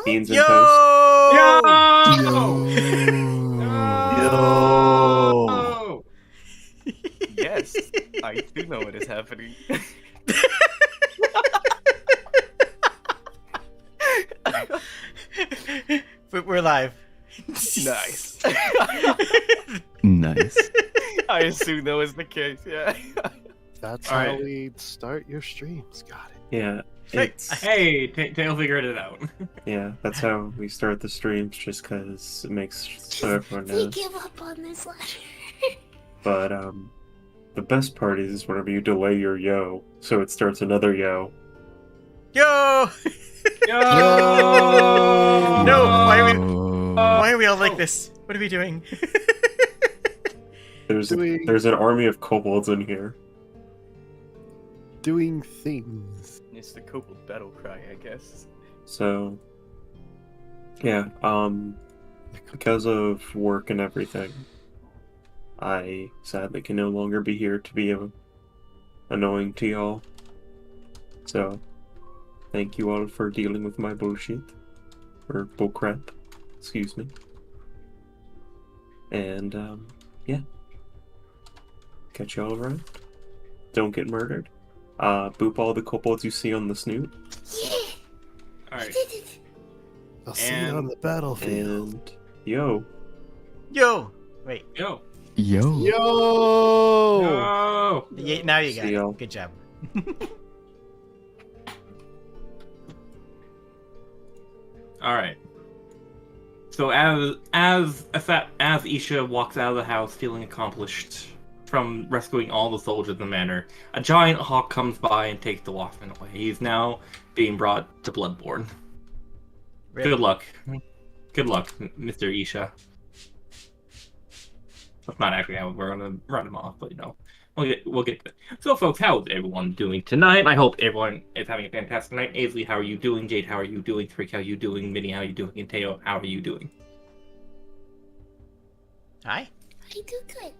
Beans and Yo! toast. Yo! Yo! Yes, I do know what is happening. We're live. Nice. Nice. I assume that was the case, yeah. That's All how right. we start your streams. Got it. Yeah, Hey, it's Hey, Tail figured it out. yeah. That's how we start the streams, just because it makes so everyone We knows. give up on this letter. But the best part is whenever you delay your yo, so it starts another yo. Yo! Yo! No, why Oh. are we all like this? What are we doing? There's Doing- there's an army of kobolds in here. Doing things. It's the Kobold battle cry, I guess. So yeah, because of work and everything, I sadly can no longer be here to be annoying to y'all. So thank you all for dealing with my bullshit. Or bullcrap. Excuse me. And yeah. Catch y'all around. Don't get murdered. Boop all the kobolds you see on the snoot. Yeah, Alright. we did it. I'll see you And- on the battlefield. And yo. Yo! Wait, Yo! Yo. Yo! Yo! yeah, now you got See y'all. it. Good job. Alright. So as Isha walks out of the house feeling accomplished from rescuing all the soldiers in the manor, a giant hawk comes by and takes the Walkman away. He's now being brought to Bloodborne. Really? Good luck. Good luck, Mr. Isha. That's not actually how we're gonna run him off, but you know, we'll get to it. So, folks, how's everyone doing tonight? I hope everyone is having a fantastic night. Aisley, how are you doing? Jade, how are you doing? Trick, how are you doing? Minnie, how are you doing? And Teo, how are you doing? Hi? I do good.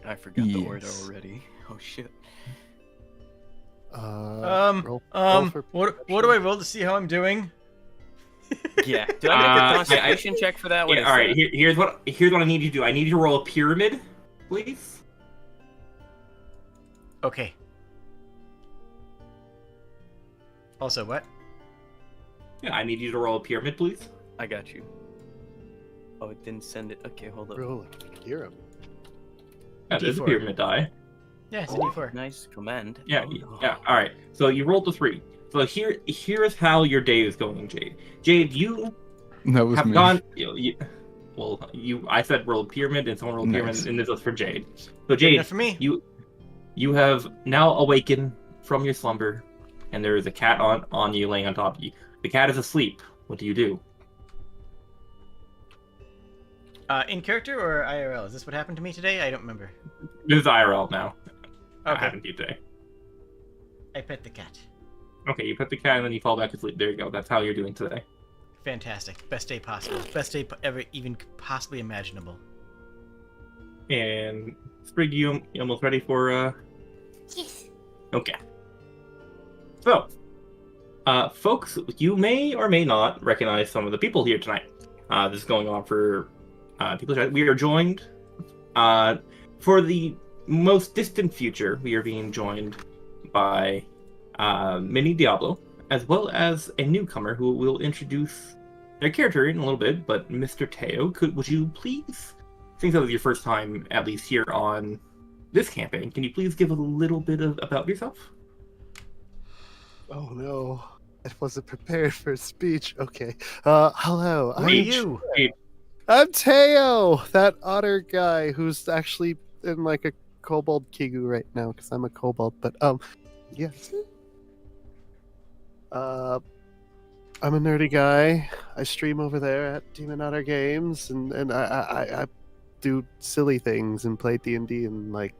I forgot the Yes. order already. Oh shit. Roll for What do I roll to see how I'm doing? Yeah. Did I make a I- constitution check for that? What Yeah, is all right. that? Here's what I need you to do. I need you to roll a pyramid, please. Okay. Also, what? Yeah, I need you to roll a pyramid, please. I got you. Oh, it didn't send it. Okay, hold up. Roll. Hear him. Yeah, there's a D4. pyramid die. Yeah, it's a Oh, D4. nice command. Yeah, Oh, yeah. All right. So you rolled a 3. So here's how your day is going, Jade. Jade, you That was have me. gone. I said roll a pyramid, and someone rolled a pyramid, Nice. and this was for Jade. So Good Jade, enough for me. you have now awakened from your slumber, and there is a cat on you, laying on top of you. The cat is asleep. What do you do? In character or IRL? Is this what happened to me today? I don't remember. This is IRL now. That Okay. happened to you today. I pet the cat. Okay, you pet the cat and then you fall back asleep. There you go. That's how you're doing today. Fantastic. Best day possible. Best day ever even possibly imaginable. And Sprig, you almost ready for Yes. Okay. So, folks, you may or may not recognize some of the people here tonight. This is going on for people. We are joined for the most distant future. We are being joined by Mini Diablo, as well as a newcomer who will introduce their character in a little bit. But Mr. Teo, would you please, since that was your first time at least here on this campaign, can you please give a little bit about yourself? Oh no. I wasn't prepared for a speech. Okay. Hello. Who are you? I'm Teo, that otter guy who's actually in like a kobold kigu right now because I'm a kobold. But yes. I'm a nerdy guy. I stream over there at Demon Otter Games, and I do silly things and play D&D and like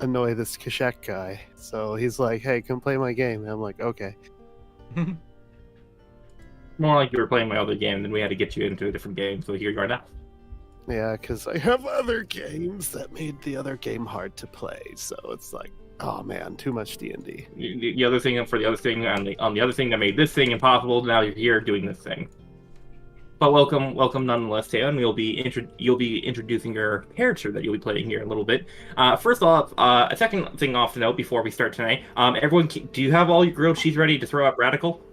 annoy this Kashak guy. So he's like, "Hey, come play my game." And I'm like, "Okay." More like you were playing my other game, and then we had to get you into a different game, so here you are now. Yeah, because I have other games that made the other game hard to play. So it's like, Oh man, too much D&D. The other thing for the other thing on the other thing that made this thing impossible. Now you're here doing this thing. But welcome nonetheless, Teo, and you'll be introducing your character that you'll be playing here in a little bit. First off, a second thing off to note before we start tonight. Everyone, do you have all your grilled cheese ready to throw out Radical?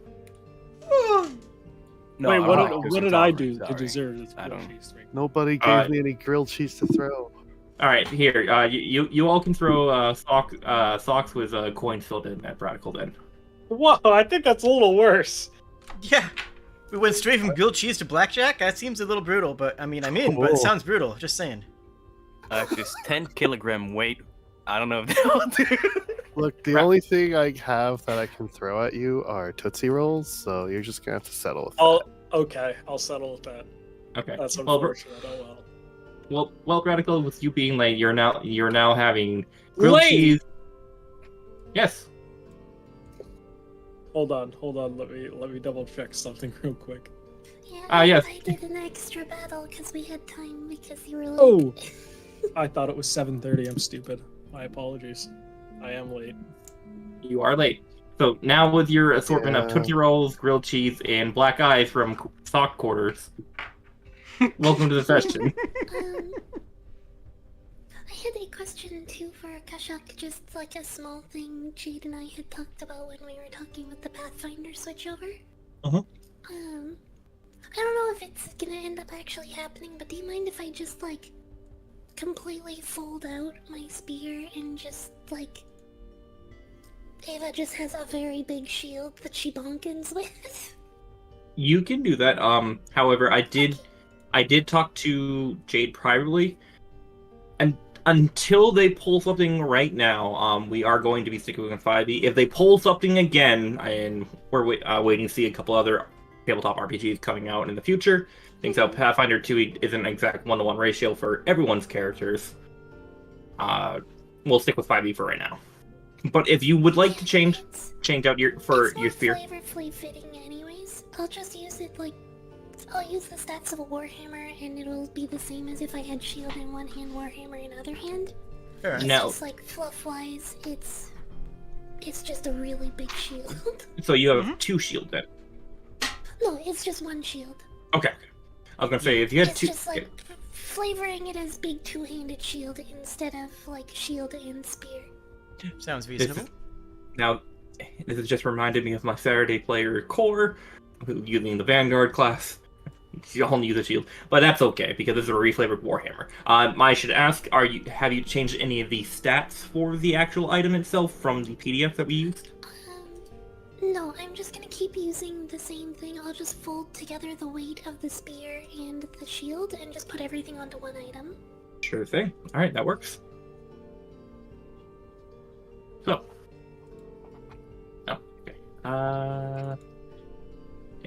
No, Wait, I'm what, not what did I do sorry. to deserve this? I don't- Nobody gave me any grilled cheese to throw. All right, here, you all can throw socks with coins filled in at Radical then. Whoa, I think that's a little worse. Yeah. We went straight from grilled cheese to blackjack? That seems a little brutal, but I mean, I'm in, but it sounds brutal. Just saying. This 10-kilogram weight. I don't know if that'll do. Look, the only thing I have that I can throw at you are Tootsie Rolls, so you're just gonna have to settle with that. Okay, I'll settle with that. Okay. That's Well, unfortunate. Oh well. Well, Radical, with you being late, you're now having grilled Late? cheese. Yes. Hold on. Let me double check something real quick. Yeah, Yes. I did an extra battle because we had time because you were late. Oh, I thought it was 7:30. I'm stupid. My apologies. I am late. You are late. So now with your assortment of Yeah. Tootsie Rolls, grilled cheese, and black eyes from sock quarters, welcome to the session. I had a question too for Kashak, just like a small thing Jade and I had talked about when we were talking with the Pathfinder switchover. Uh-huh. I don't know if it's gonna end up actually happening, but do you mind if I just like completely fold out my spear and just like Ava just has a very big shield that she bonkins with? You can do that. However, I did talk to Jade privately, and until they pull something right now, we are going to be sticking with 5e. If they pull something again, and we're waiting to see a couple other tabletop RPGs coming out in the future, things out Pathfinder 2 isn't an exact 1-to-1 ratio for everyone's characters. We'll stick with 5e for right now. But if you would like to change out your spear. It's not flavorfully fitting anyways. I'll just use it like I'll use the stats of a warhammer and it'll be the same as if I had shield in one hand, warhammer in other hand. Fair It's enough. No. just like fluff-wise, it's just a really big shield. So you have 2 shield then. No, it's just one shield. Okay. I was gonna say if you had It's 2. just like flavoring it as big two-handed shield instead of like shield and spear. Sounds reasonable. Now, this has just reminded me of my Saturday player core, who using the Vanguard class. You all use a shield, but that's okay because this is a reflavored Warhammer. I should ask: have you changed any of the stats for the actual item itself from the PDF that we used? No, I'm just gonna keep using the same thing. I'll just fold together the weight of the spear and the shield and just put everything onto one item. Sure thing. All right, that works. So, okay.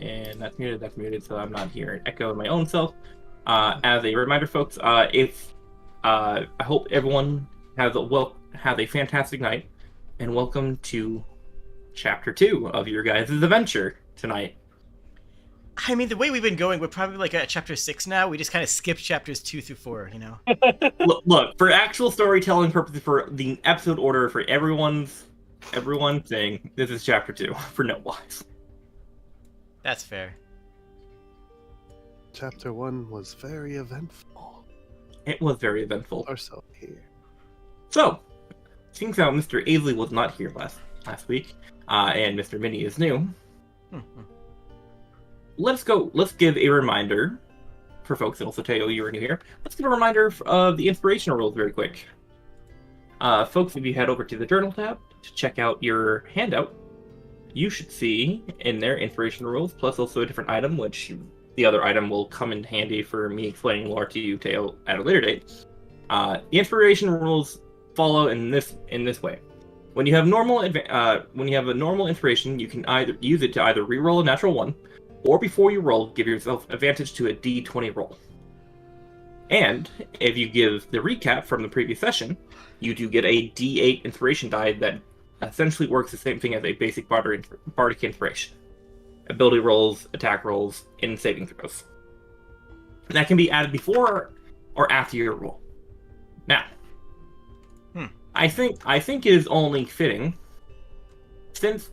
And that's muted, so I'm not hearing echo of my own self. As a reminder, folks, I hope everyone has a fantastic night, and welcome to Chapter 2 of your guys' adventure tonight. I mean, the way we've been going, we're probably like at chapter 6 now. We just kind of skipped chapters 2 through 4, you know? Look, for actual storytelling purposes, for the episode order, for everyone's thing, this is Chapter 2 for Notewise. That's fair. Chapter 1 was very eventful. It was very eventful. Or so here. So, seeing how Mr. Aisley was not here last week, and Mr. Minnie is new, let's give a reminder for folks, and also Teo, you were new here. Let's give a reminder of the inspirational rules very quick. Folks, if you head over to the journal tab to check out your handout, you should see in there inspirational rules, plus also a different item, which the other item will come in handy for me explaining lore to you, Teo, at a later date. The inspiration rules follow in this way. When you have a normal inspiration, you can either use it to either reroll a natural 1, or before you roll, give yourself advantage to a d20 roll. And if you give the recap from the previous session, you do get a d8 inspiration die that essentially works the same thing as a basic bardic inspiration. Ability rolls, attack rolls, and saving throws. And that can be added before or after your roll. Now, I think it is only fitting, since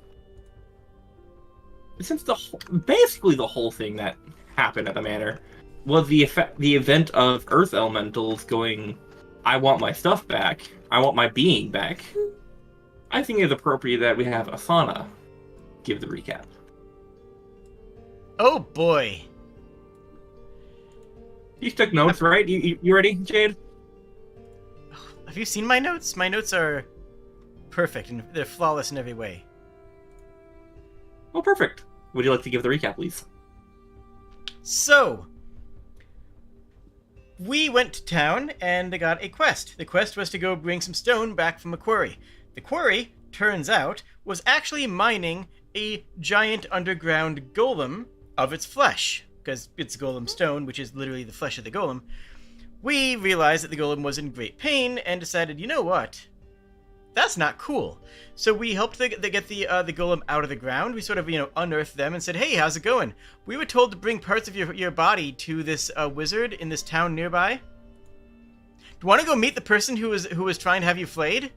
basically the whole thing that happened at the manor was the event of Earth Elementals going, I want my stuff back, I want my being back. I think it's appropriate that we have Asana give the recap. Oh boy. You took notes, right? You ready, Jade? Have you seen my notes? My notes are perfect and they're flawless in every way. Oh, perfect. Would you like to give the recap, please? So, we went to town and got a quest. The quest was to go bring some stone back from a quarry. The quarry, turns out, was actually mining a giant underground golem of its flesh, because it's golem stone, which is literally the flesh of the golem. We realized that the golem was in great pain and decided, you know what? That's not cool. So we helped get the golem out of the ground. We sort of, unearthed them and said, hey, how's it going? We were told to bring parts of your body to this wizard in this town nearby. Do you want to go meet the person who was trying to have you flayed?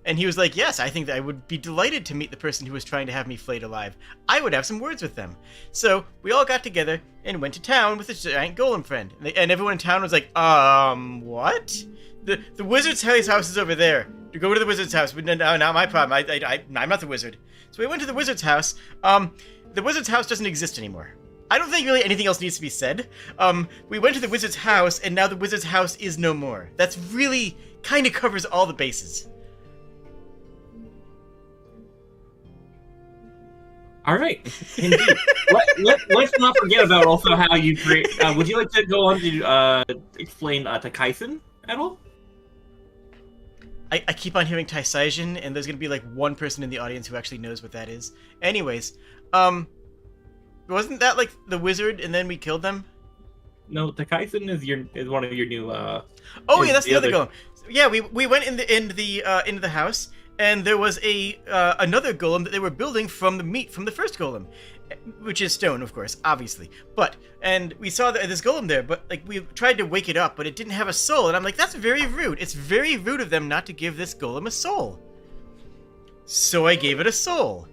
And he was like, yes, I think that I would be delighted to meet the person who was trying to have me flayed alive. I would have some words with them. So we all got together and went to town with this giant golem friend. And everyone in town was like, what? The wizard's house is over there. To go to the wizard's house. No, not my problem. I'm not the wizard. So we went to the wizard's house. The wizard's house doesn't exist anymore. I don't think really anything else needs to be said. We went to the wizard's house, and now the wizard's house is no more. That's really kind of covers all the bases. All right. Indeed. Let's not forget about also how you create. Would you like to go on to explain Takaisen at all? I keep on hearing Taisaigen, and there's gonna be like one person in the audience who actually knows what that is. Anyways, wasn't that like the wizard, and then we killed them? No, Takaisen is one of your new. Oh yeah, that's the other golem. Yeah, we went into the house, and there was another golem that they were building from the meat from the first golem, which is stone, of course, obviously. And we saw this golem there, but like we tried to wake it up, but it didn't have a soul, and I'm like, that's very rude. It's very rude of them not to give this golem a soul. So I gave it a soul,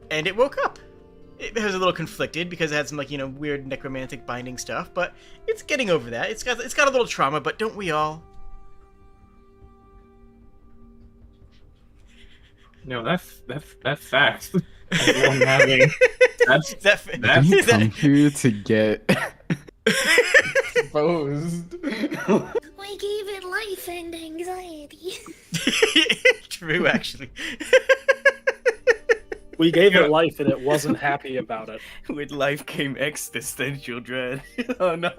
and it woke up. It was a little conflicted because it had some weird necromantic binding stuff, but it's getting over that. It's got a little trauma, but don't we all? No, that's facts. Everyone having that's Didn't come here to get exposed. We gave it life and anxiety. True, actually. We gave it life and it wasn't happy about it. With life came existential dread. Oh no.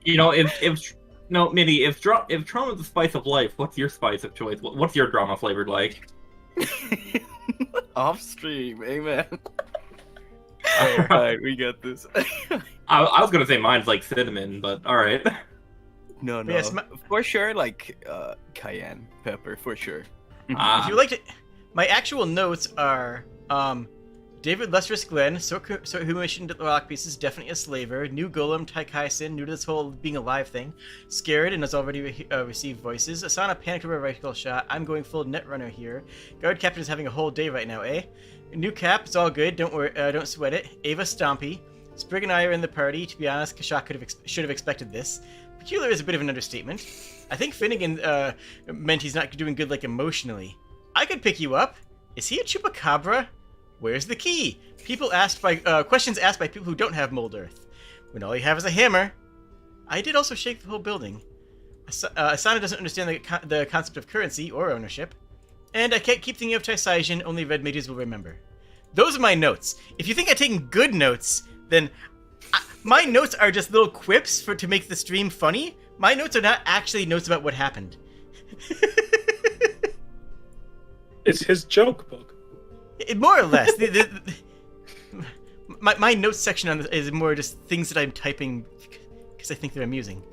If Minnie, if trauma is the spice of life, what's your spice of choice? What's your drama flavored like? Off stream, amen. Alright, we got this. I was gonna say mine's like cinnamon, but alright. No. Yes, for sure, like cayenne pepper, for sure. If you like it, my actual notes are David Lustrous Glenn, so who missioned the lock pieces, definitely a slaver. New golem, Taikaisen, new to this whole being alive thing. Scared and has already received voices. Asana panicked over a rifle shot. I'm going full netrunner here. Guard captain is having a whole day right now, eh? New cap, it's all good. Don't worry, don't sweat it. Ava Stompy. Sprig and I are in the party. To be honest, Kashak should have expected this. Peculiar is a bit of an understatement. I think Finnegan meant he's not doing good emotionally. I could pick you up. Is he a chupacabra? Where's the key? Questions asked by people who don't have mold earth. When all you have is a hammer. I did also shake the whole building. Asana doesn't understand the concept of currency or ownership. And I can't keep thinking of Taisaigen, only red mages will remember. Those are my notes. If you think I've taken good notes, then my notes are just little quips to make the stream funny. My notes are not actually notes about what happened. It's his joke book. More or less. My notes section on this is more just things that I'm typing because I think they're amusing.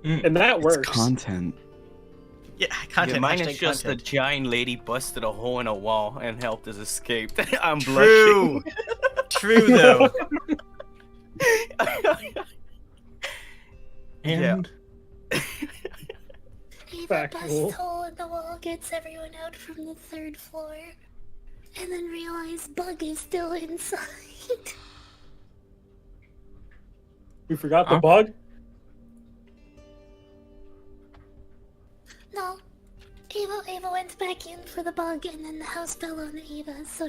And that works. It's content. Yeah, content. Yeah, mine hashtag is just content. a giant lady busted a hole in a wall and helped us escape. I'm True. blushing. True, though. And Factual. bust hole in the wall gets everyone out from the 3rd floor, and then realize Bug is still inside. We forgot the Huh? bug? No, Ava went back in for the bug, and then the house fell on Ava, so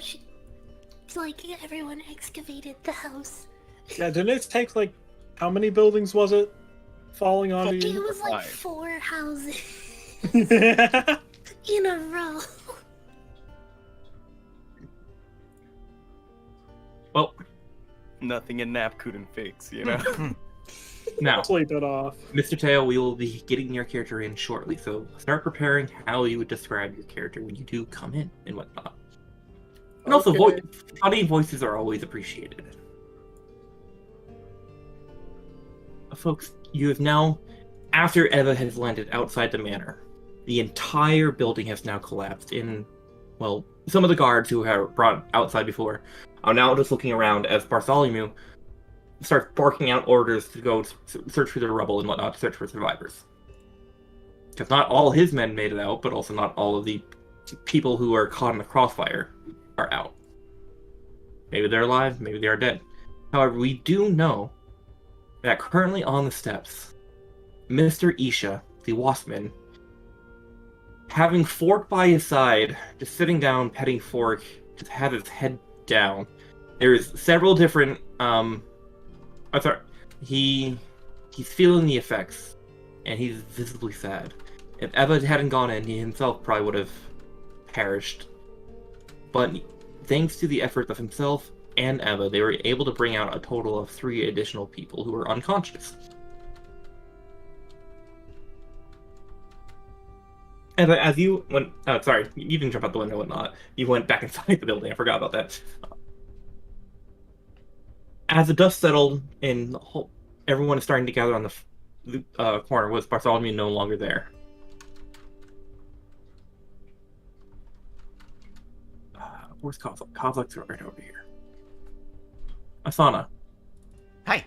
everyone excavated the house. Yeah, didn't it take, like, how many buildings was it falling onto It you? was like 5. 4 houses Yeah. in a row. Well, Nothing a nap couldn't fix, you know? now, Sleep it off. Mr. Tail, we will be getting your character in shortly, so start preparing how you would describe your character when you do come in and whatnot. And also, Okay. funny voices are always appreciated. Folks, you have now, after Eva has landed outside the manor, the entire building has now collapsed in, well, some of the guards who were brought outside before are now just looking around as Bartholomew starts barking out orders to go search through the rubble and whatnot to search for survivors. Because not all his men made it out, but also not all of the people who are caught in the crossfire are out. Maybe they're alive, maybe they are dead. However, we do know that currently on the steps, Mr. Isha, the Waspman, having Fork by his side, just sitting down, petting Fork, just have his head down. There's several different, he's feeling the effects, and he's visibly sad. If Eva hadn't gone in, he himself probably would have perished. But thanks to the efforts of himself and Eva, they were able to bring out a total of 3 additional people who were unconscious. And as you went, sorry, you didn't jump out the window and whatnot. You went back inside the building. I forgot about that. As the dust settled and everyone is starting to gather on the corner, with Bartholomew no longer there. Where's Kozak? Kozak's right over here. Asana, Hi.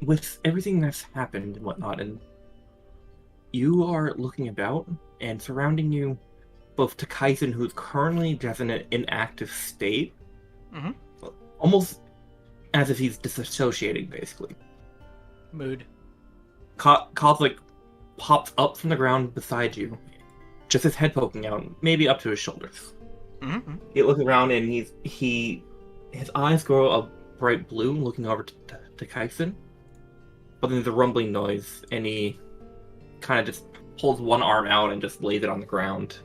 with everything that's happened and whatnot, and you are looking about, and surrounding you, both Takaizen, who's currently just in an inactive state, Mhm. almost as if he's disassociating, basically. Mood. Kozak pops up from the ground beside you, just his head poking out, maybe up to his shoulders. Mm-hmm. He looks around and his eyes grow a bright blue, looking over to Kaisen. But then there's a rumbling noise, and he kind of just pulls one arm out and just lays it on the ground.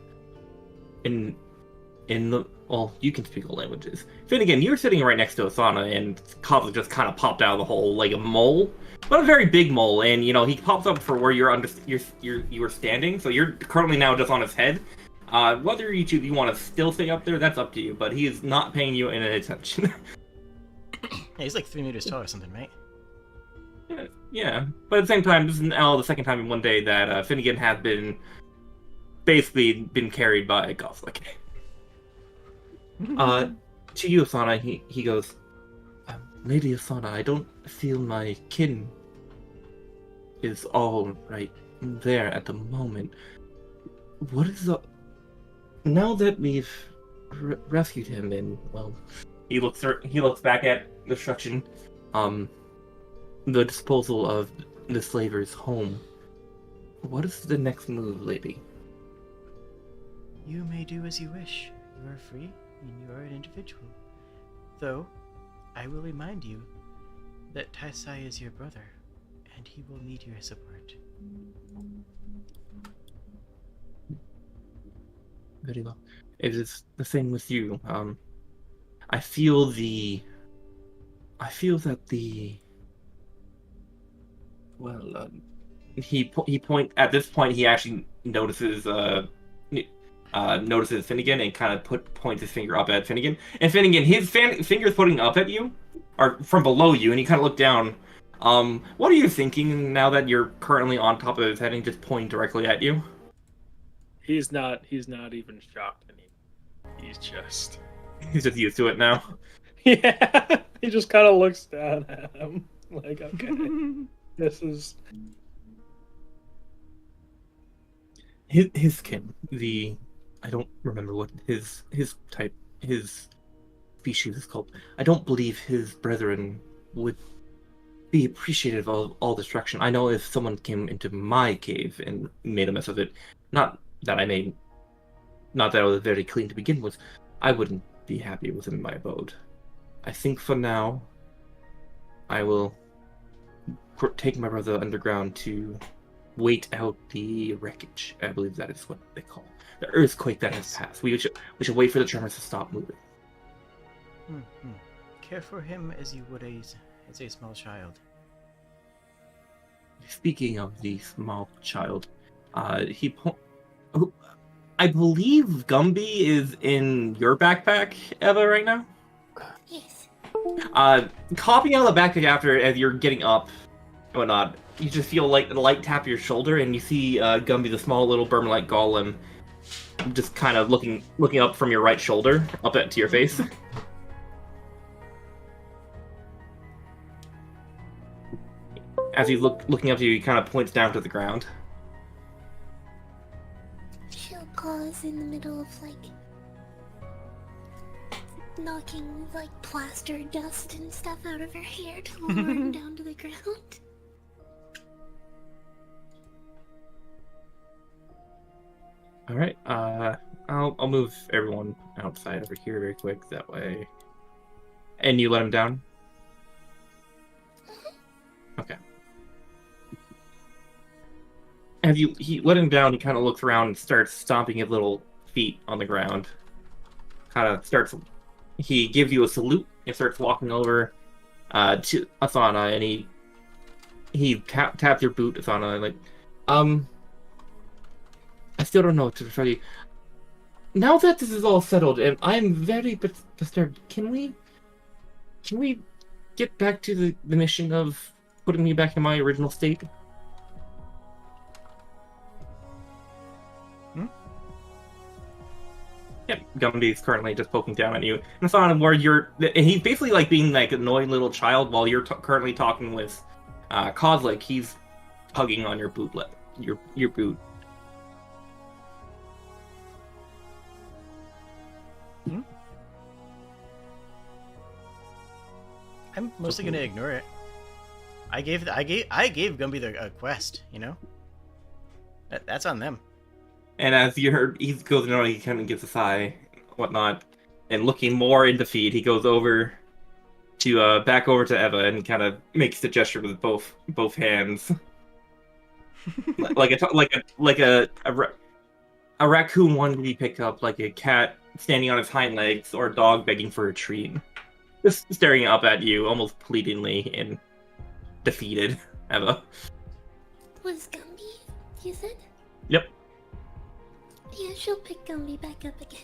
Well, you can speak all languages. Finnegan, you're sitting right next to Asana, and Kozak just kind of popped out of the hole like a mole, but a very big mole. And he pops up for where you were standing, so you're currently now just on his head. Whether you want to still stay up there, that's up to you. But he is not paying you any attention. Yeah, he's like 3 meters tall or something, right? Yeah, but at the same time, this is now the second time in one day that Finnegan has basically been carried by Kozak. To you, Asana, he goes, Lady Asana, I don't feel my kin is all right there at the moment. What is the... Now that we've rescued him and, well... He looks back at destruction, the disposal of the slaver's home. What is the next move, lady? You may do as you wish. You are free, and you are an individual. Though, I will remind you that Taisai is your brother, and he will need your support. Very well. It is the same with you. I feel that the... Well, he at this point he actually notices Finnegan and kind of points his finger up at Finnegan. And Finnegan, his finger's pointing up at you, or from below you, and he kind of looked down. What are you thinking now that you're currently on top of his head and just pointing directly at you? He's not even shocked anymore. He's just used to it now. yeah. He just kind of looks down at him like, okay, this is. his kin, I don't remember what his type, his species is called. I don't believe his brethren would be appreciative of all destruction. I know if someone came into my cave and made a mess of it, not that I made, not that I was very clean to begin with, I wouldn't be happy within my abode. I think for now, I will take my brother underground to wait out the wreckage. I believe that is what they call the earthquake that has passed. We should wait for the tremors to stop moving. Care for him as you would as a small child. Speaking of the small child, I believe Gumby is in your backpack, Eva, right now. Yes. Copying out of the backpack after as you're getting up and whatnot, you just feel like the light tap your shoulder, and you see Gumby, the small little Burma-like golem, just kind of looking up from your right shoulder up to your face. As he's looking up to you, he kind of points down to the ground. She'll pause in the middle of like knocking like plaster dust and stuff out of her hair to lower him down to the ground. All right. I'll move everyone outside over here very quick. That way. And you let him down. Okay. As he let him down, he kind of looks around and starts stomping his little feet on the ground. He gives you a salute and starts walking over to Asana, and he taps your boot, Asana, like, I still don't know what to tell you. Now that this is all settled, and I'm very disturbed, can we get back to the mission of putting me back in my original state? Yep, Gumby is currently just poking down at you. And it's on where he's basically like being like an annoying little child while you're currently talking with Kozlik. He's hugging on your bootlet, your boot. I'm mostly gonna ignore it. I gave Gumby the quest, you know. That's on them. And as you heard, he goes in, he kind of gives a sigh, whatnot, and looking more into feed, he goes over to back over to Eva and kind of makes the gesture with both hands, like a raccoon wanting to be picked up, like a cat standing on its hind legs, or a dog begging for a treat, just staring up at you, almost pleadingly and defeated. Eva. Was Gumby, you said? Yep. Yeah, she'll pick Gumby back up again.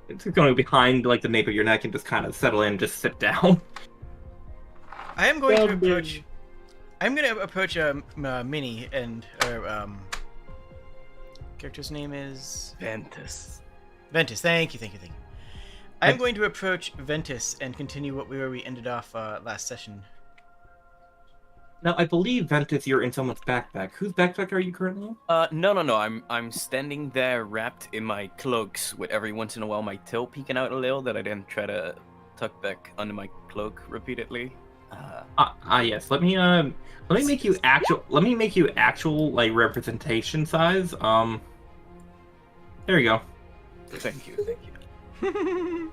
It's gonna behind like the nape of your neck and just kind of settle in, just sit down. I am going to approach. I'm going to approach Minnie and character's name is Ventus. Ventus. Thank you. I'm going to approach Ventus and continue where we ended off last session. Now, I believe, Ventus, you're in someone's backpack. Whose backpack are you currently in? No. I'm standing there wrapped in my cloaks with every once in a while my tail peeking out a little that I then try to tuck back under my cloak repeatedly. Yes. Let me make you actual like representation size. There you go. Thank you.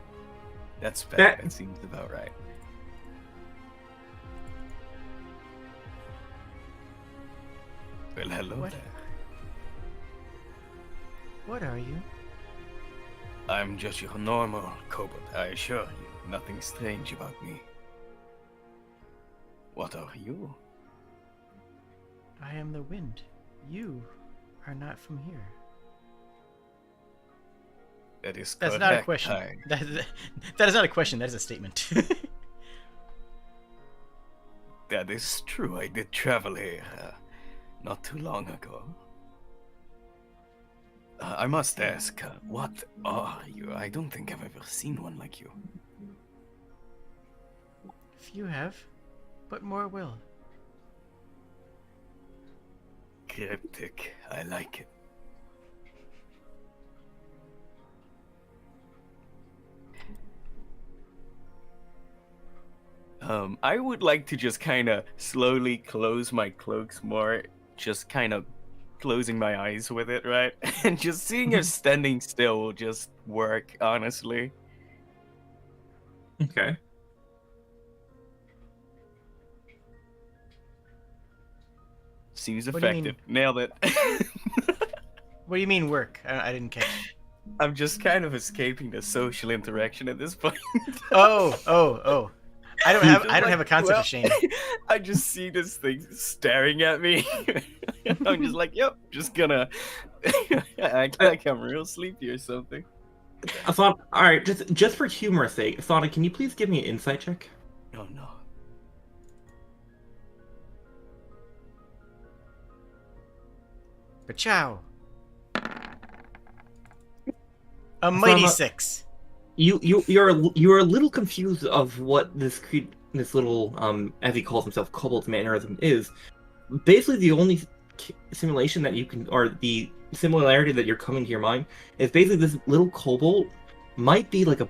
That's bad. That seems about right. Well, hello there. What are you? I'm just your normal kobold, I assure you. Nothing strange about me. What are you? I am the wind. You are not from here. That is That's correct. not a question. That is not a question. That is a statement. That is true. I did travel here not too long ago. I must ask, what are you? I don't think I've ever seen one like you. Few have, but more will. Cryptic. I like it. I would like to just kind of slowly close my cloaks more, just kind of closing my eyes with it, right? And just seeing her standing still will just work, honestly. Okay. Seems What do you mean? effective. Nailed it. What do you mean work? I didn't catch. I'm just kind of escaping the social interaction at this point. Oh. I don't have a concept of shame. I just see this thing staring at me. I'm just like, yep, just gonna act like I'm real sleepy or something. I thought, all right, just for humor's sake, Sonic, can you please give me an insight check? Oh no. Pachow. A mighty not- 6. You're a little confused of what this little as he calls himself kobold's mannerism is. Basically, the only simulation that you can, or the similarity that you're coming to your mind, is basically this little kobold might be like a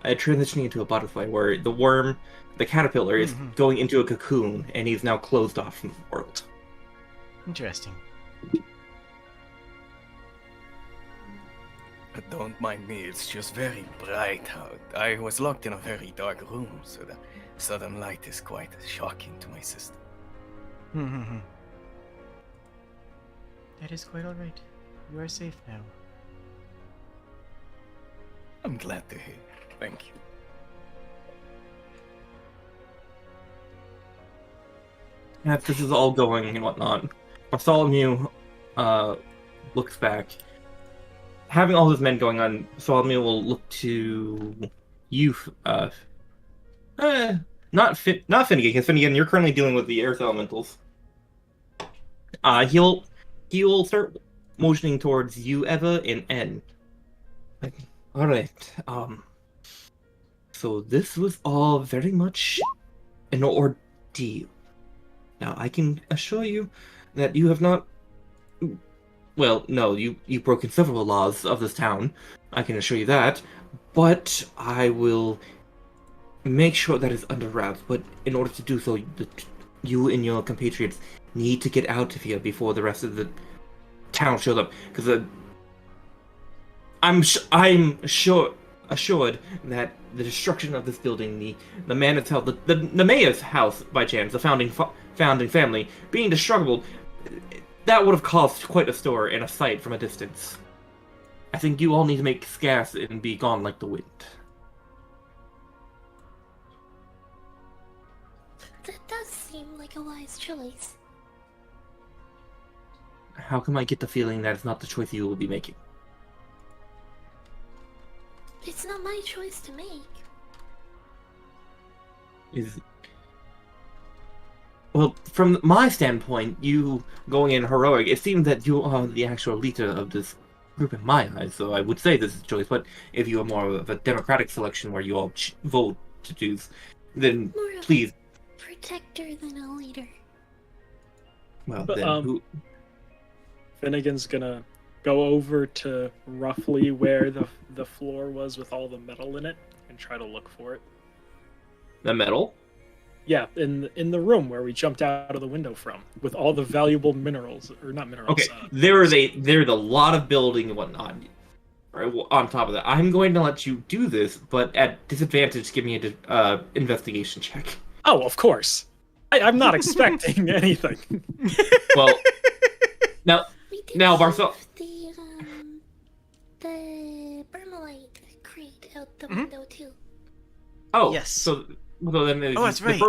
transitioning into a butterfly, where the worm, the caterpillar, is going into a cocoon, and he's now closed off from the world. Interesting. But don't mind me, it's just very bright out. I was locked in a very dark room, so the sudden light is quite shocking to my system. That is quite alright. You are safe now. I'm glad to hear. Thank you. As this is all going and whatnot, Bartholomew looks back. Having all those men going on, Bartholomew will look to you. Not Finnegan, because Finnegan, you're currently dealing with the Earth Elementals. He'll start motioning towards you, Eva, and N. All right. So this was all very much an ordeal. Now, I can assure you that you have not... Well, no, you've broken several laws of this town. I can assure you that. But I will make sure that is under wraps. But in order to do so, you and your compatriots need to get out of here before the rest of the town shows up. Because I'm assured that the destruction of this building, the man itself, the mayor's house, by chance, the founding family, being destructible, that would have caused quite a stir and a sight from a distance. I think you all need to make scarce and be gone like the wind. That does seem like a wise choice. How come I get the feeling that it's not the choice you will be making? It's not my choice to make. Well, from my standpoint, you going in heroic, it seems that you are the actual leader of this group in my eyes, so I would say this is a choice, but if you are more of a democratic selection where you all vote to choose, then More of please... a protector than a leader. Well, But, then who... Finnegan's gonna go over to roughly where the floor was with all the metal in it and try to look for it. The metal? Yeah, in the room where we jumped out of the window from, with all the valuable minerals, or not minerals. Okay, there's a lot of building and whatnot right, on top of that. I'm going to let you do this, but at disadvantage, give me an investigation check. Oh, of course. I'm not expecting anything. Well, now We did Now, have Barthol- the Bermalite crate out the window too. oh Yes. so then that's right.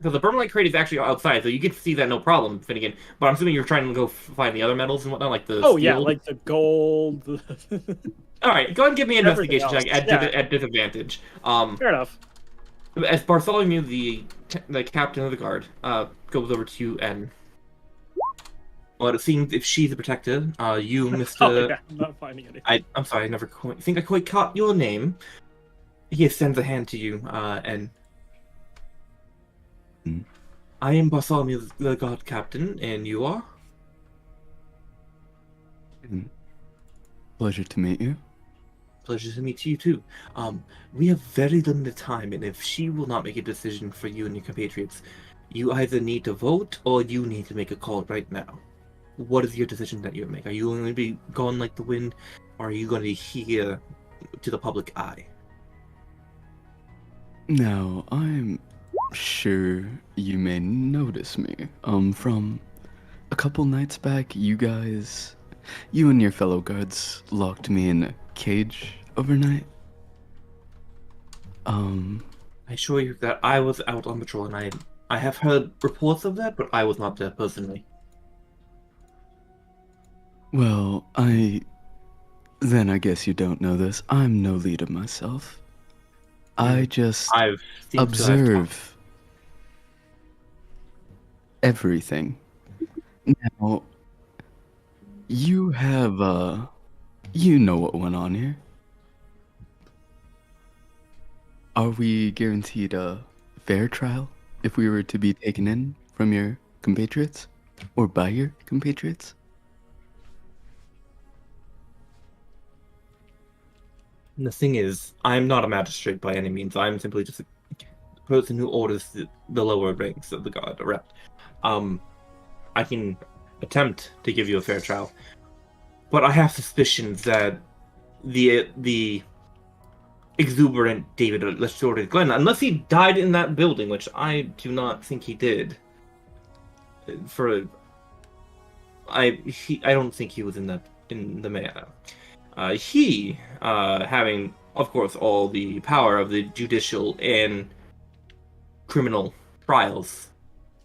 The Bermalite crate is actually outside, so you get to see that no problem, Finnegan. But I'm assuming you're trying to go find the other metals and whatnot, like the Oh yeah, steel. like the gold. All right, go ahead and give me an Everything investigation check else, at disadvantage. Fair enough. As Bartholomew, the captain of the guard, goes over to you and... Well, it seems if she's a protector, you, Mr. Oh yeah, I'm not finding anything. I'm sorry, I never think I quite caught your name. He extends a hand to you, and... I am Bartholomew, the God Captain, and you are? Pleasure to meet you. Pleasure to meet you too. We have very limited time, and if she will not make a decision for you and your compatriots, you either need to vote or you need to make a call right now. What is your decision that you make? Are you going to be gone like the wind, or are you going to be here to the public eye? Now, I'm sure you may notice me. From a couple nights back, you and your fellow guards locked me in a cage overnight. I assure you that I was out on patrol, and I have heard reports of that, but I was not there personally. Well, then I guess you don't know this. I'm no leader myself. I just I've seen observe everything. Now, you have, you know what went on here. Are we guaranteed a fair trial if we were to be taken in from your compatriots? Or by your compatriots? The thing is, I'm not a magistrate by any means. I'm simply just a person who orders the lower ranks of the guard around. I can attempt to give you a fair trial, but I have suspicions that the exuberant David Lestorted Glenn, unless he died in that building, which I do not think he did. I don't think he was in the manor. He, having, of course, all the power of the judicial and criminal trials.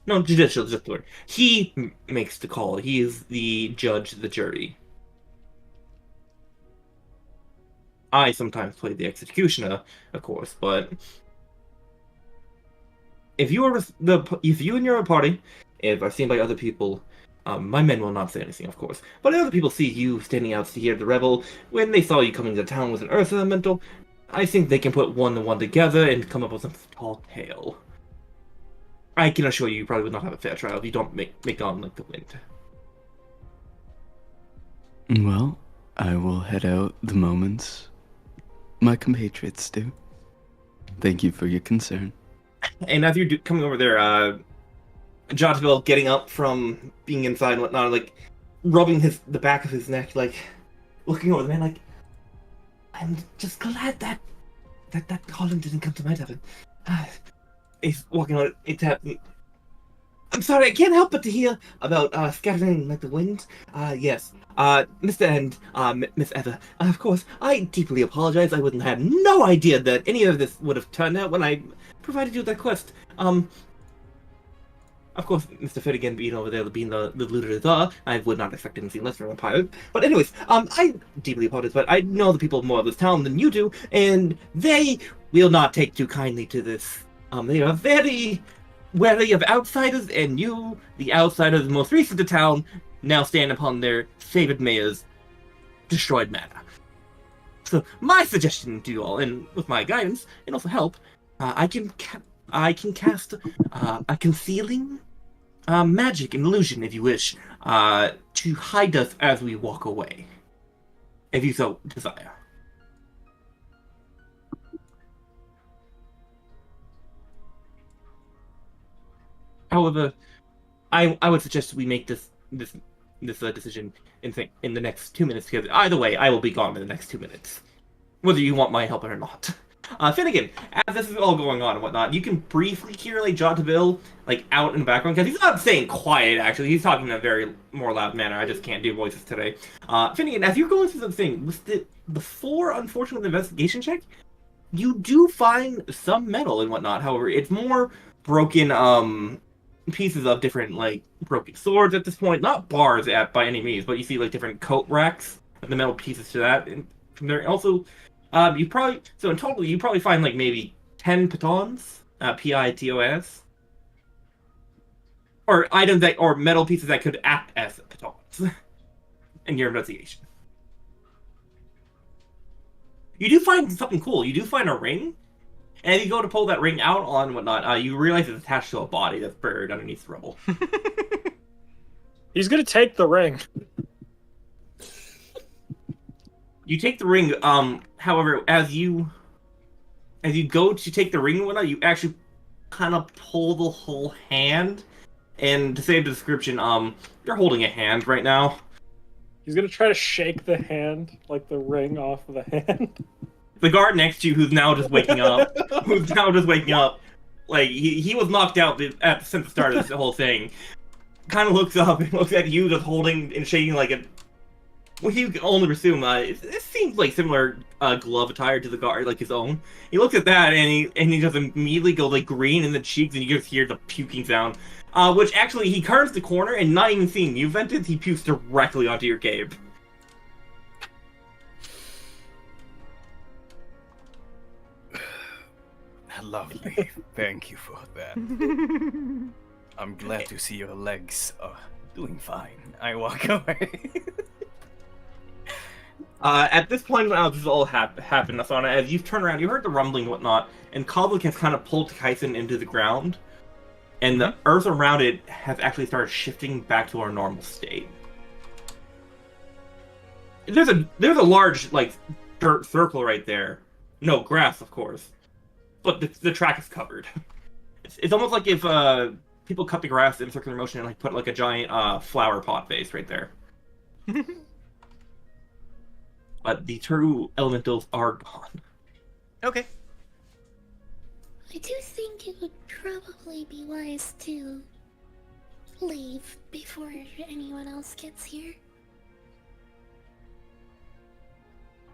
No, judicial, just the word. He makes the call. He is the judge, the jury. I sometimes play the executioner, of course, but if you and your party, if are seen by other people, my men will not say anything, of course. But if other people see you standing out here at the revel, when they saw you coming to town with an earth elemental, I think they can put one and one together and come up with some tall tale. I can assure you probably would not have a fair trial if you don't make on like the wind. Well, I will head out the moment my compatriots do. Thank you for your concern. And as you're coming over there, Jonathan getting up from being inside and whatnot, like rubbing the back of his neck, like looking over the man, like, I'm just glad that Holland didn't come to my tavern. He's walking on it. I'm sorry, I can't help but to hear about scattering like the wind. Yes. Mr. and Miss Eva, of course, I deeply apologize. I wouldn't have no idea that any of this would have turned out when I provided you with that quest. Of course, Mr. Finnegan being over there, being the looter, I would not expect anything less from a pirate. But anyways, I deeply apologize, but I know the people more of this town than you do, and they will not take too kindly to this. They are very wary of outsiders, and you, the outsiders most recent to town, now stand upon their favored mayor's destroyed manor. So my suggestion to you all, and with my guidance, and also help, I can cast a concealing magic and illusion, if you wish, to hide us as we walk away, if you so desire. However, I would suggest we make this decision in the next 2 minutes, because either way, I will be gone in the next 2 minutes, whether you want my help or not. Finnegan, as this is all going on and whatnot, you can briefly hear like Jonathan like out in the background, because he's not saying quiet. Actually, he's talking in a very more loud manner. I just can't do voices today. Finnegan, as you're going through the thing, before unfortunately the investigation check, you do find some metal and whatnot. However, it's more broken pieces of different like broken swords at this point, not bars by any means, but you see like different coat racks, the metal pieces to that, and from there also in total you probably find like maybe 10 pitons, pitos, or items or metal pieces that could act as pitons in your investigation. You do find something cool. You do find a ring, And as you go to pull that ring out and whatnot, you realize it's attached to a body that's buried underneath the rubble. He's gonna take the ring. You take the ring. However, as you go to take the ring and whatnot, you actually kind of pull the whole hand. And to save the description, you're holding a hand right now. He's gonna try to shake the hand, like the ring off of the hand. The guard next to you, who's now just waking up, like he was knocked out since the start of this whole thing, kind of looks up and looks at you, just holding and shaking like a. Well, you can only assume it seems like similar glove attire to the guard, like his own. He looks at that and he just immediately goes like green in the cheeks, and you just hear the puking sound. Which actually he turns the corner and not even seeing you, Ventus, he pukes directly onto your cape. Lovely. Thank you for that. I'm glad to see your legs are doing fine. I walk away. At this point, this has all happened, Asana. As you've turned around, you heard the rumbling and whatnot, and Kobold has kind of pulled Kaisen into the ground, and the earth around it has actually started shifting back to our normal state. There's a large like dirt circle right there. No grass, of course, but the track is covered. It's almost like if people cut the grass in circular motion and like put like a giant flower pot vase right there. But the true elementals are gone. Okay. I do think it would probably be wise to leave before anyone else gets here.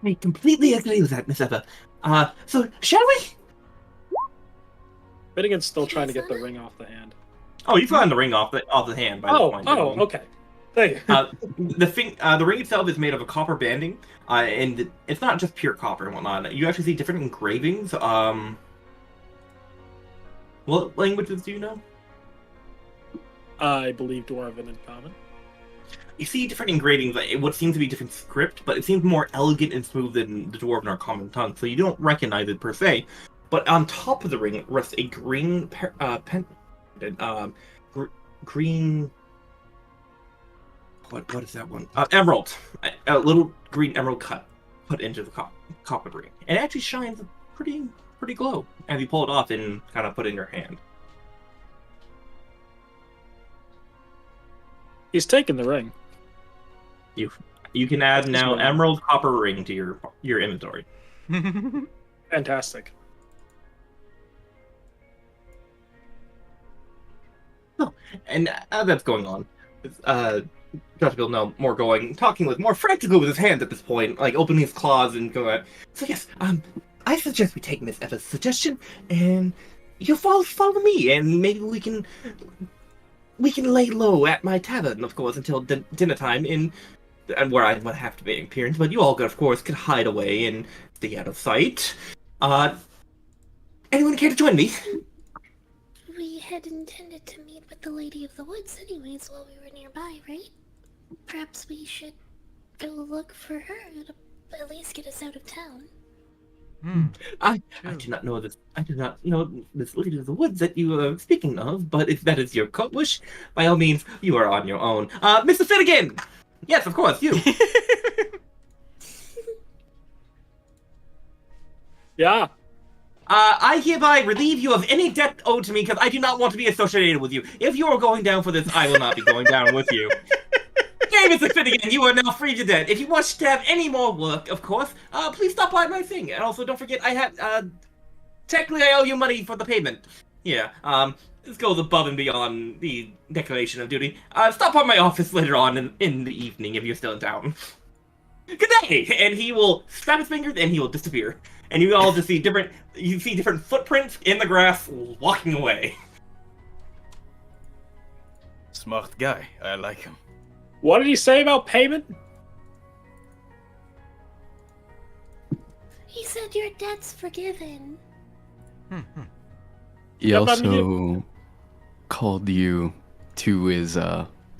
I completely agree with that, Miss Eva. So, shall we? Finnegan's still trying to get the ring off the hand. Oh, you've gotten the ring off the hand by this point. Okay. Thank you. The ring itself is made of a copper banding, and it's not just pure copper and whatnot. You actually see different engravings. What languages do you know? I believe Dwarven and Common. You see different engravings, like what seems to be different script, but it seems more elegant and smooth than the Dwarven or Common tongue, so you don't recognize it per se. But on top of the ring rests a green green. What is that one? Emerald. A little green emerald put into the copper ring. And it actually shines pretty glow as you pull it off and kind of put it in your hand. He's taking the ring. You can add now emerald copper ring to your inventory. Fantastic. Oh, and as that's going on, Dr. Bill no more talking more frantically with his hands at this point, like opening his claws and going. So yes, I suggest we take Miss Eva's suggestion and you follow me, and maybe we can lay low at my tavern, of course, until dinner time and where I would have to be appearance. But you all, of course, could hide away and stay out of sight. Anyone care to join me? We had intended to meet with the Lady of the Woods anyways while we were nearby, right? Perhaps we should go look for her to at least get us out of town. I do not know this. I do not know this Lady of the Woods that you are speaking of. But if that is your wish, by all means, you are on your own. Mr. Finnegan! Yes, of course, you. Yeah. I hereby relieve you of any debt owed to me because I do not want to be associated with you. If you are going down for this, I will not be going down with you. Okay, Mr. Finnegan, you are now free to debt. If you want to have any more work, of course, please stop by my thing. And also, don't forget, I have, technically I owe you money for the payment. Yeah, this goes above and beyond the declaration of duty. Stop by my office later on in the evening if you're still in town. Good day! And he will snap his fingers and he will disappear. And you all just see different footprints in the grass walking away. Smart guy. I like him. What did he say about payment? He said your debt's forgiven. He Yeah, but also called you to his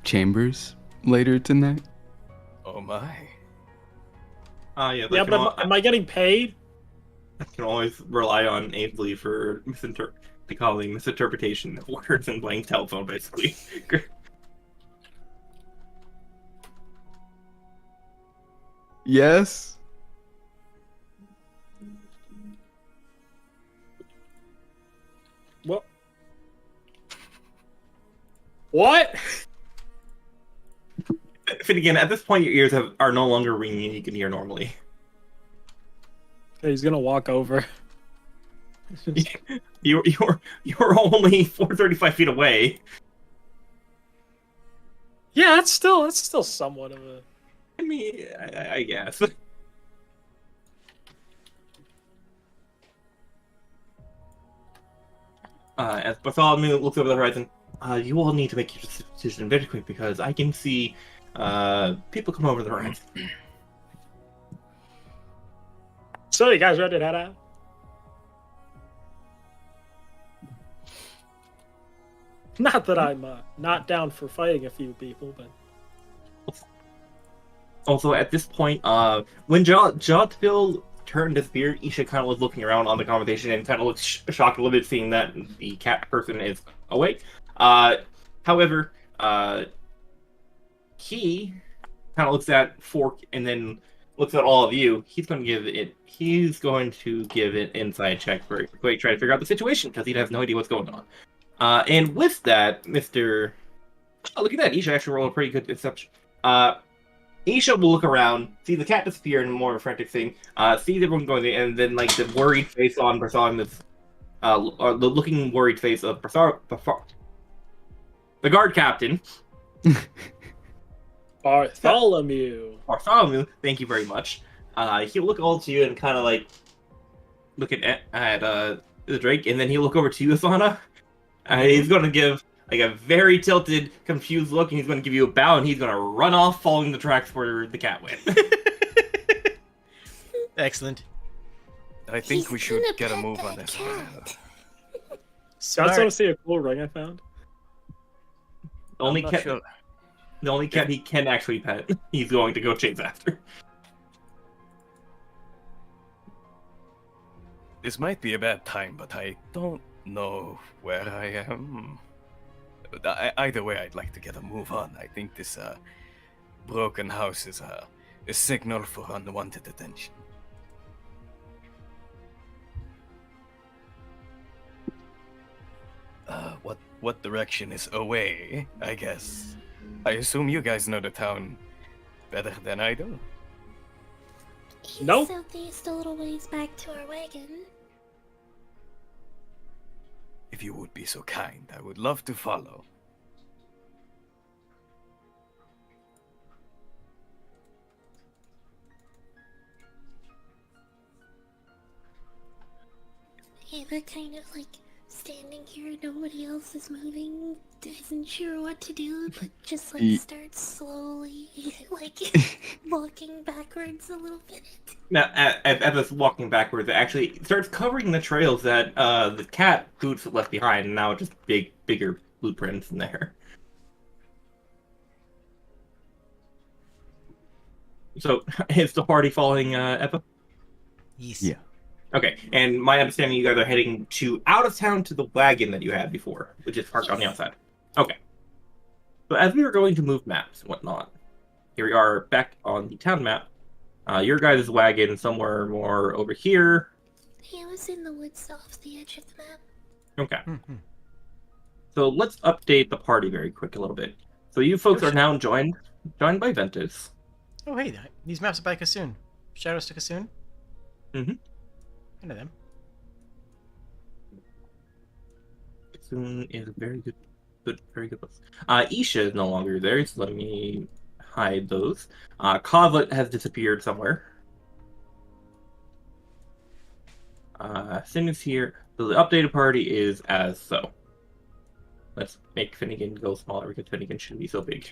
chambers later tonight. Oh my. Yeah, Yeah, but am I getting paid? I can always rely on Ainsley for misinterpretation of words and playing telephone, basically. Yes. What? What? Finnegan, at this point, your ears are no longer ringing and you can hear normally. He's gonna walk over. You're only 435 feet away. Yeah, that's still somewhat of a. I mean, I guess. As Bartholomew looks over the horizon, you all need to make your decision very quick because I can see people come over the horizon. So you guys ready to head out? Not that I'm not down for fighting a few people, but Also, at this point, when Jotville turned his spear, Isha kind of was looking around on the conversation and kind of looks shocked a little bit, seeing that the cat person is awake. However, he kind of looks at Fork and then looks at all of you. He's going to give an inside check very quickly, try to figure out the situation because he has no idea what's going on. And with that, Mr. Oh, look at that. Isha actually rolled a pretty good deception. Isha will look around, see the cat disappear in more of a frantic thing, see everyone going there, and then like the worried face on Bartholomew's, or the looking worried face of the guard captain. Bartholomew. Bartholomew, thank you very much. He'll look all to you and kind of like look at the Drake, and then he'll look over to you, Asana. He's going to give like a very tilted, confused look, and he's going to give you a bow, and he's going to run off, following the tracks where the cat went. Excellent. I think He's we should gonna get a pet move that on this. cat. Smart. Guys, want to see a cool ring I found? The only I'm not cat, sure. the only cat he can actually pet, he's going to go chase after. This might be a bad time, but I don't know where I am. Either way, I'd like to get a move on. I think this broken house is a signal for unwanted attention. What direction is away? I guess. I assume you guys know the town better than I do. He's Nope. southeast a little ways back to our wagon. If you would be so kind, I would love to follow. Yeah, we're kind of like standing here, nobody else is moving, isn't sure what to do, but just like Ye- starts slowly, like walking backwards a little bit. Now, as it's walking backwards, it actually starts covering the trails that the cat boots left behind, and now just bigger blueprints in there. So, is the party following Eppa? Yes. Yeah. Okay, and my understanding, you guys are heading to out of town to the wagon that you had before, which is parked on the Yes. outside. Okay. So as we were going to move maps and whatnot, here we are back on the town map. Your guys' wagon somewhere more over here. He was in the woods off the edge of the map. Okay. Mhm. So let's update the party very quick a little bit. So you folks are now joined by Ventus. Oh, hey, these maps are by Kassoon. Shadows to Kassoon? Mhm. I know them. Soon is a very good, very good list. Isha is no longer there, so let me hide those. Kovlet has disappeared somewhere. Sin is here. So the updated party is as so. Let's make Finnegan go smaller because Finnegan shouldn't be so big.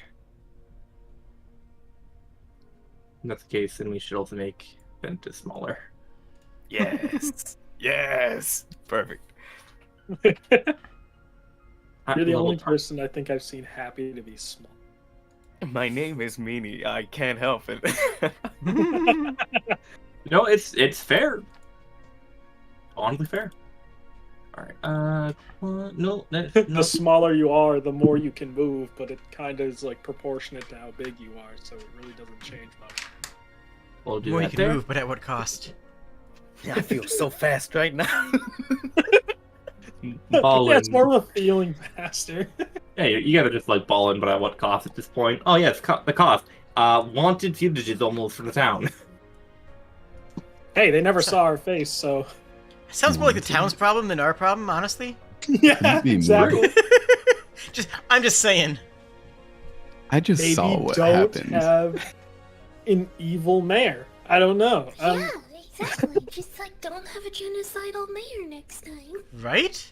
If that's the case, then we should also make Ventus smaller. Yes. Yes. Perfect. You're the Level only tar- person I think I've seen happy to be small. My name is Meanie. I can't help it. No, it's fair. honestly fair. All right. No, no. The smaller you are, the more you can move, but it kind of is like proportionate to how big you are, so it really doesn't change much. We'll The do more you that can there. move, but at what cost? I feel so fast right now. Ball Yeah, it's in. more of a feeling faster. Yeah, you gotta just like ball in, but at what cost at this point? Oh yeah, it's the cost. Wanted fugitives almost for the town. Hey, they never saw our face, so Sounds more like the town's problem than our problem, honestly. yeah, be exactly. I'm just saying. I just Maybe saw what don't happened. have an evil mayor. I don't know. Yeah, exactly. Just like don't have a genocidal mayor next time. Right?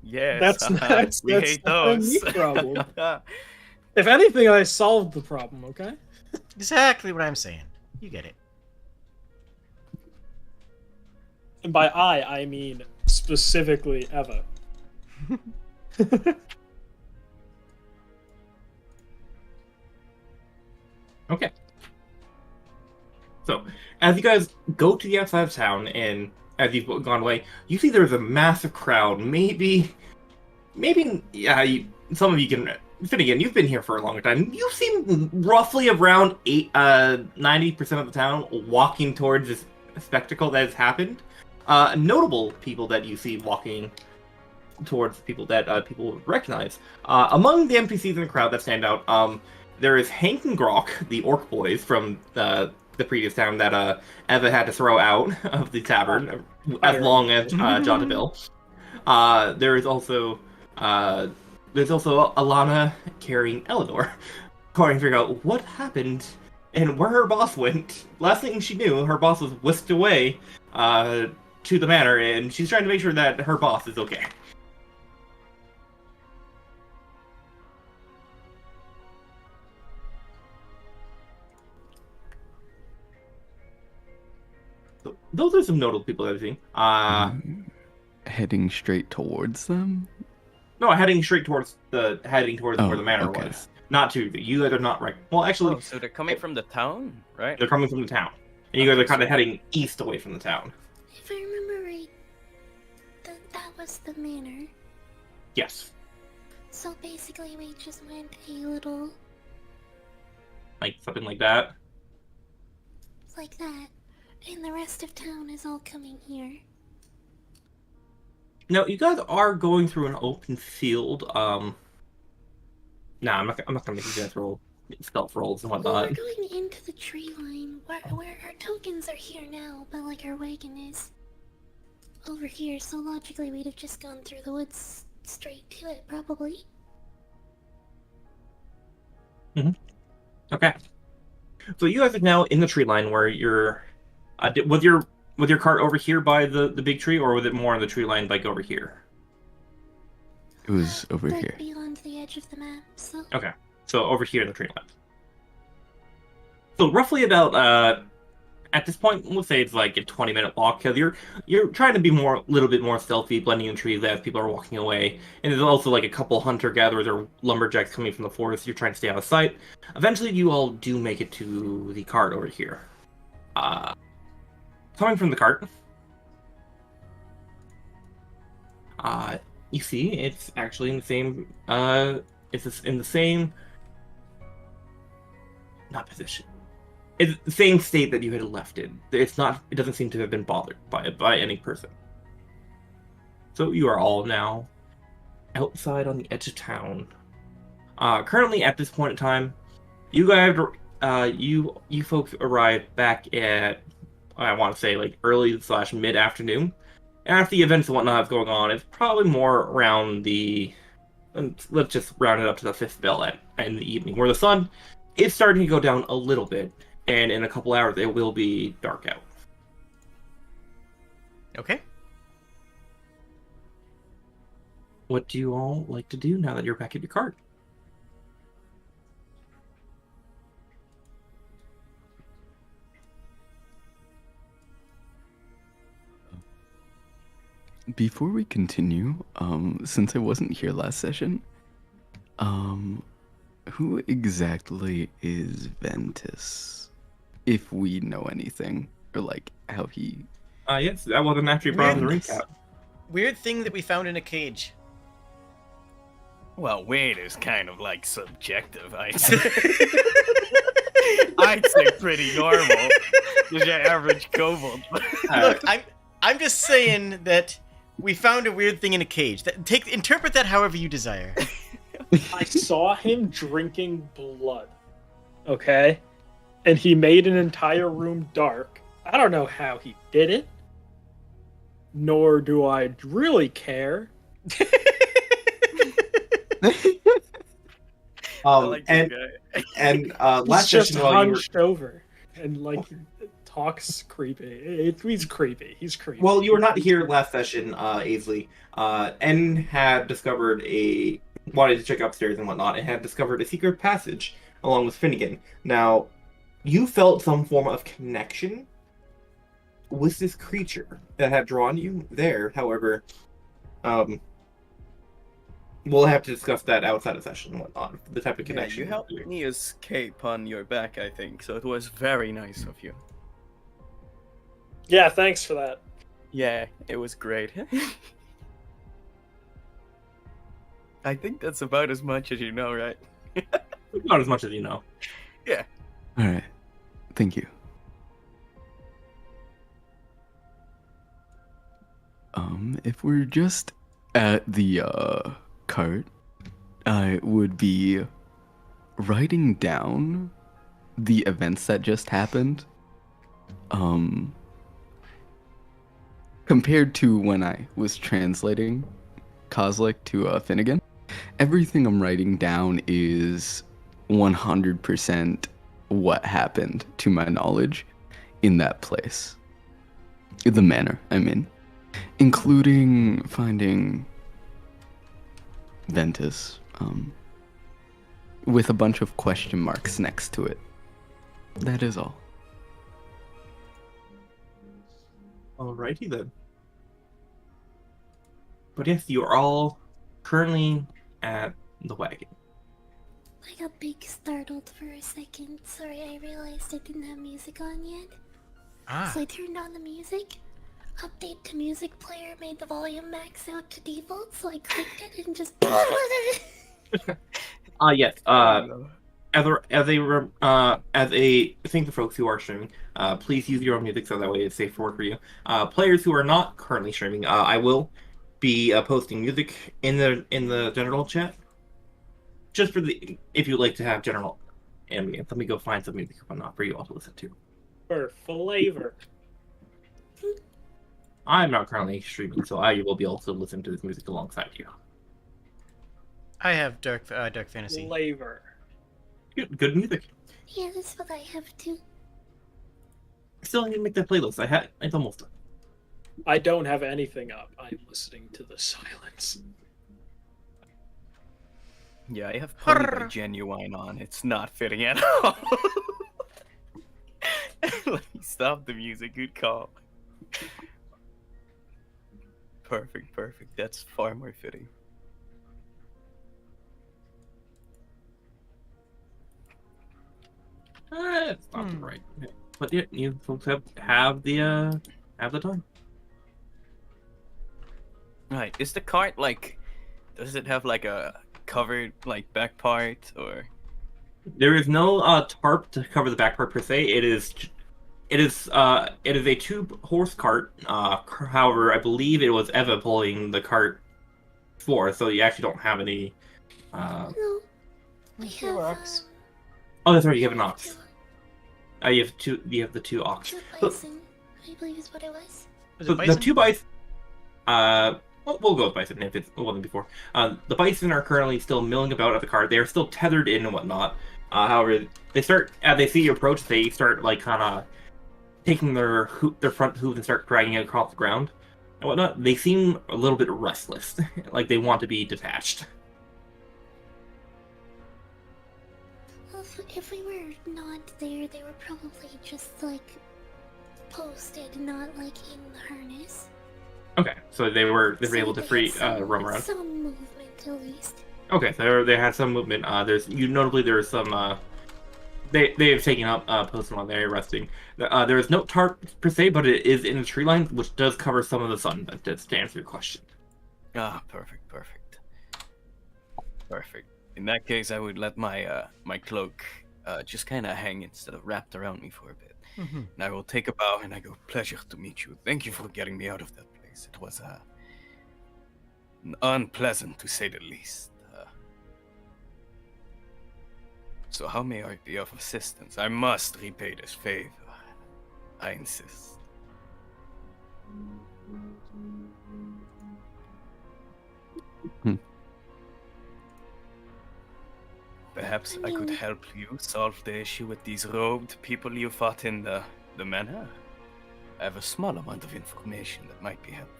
Yes, we that's hate not a those. me problem. If anything, I solved the problem. Okay. Exactly what I'm saying. You get it. And by I mean specifically Eva. Okay. So, as you guys go to the outside of town, and as you've gone away, you see there's a massive crowd. Maybe, yeah. Some of you can. Finnegan, you've been here for a long time. You've seen roughly around 90% of the town walking towards this spectacle that has happened. Notable people that you see walking towards people that people recognize. Among the NPCs in the crowd that stand out, there is Hank and Grok, the orc boys from the previous town that Eva had to throw out of the tavern, as long as John DeVille. There's also Alana carrying Eleanor, trying to figure out what happened and where her boss went. Last thing she knew, her boss was whisked away to the manor, and she's trying to make sure that her boss is okay. So, those are some notable people that I've seen. Heading straight towards them? No, heading towards where the manor okay. was. Not to you guys are not right. Well, actually, Oh, so they're coming from the town, right? they're coming from the town, and you guys are kind of heading east away from the town. If I remember right, that was the manor. Yes, So basically, we just went a little like something like that. like that, and the rest of town is all coming here. No, you guys are going through an open field. Nah, I'm not gonna make you guys roll stealth rolls and Well, whatnot. we're going into the tree line where our tokens are here now, but like our wagon is over here. So logically, we'd have just gone through the woods straight to it, probably. Okay. So you guys are now in the tree line where you're. Was your cart over here by the big tree, or was it more on the tree line like over here? It was over Like here. beyond the edge of the map. So Okay. So over here in the tree line. So roughly about at this point, we'll say it's like a 20-minute walk because you're trying to be a little bit more stealthy, blending in trees as people are walking away. And there's also like a couple hunter gatherers or lumberjacks coming from the forest. You're trying to stay out of sight. Eventually, you all do make it to the cart over here. Coming from the cart, you see it's actually in the same it's in the same not position. It's the same state that you had left it. It doesn't seem to have been bothered by any person. So you are all now outside on the edge of town. Currently at this point in time, you guys you folks arrived back at I want to say like early / mid afternoon. After the events and whatnot that's going on, it's probably more around let's just round it up to the 5th bell in the evening, where the sun is starting to go down a little bit, and in a couple hours it will be dark out. Okay. What do you all like to do now that you're back at your cart? Before we continue, since I wasn't here last session, who exactly is Ventus? If we know anything, or like how he Yes, that wasn't actually brought in the recap. Weird thing that we found in a cage. Well, weird is kind of like subjective, I'd say. I'd say pretty normal. Just your average kobold. Look, I'm just saying that we found a weird thing in a cage. Interpret that however you desire. I saw him drinking blood. Okay? And he made an entire room dark. I don't know how he did it. Nor do I really care. I like and that guy. and He's last just session while you were hunched over and like talks creepy. He's creepy. He's creepy. well, you were not here last session, Aisley. N had discovered wanted to check upstairs and whatnot, and had discovered a secret passage along with Finnegan. Now, you felt some form of connection with this creature that had drawn you there. However, we'll have to discuss that outside of session and whatnot. The type of Yeah, connection. you helped me escape on your back, I think, so it was very nice of you. Yeah, thanks for that. Yeah, it was great. I think that's about as much as you know, right? Not as much as you know. Yeah. All right. Thank you. If we're just at the cart, I would be writing down the events that just happened. Compared to when I was translating Kozlik to Finnegan, everything I'm writing down is 100% what happened to my knowledge in that place. The manor, I mean. Including finding Ventus, with a bunch of question marks next to it. That is all. Alrighty then. But yes, you are all currently at the wagon. I got big startled for a second. Sorry, I realized I didn't have music on yet. So I turned on the music. Update to music player made the volume max out to default, so I clicked it and just. Yes. As a thing for folks who are streaming, please use your own music so that way it's safe for work for you. Players who are not currently streaming, I will be posting music in the general chat. Just for if you'd like to have general ambience. Let me go find some music or whatnot for you all to listen to. For flavor. I'm not currently streaming, so I will be able to listen to this music alongside you. I have dark fantasy. Flavor. Good music. Yeah, that's what I have too. Still need to make that playlist. It's almost done. I don't have anything up. I'm listening to the silence. Yeah, I have Pony by Genuine on. It's not fitting at all. Let me stop the music. Good call. Perfect. That's far more fitting. It's not the right. But yeah, you folks have the time. Right. Is the cart does it have like a covered back part or? There is no tarp to cover the back part per se. It is a 2-horse cart. However, I believe it was Eva pulling the cart for, so you actually don't have any. No, I have. Oh, that's right. You have an ox. You have two. You have the 2 ox. 2 bison, I believe is what it was. So the 2 bison. We'll go with bison if it wasn't before. The bison are currently still milling about at the cart. They are still tethered in and whatnot. However, they start as they see you approach. They start kind of taking their front hooves and start dragging it across the ground and whatnot. They seem a little bit restless, like they want to be detached. Well, if we were not there, they were probably just posted, not in the harness. Okay, so they were able to roam around. Some movement at least. Okay, so they had some movement. There's some They have taken up posted while they're resting. There is no tarp per se, but it is in the tree line, which does cover some of the sun. That does to answer your question. Ah, perfect. In that case, I would let my my cloak just kind of hang instead of wrapped around me for a bit. Mhm. And I will take a bow and I go, pleasure to meet you. Thank you for getting me out of that place. It was unpleasant to say the least. So how may I be of assistance? I must repay this favor. I insist. Perhaps I could help you solve the issue with these robed people you fought in the manor. I have a small amount of information that might be helpful.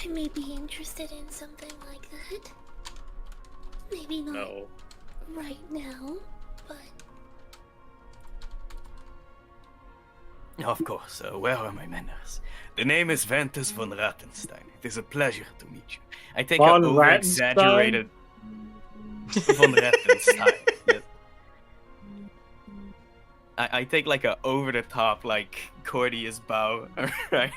I may be interested in something like that. Maybe not No. right now, but Of course, where are my manners? The name is Ventus von Rattenstein. It is a pleasure to meet you. I take Von an over-exaggerated... von Rattenstein. Yes. I take like a over-the-top, like, courteous bow, right?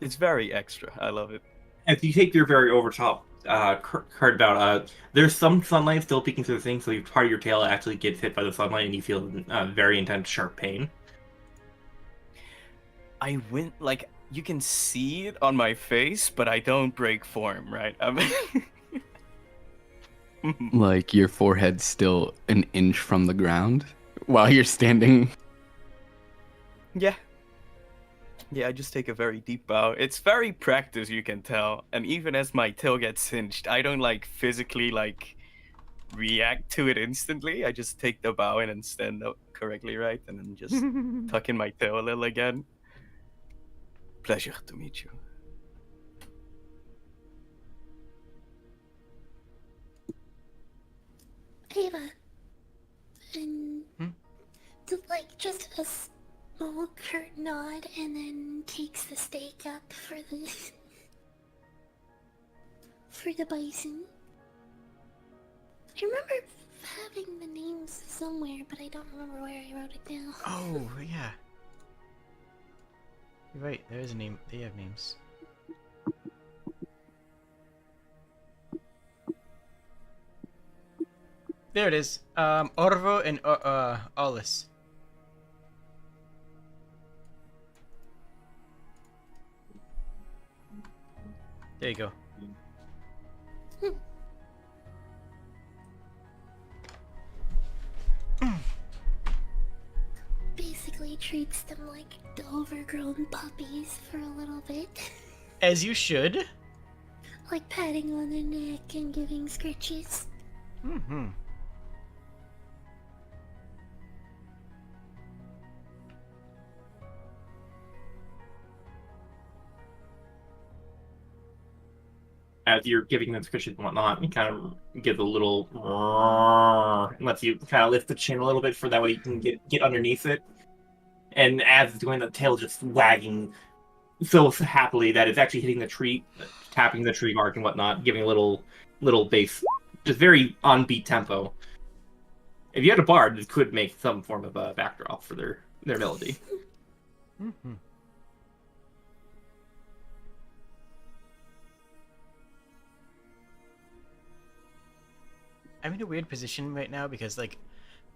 It's very extra. I love it. If you take your very over top card bow, there's some sunlight still peeking through the thing, so part of your tail actually gets hit by the sunlight, and you feel very intense, sharp pain. I went like you can see it on my face, but I don't break form, right? Like your forehead's still an inch from the ground while you're standing. Yeah. Yeah, I just take a very deep bow. It's very practice, you can tell. And even as my tail gets cinched, I don't like physically like react to it instantly. I just take the bow and then stand up correctly, right? And then just tuck in my tail a little again. Pleasure to meet you. Ava, and like just a small curt nod, and then takes the stake up for the for the bison. I remember having the names somewhere, but I don't remember where I wrote it down. Oh, yeah. You're right, there is a name. They have names. There it is. Orvo and Olis. There you go. Basically treats them like overgrown puppies for a little bit. As you should. Like patting on their neck and giving scritches. Mm-hmm. As you're giving them scritches and whatnot, you kind of give a little and lets you kind of lift the chin a little bit for that way you can get underneath it. And as it's doing, the tail just wagging so happily that it's actually hitting the tree, tapping the tree bark and whatnot, giving a little bass, just very on-beat tempo. If you had a bard, this could make some form of a backdrop for their melody. Mm-hmm. I'm in a weird position right now because, like,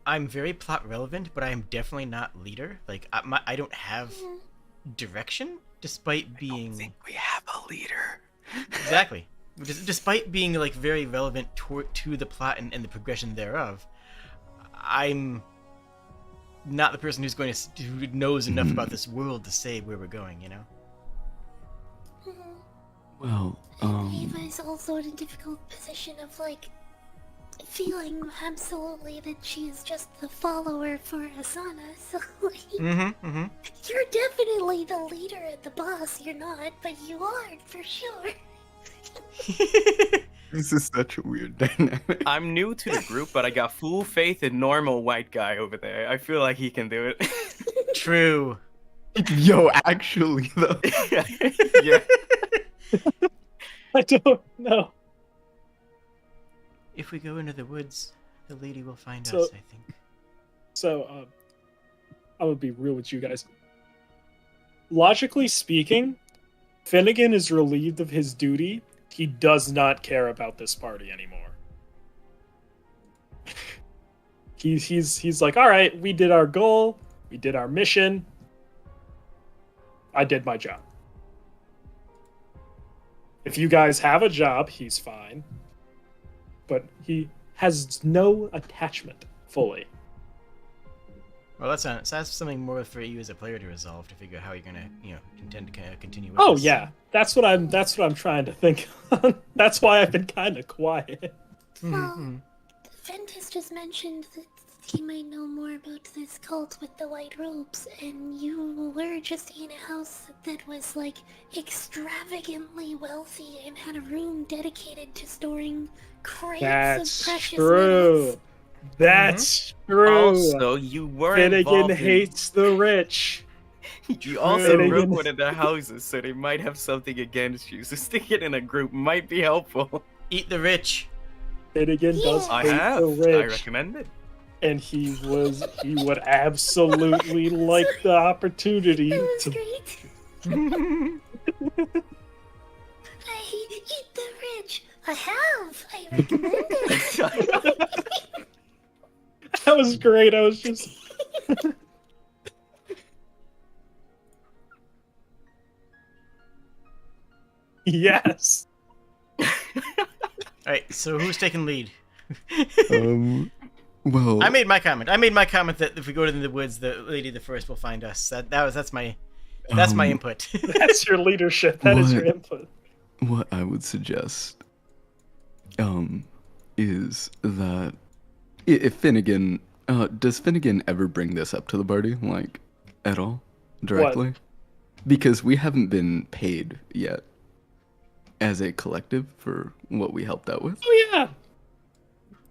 I'm very plot relevant, but I am definitely not leader. Like, I don't have direction, despite being. I don't think we have a leader. Exactly. Despite being like very relevant to the plot and the progression thereof, I'm not the person who knows enough about this world to say where we're going. You know. Well, Eva is also in a difficult position of like feeling absolutely that she is just the follower for Asana, so like, you're definitely the leader and the boss, you're not, but you are, for sure. This is such a weird dynamic. I'm new to the group, but I got full faith in normal white guy over there. I feel like he can do it. True. Yo, actually, though. Yeah. I don't know. If we go into the woods, the lady will find So- us, I think. So, I would be real with you guys. Logically speaking, Finnegan is relieved of his duty. He does not care about this party anymore. He's like, all right, we did our goal, we did our mission. I did my job. If you guys have a job, he's fine. But he has no attachment fully. Well, that's something more for you as a player to resolve to figure out how you're gonna, intend to continue with Oh this. yeah, that's what I'm trying to think on. That's why I've been kind of quiet. Mhm. Ventus just mentioned that he might know more about this cult with the white robes, and you were just in a house that was like extravagantly wealthy and had a room dedicated to storing crates of That's precious true. metals. That's true. Also, you were Finnegan involved in... hates the rich. You also Finnegan- broke one of their houses, so they might have something against you. So sticking in a group might be helpful. Eat the rich. Finnegan does Yeah. I hate have. the rich. I recommend it. And he would absolutely like the opportunity That was to. great. I eat the rich. I have. I recommend it. That was great. I was just. Yes. Alright, so who's taking lead? Well, I made my comment. I made my comment that if we go to the woods, the lady the first will find us. That's my input. That's your leadership. That is your What? input. what I would suggest, is that if Finnegan, does Finnegan ever bring this up to the party, like, at all, directly? Because we haven't been paid yet, as a collective, for what we helped out with. Oh yeah.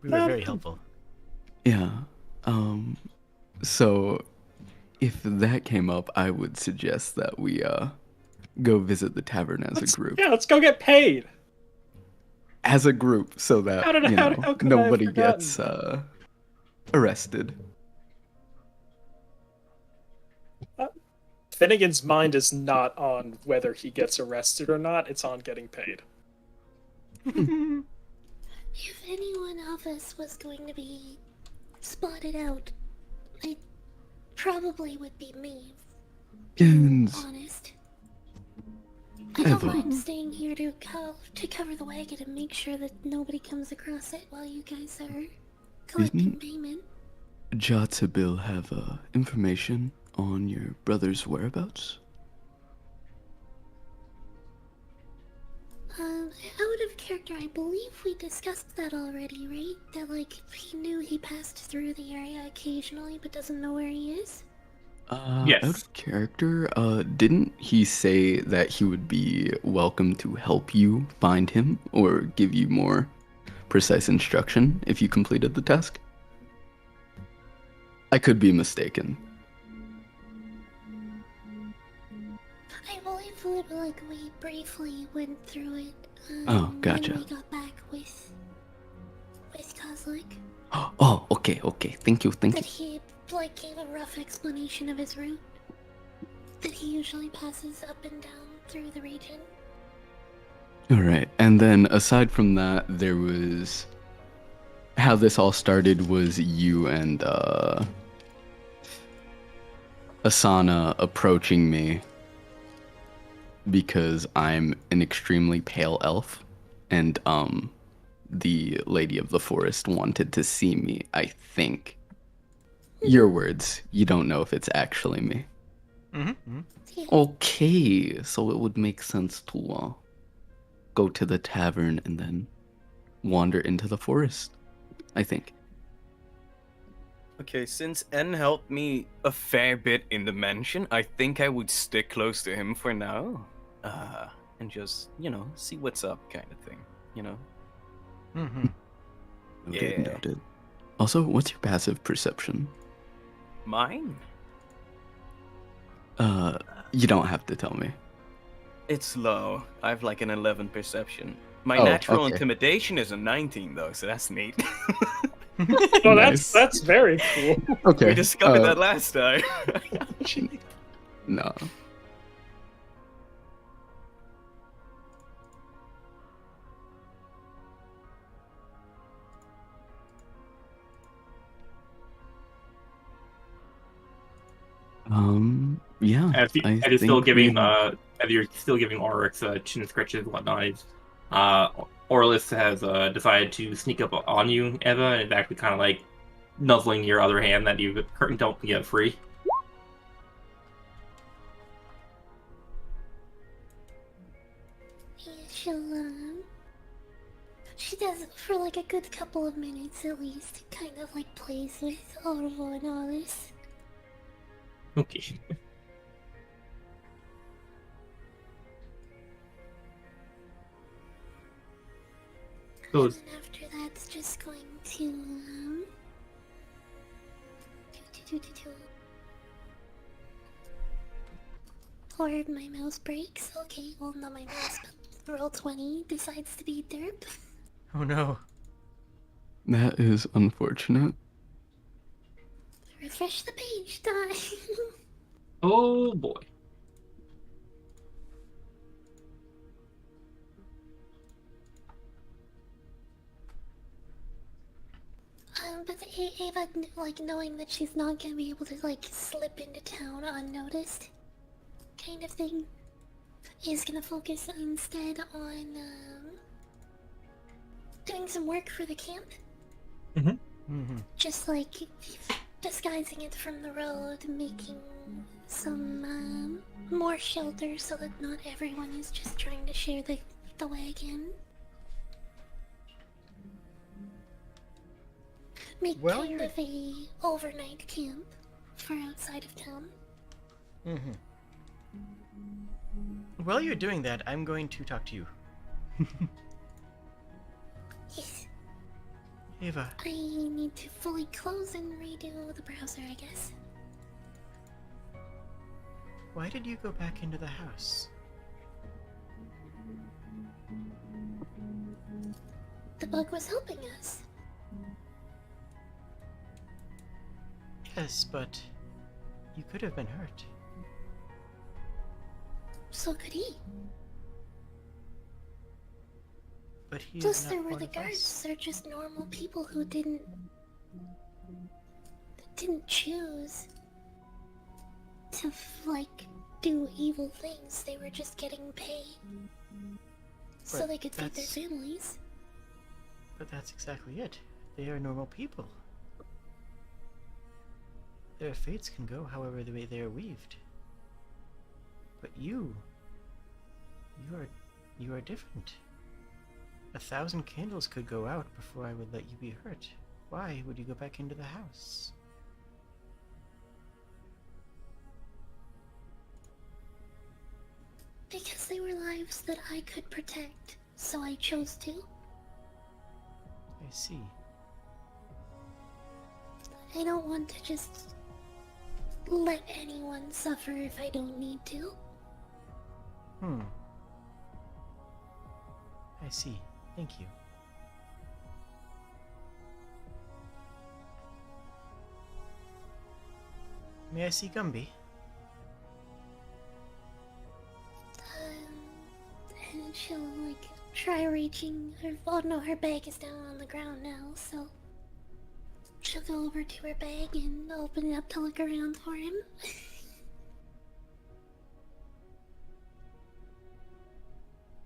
We were very helpful. Yeah. So if that came up, I would suggest that we go visit the tavern as a group. Yeah, let's go get paid. As a group, so that How could I have nobody forgotten? gets arrested. Finnegan's mind is not on whether he gets arrested or not. It's on getting paid. If any one of us was going to be spotted out, it probably would be me, And honest. I don't Eva. mind staying here to cover the wagon and make sure that nobody comes across it while you guys are collecting Isn't- payment. Jatsabil have information on your brother's whereabouts? Out of character, I believe we discussed that already, right? That, like, he knew he passed through the area occasionally, but doesn't know where he is? Yes. Out of character, didn't he say that he would be welcome to help you find him or give you more precise instruction if you completed the task? I could be mistaken. I believe, like, we briefly went through it, Oh, gotcha. when we got back with Kozlik. Oh, okay. Thank you. That he, like, gave a rough explanation of his route. That he usually passes up and down through the region. Alright, and then aside from that, there was... How this all started was you and, Asana approaching me because I'm an extremely pale elf, and, the Lady of the Forest wanted to see me, I think. Your words, you don't know if it's actually me. Mm-hmm. Yeah. Okay, so it would make sense to go to the tavern and then wander into the forest, I think. Okay, since N helped me a fair bit in the mansion, I think I would stick close to him for now. And just, see what's up kind of thing, Mm-hmm. Noted, Yeah. noted. Also, what's your passive perception? Mine? You don't have to tell me. It's low. I have like an 11 perception. My Oh, natural okay. intimidation is a 19 though, so that's neat. Oh, Nice. that's very cool. Okay. We discovered that last time. No. Yeah. As, he, I as you're still think we giving as you're still giving Oryx chin scratches and whatnot, Orlis has decided to sneak up on you, Eva, and is actually kind of like nuzzling your other hand that you don't get free. Yeah, she does it for like a good couple of minutes at least. Kind of like plays with Orvo and all this. Okay. And then after that's just going to Or my mouse breaks. Okay, well not my mouse, but roll 20 decides to be derp. Oh no. That is unfortunate. Refresh the page, die. Oh boy. But Ava, like, knowing that she's not gonna be able to, like, slip into town unnoticed, kind of thing, is gonna focus instead on, doing some work for the camp. Just, like, disguising it from the road, making some, more shelter so that not everyone is just trying to share the wagon. Make kind of a overnight camp for outside of town. While you're doing that, I'm going to talk to you. Yes. Ava. I need to fully close and redo the browser, I guess. Why did you go back into the house? The bug was helping us. Yes, but you could have been hurt. So could he. But he's Plus, not there were one the of guards. us. They're just normal people who didn't choose to like do evil things. They were just getting paid so But they could feed their that's- families. But that's exactly it. They are normal people. Their fates can go however the way they are weaved. But you are different. 1,000 candles could go out before I would let you be hurt. Why would you go back into the house? Because they were lives that I could protect, so I chose to. I see. I don't want to just let anyone suffer if I don't need to. I see. Thank you. May I see Gumby? And she'll, like, try reaching her. Oh no, her bag is down on the ground now, so she'll go over to her bag and open it up to look around for him.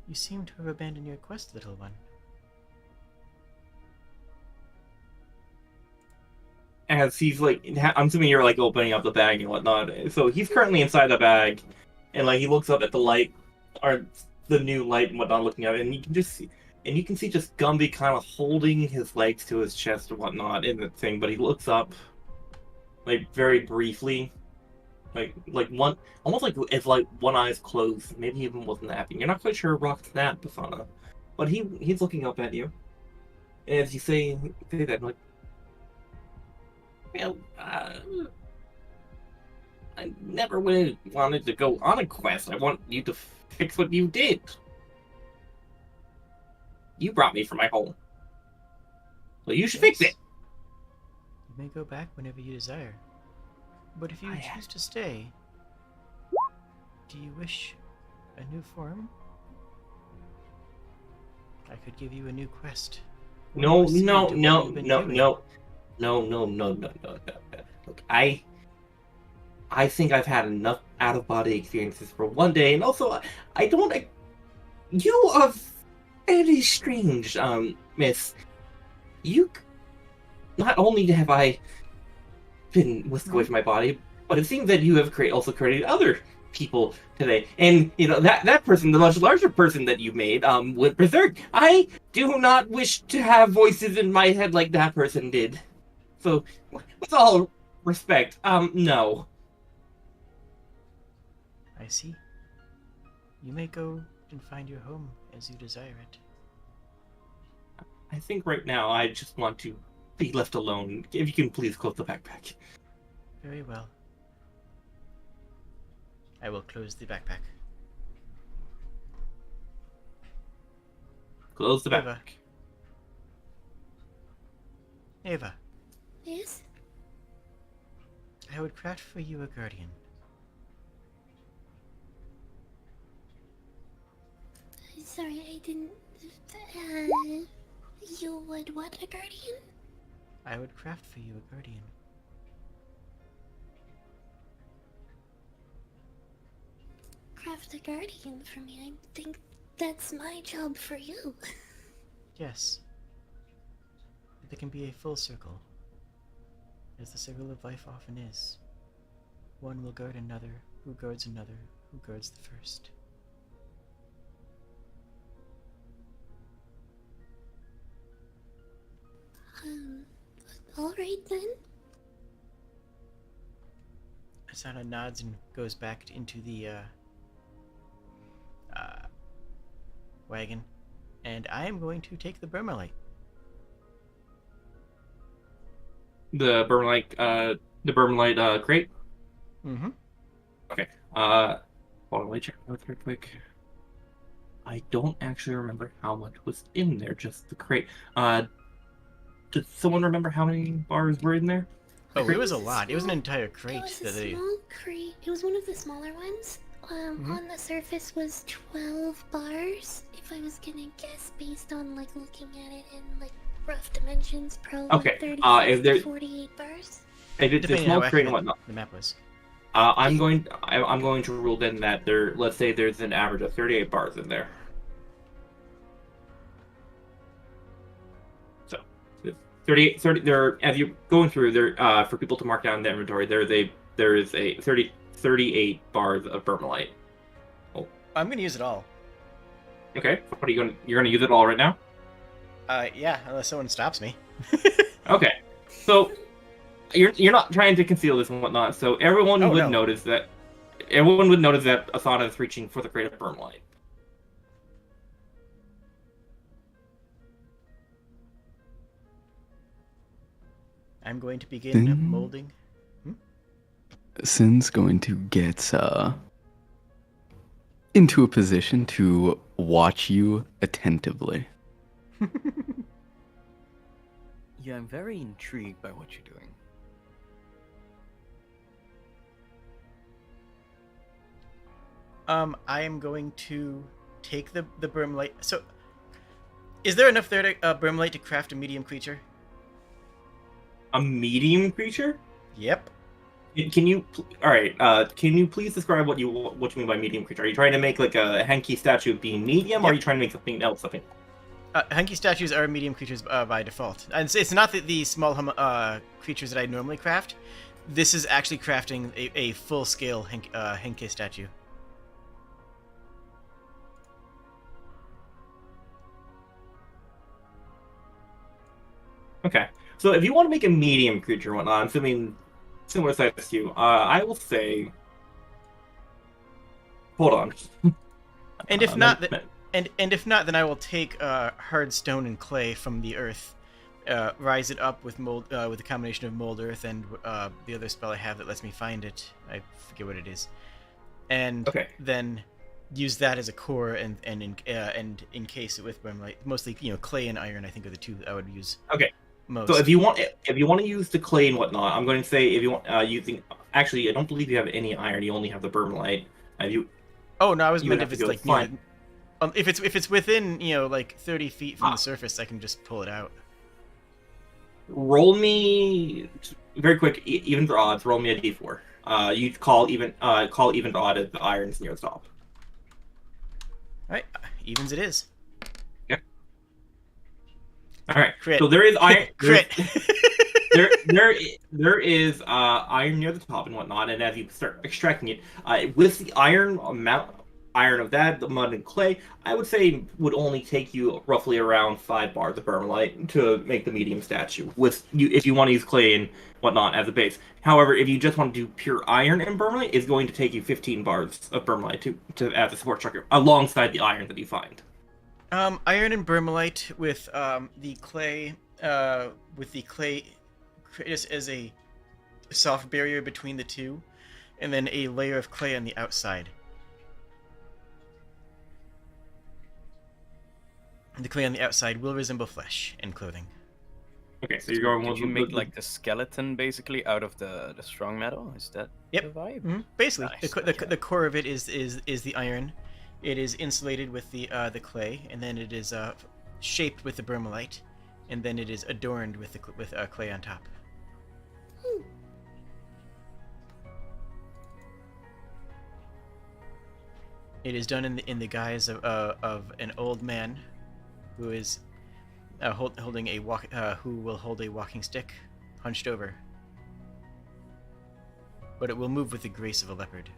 You seem to have abandoned your quest, little one. As he's like, I'm assuming you're like opening up the bag and whatnot. So he's currently inside the bag, and like he looks up at the light, or the new light and whatnot, looking at it, and you can just see just Gumby kind of holding his legs to his chest and whatnot in the thing. But he looks up, like very briefly, like one, almost like if like one eye's closed, maybe he even wasn't napping. You're not quite sure Rock's that persona, but he's looking up at you, and as you say that, like. Well, I never wanted to go on a quest. I want you to fix what you did. You brought me from my home. So you should fix it. You may go back whenever you desire. But if you choose to stay, do you wish a new form? I could give you a new quest. No. Look, I think I've had enough out-of-body experiences for one day, and also, I don't... You are very strange, miss. You... Not only have I been whisked away from my body, but it seems that you have also created other people today. And, that person, the much larger person that you made, went berserk. I do not wish to have voices in my head like that person did. So, with all respect, no. I see. You may go and find your home as you desire it. I think right now I just want to be left alone. If you can please close the backpack. Very well. I will close the backpack. Close the Ava. backpack. Ava, Yes? I would craft for you a guardian. Sorry, I didn't. You would what, a guardian? I would craft for you a guardian. Craft a guardian for me. I think that's my job for you. Yes. There can be a full circle, as the circle of life often is. One will guard another, who guards another, who guards the first. Alright then. Asana nods and goes back into the wagon, and I am going to take the Burmalite. The Burmalite crate? Mm-hmm. Okay. Hold on, let me check my notes real quick. I don't actually remember how much was in there, just the crate. Does someone remember how many bars were in there? Oh, it was a lot. It was an entire crate. It was a that they... small crate. It was one of the smaller ones. On the surface was 12 bars. If I was gonna guess based on looking at it in rough dimensions, probably Okay. 36 If there, to 48 bars. if it's a Depending on small how crate and accurate whatnot, the map was. I'm going to rule then that let's say there's an average of 38 bars in there. So 30 there, as you're going through there, for people to mark down in the inventory, there is a 38 bars of Burmalite. I'm gonna use it all. Okay, what are you're gonna use it all right now? Yeah, unless someone stops me. Okay, so you're not trying to conceal this and whatnot, so everyone would no. notice that Asana is reaching for the crate of Burmalite. I'm going to begin Then- molding. Sin's going to get into a position to watch you attentively. Yeah, I'm very intrigued by what you're doing. I am going to take the Burmalite. So, is there enough there to Burmalite to craft a medium creature? A medium creature? Yep. Can you? All right. Can you please describe what you mean by medium creature? Are you trying to make like a Henki statue being medium, or are you trying to make something else? Something? Henki statues are medium creatures by default. And it's not the small creatures that I normally craft. This is actually crafting a full-scale Henki statue. Okay. So if you want to make a medium creature, and whatnot, I'm assuming similar size to you. I will say. Hold on. And if not, and if not, then I will take hard stone and clay from the earth, rise it up with with a combination of mold earth and the other spell I have that lets me find it. I forget what it is, and Okay. then use that as a core and encase it with Brimlight. Mostly, clay and iron. I think are the two I would use. Okay. Most. So if you want to use the clay and whatnot, I'm going to say if you want using. Actually, I don't believe you have any iron. You only have the Bermlight. Have you? Oh no, I was You meant would if have it's to go like find- if it's within 30 feet from the surface, I can just pull it out. Roll me very quick. Even for odds, roll me a d4. You call even to odd if the iron's near the top. All right, evens it is. All right. Crit. So there is iron. Crit. there is iron near the top and whatnot, and as you start extracting it, with the iron of that, the mud and clay, I would say would only take you roughly around 5 bars of Bermlight to make the medium statue. If you want to use clay and whatnot as a base. However, if you just want to do pure iron and Bermlight, it's going to take you 15 bars of Bermlight to add the support structure alongside the iron that you find. Iron and Bermlight with the clay just as a soft barrier between the two, and then a layer of clay on the outside. The clay on the outside will resemble flesh and clothing. Okay, so you're going. Did you make like the skeleton basically out of the strong metal? Is that Yep. the vibe? Mm-hmm. Basically, Nice, the core of it is the iron. It is insulated with the clay, and then it is shaped with the Bermlight, and then it is adorned with clay on top. It is done in the guise of an old man, who is holding who will hold a walking stick, hunched over. But it will move with the grace of a leopard.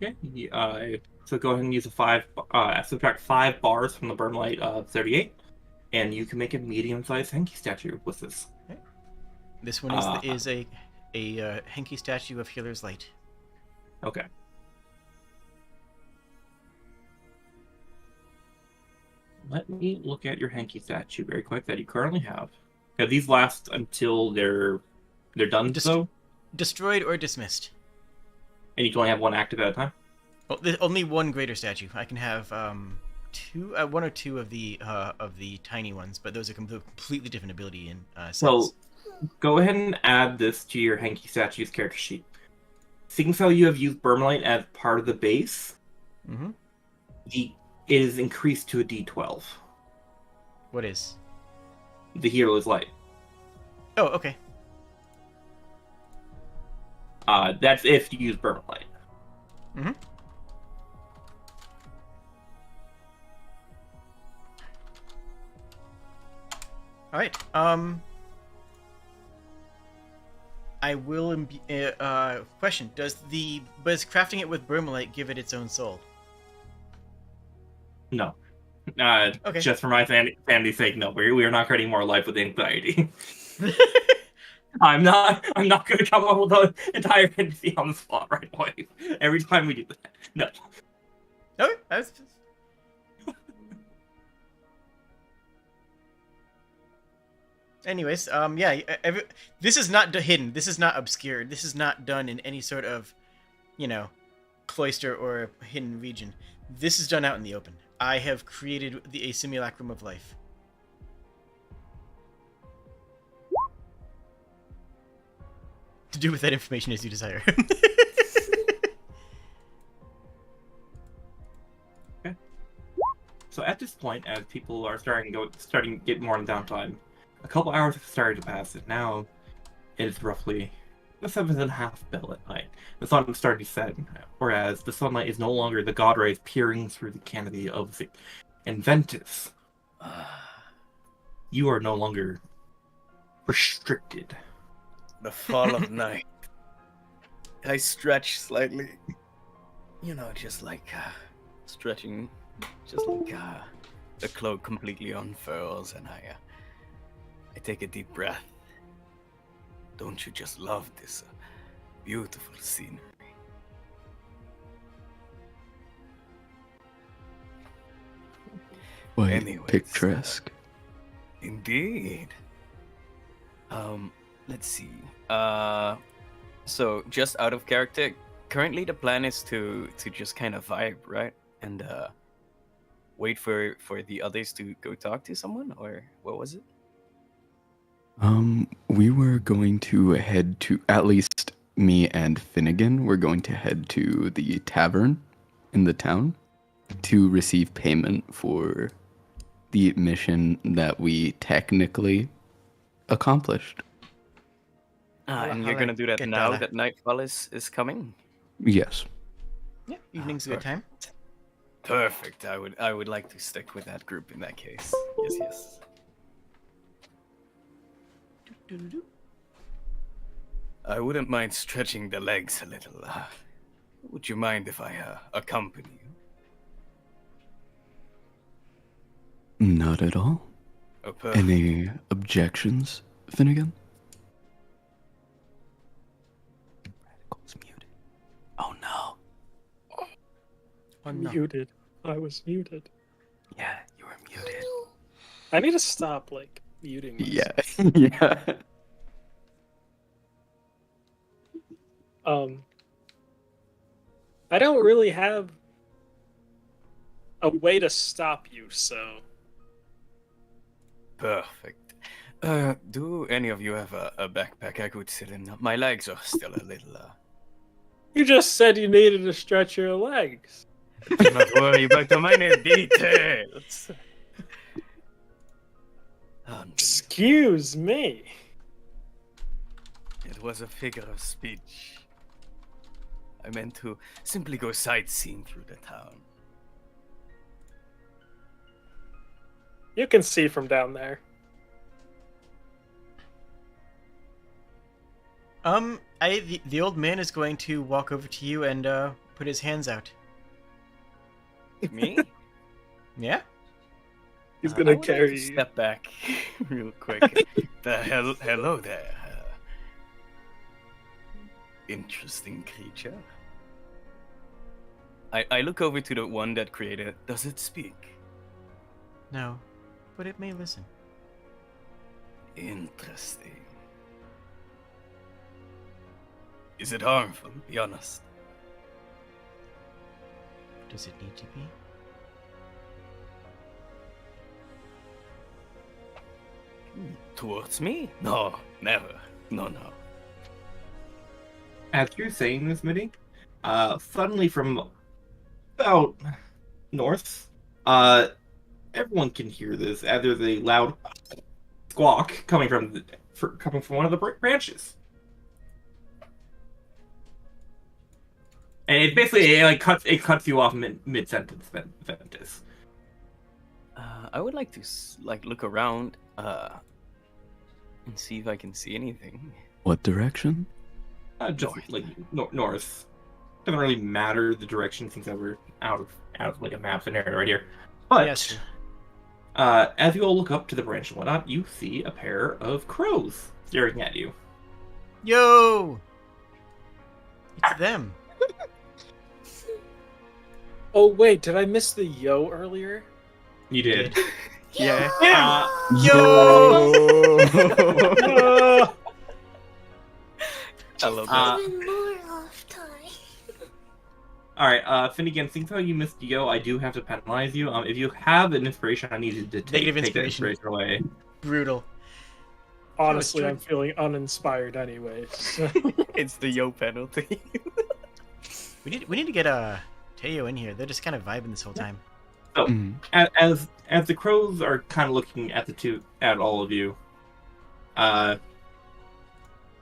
Okay. So go ahead and use subtract 5 bars from the Bermlight of 38, and you can make a medium-sized Henki statue with this. Okay. This one is a Henki statue of Healer's Light. Okay. Let me look at your Henki statue very quick that you currently have. Because these last until they're done, so. Destroyed or dismissed. And you can only have one active at a time? Well, there's only one greater statue. I can have one or two of the tiny ones, but those are completely different ability and sets. So, go ahead and add this to your Henki statue's character sheet. Seeing as how you have used Bermlight as part of the base, it is increased to a D12. What is? The Hero's Light. Oh, okay. That's if you use Bermlight. Mm-hmm. All right. I will. Question: Does crafting it with Bermlight give it its own soul? No. Okay. Just for my family's sake, no. We are not creating more life with anxiety. I'm not going to come up with the entire entity on the spot right away. Every time we do that. No. Okay. That's... Anyways, this is not hidden. This is not obscured. This is not done in any sort of, cloister or hidden region. This is done out in the open. I have created a simulacrum of life. To do with that information as you desire. Okay. So at this point, as people are starting to get more in downtime, a couple hours have started to pass, and now it is roughly the 7.5 bell at night. The sun is starting to set, whereas the sunlight is no longer the god rays peering through the canopy of the Inventus. You are no longer restricted. The fall of night. I stretch slightly. Just like stretching, just like the cloak completely unfurls, and I take a deep breath. Don't you just love this beautiful scenery? Wait, Anyways. picturesque? Indeed. Let's see. So just out of character, currently the plan is to just kind of vibe, right? And wait for the others to go talk to someone, or what was it? We were going to head to, at least me and Finnegan were going to head to the tavern in the town to receive payment for the mission that we technically accomplished. And I you're gonna like do that get now dollar. that nightfall is coming? Yes. Yeah, evening's a good time. Perfect. I would like to stick with that group in that case. Yes, yes. Doo-doo-doo. I wouldn't mind stretching the legs a little. Would you mind if I accompany you? Not at all. Oh, perfect. Any objections, Finnegan? Radical's muted. Oh no. Oh, no. Muted. I was muted. Yeah, you were muted. I need to stop like muting myself. Yeah. Yeah. I don't really have a way to stop you, so Perfect. Do any of you have a backpack I could sit in? My legs are still a little. you just said you needed to stretch your legs. Do not worry about the minor details. Excuse me. It was a figure of speech. I meant to simply go sightseeing through the town. You can see from down there. The old man is going to walk over to you and put his hands out. Me? Yeah? He's I gonna would like to carry you. Step back real quick. Hello there. Interesting creature. I look over to the one that created it. Does it speak? No, but it may listen. Interesting. Is it harmful? Be honest. Does it need to be? Towards me? No, never. No. As you're saying this, Mitty, suddenly from about north, everyone can hear this. There's a loud squawk coming from one of the branches, and it basically cuts you off mid sentence. Ventus. I would like to look around and see if I can see anything. What direction? Just like north. Doesn't really matter the direction since we're out of like a map scenario right here. But Yes. as you all look up to the branch and whatnot, you see a pair of crows staring at you. Yo! It's them. Oh wait, did I miss the yo earlier? You did. Yeah. Yo! I love that. Even more off time. All right, Finnegan, since how you missed Yo, I do have to penalize you. If you have an inspiration, I need you to take Negative that inspiration. inspiration away. Brutal. Honestly, Sure. I'm feeling uninspired anyway. So. It's the yo penalty. We need to get Teo in here. They're just kind of vibing this whole time. So, Mhm. as the crows are kind of looking at at all of you,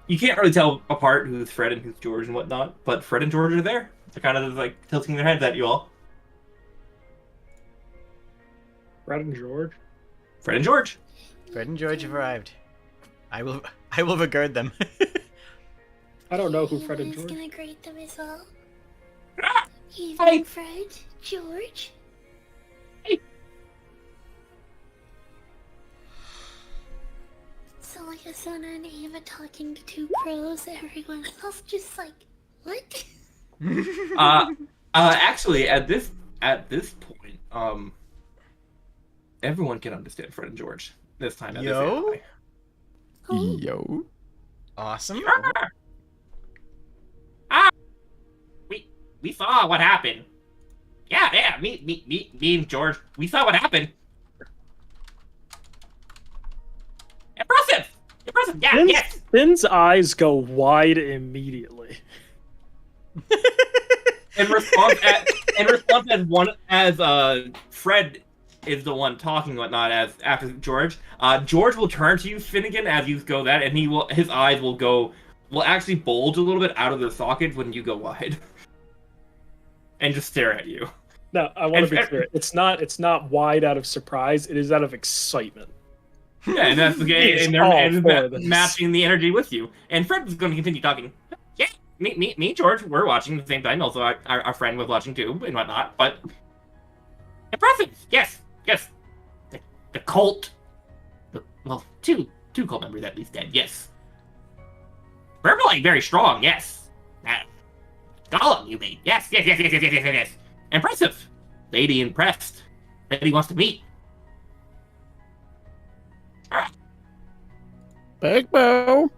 you can't really tell apart who's Fred and who's George and whatnot. But Fred and George are there. They're kind of like tilting their heads at you all. Fred and George. Fred and George. Fred and George have arrived. I will regard them. I don't know who Fred and Evelyn's George. gonna greet them as well. Hi. Evening, Fred. George. So like Asana and Ava talking to two crows, everyone else just like, what? Actually, at this point, everyone can understand Fred and George. this time. At Yo? This Oh, Yo. Awesome. we saw what happened. Yeah, me and George, we saw what happened. Impressive! Yeah, yes! Finn's eyes go wide immediately. In response, as Fred is the one talking, whatnot, as after George, George will turn to you, Finnegan, as you go that, and his eyes will actually bulge a little bit out of their sockets when you go wide, and just stare at you. No, I want to be clear. It's not wide out of surprise. It is out of excitement. Yeah, and that's the game, and they're matching the energy with you. And Fred is going to continue talking. Yeah, me and George, we're watching at the same time. Also, our friend was watching too, and whatnot. But impressive, yes. The cult, two cult members at least dead. Yes. Verbally very strong. Yes. Golem you made. Yes. Impressive. Lady impressed. Lady wants to meet. Big Bo.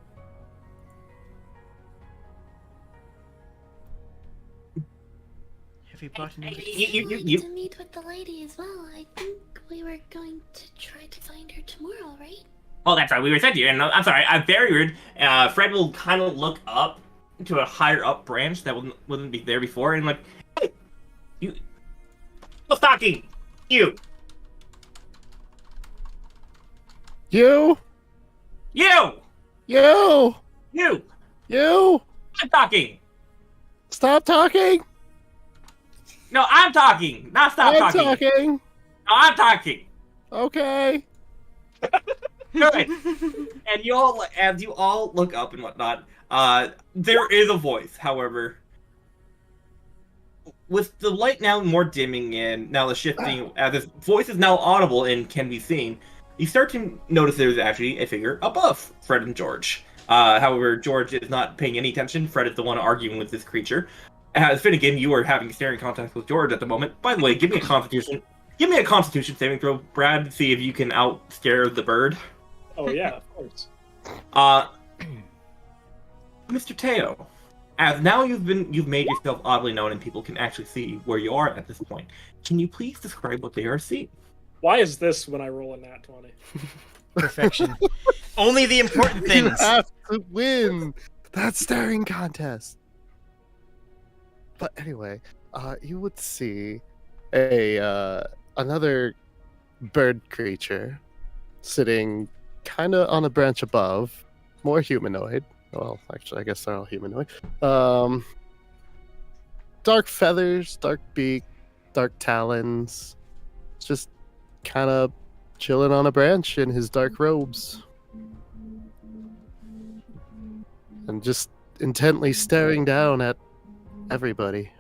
Have you brought I any? would like to meet with the lady as well. I think we were going to try to find her tomorrow, right? Oh, that's right. We were sent to you, and I'm sorry. I'm very rude. Fred will kind of look up to a higher up branch that wasn't be there before, and like, hey, you, who's talking? You. I'm talking. Stop talking. No, I'm talking. Not stop I'm talking. talking. No, I'm talking. Okay. Good. And as you all look up and whatnot, there is a voice. However, with the light now more dimming and now the shifting, as this voice is now audible and can be seen, you start to notice there's actually a figure above Fred and George. However, George is not paying any attention. Fred is the one arguing with this creature. As Finnegan, you are having staring contact with George at the moment. By the way, give me a Constitution. Give me a Constitution saving throw, Brad, to see if you can out-scare the bird. Oh yeah, of course. Mr. Teo, as now you've made yourself oddly known and people can actually see where you are at this point, can you please describe what they are seeing? Why is this when I roll a nat 20? Perfection. Only the important You things. have to win that staring contest. But anyway, you would see another bird creature sitting kind of on a branch above, more humanoid. Well, actually, I guess they're all humanoid. Dark feathers, dark beak, dark talons. Just kind of chilling on a branch in his dark robes. And just intently staring down at everybody.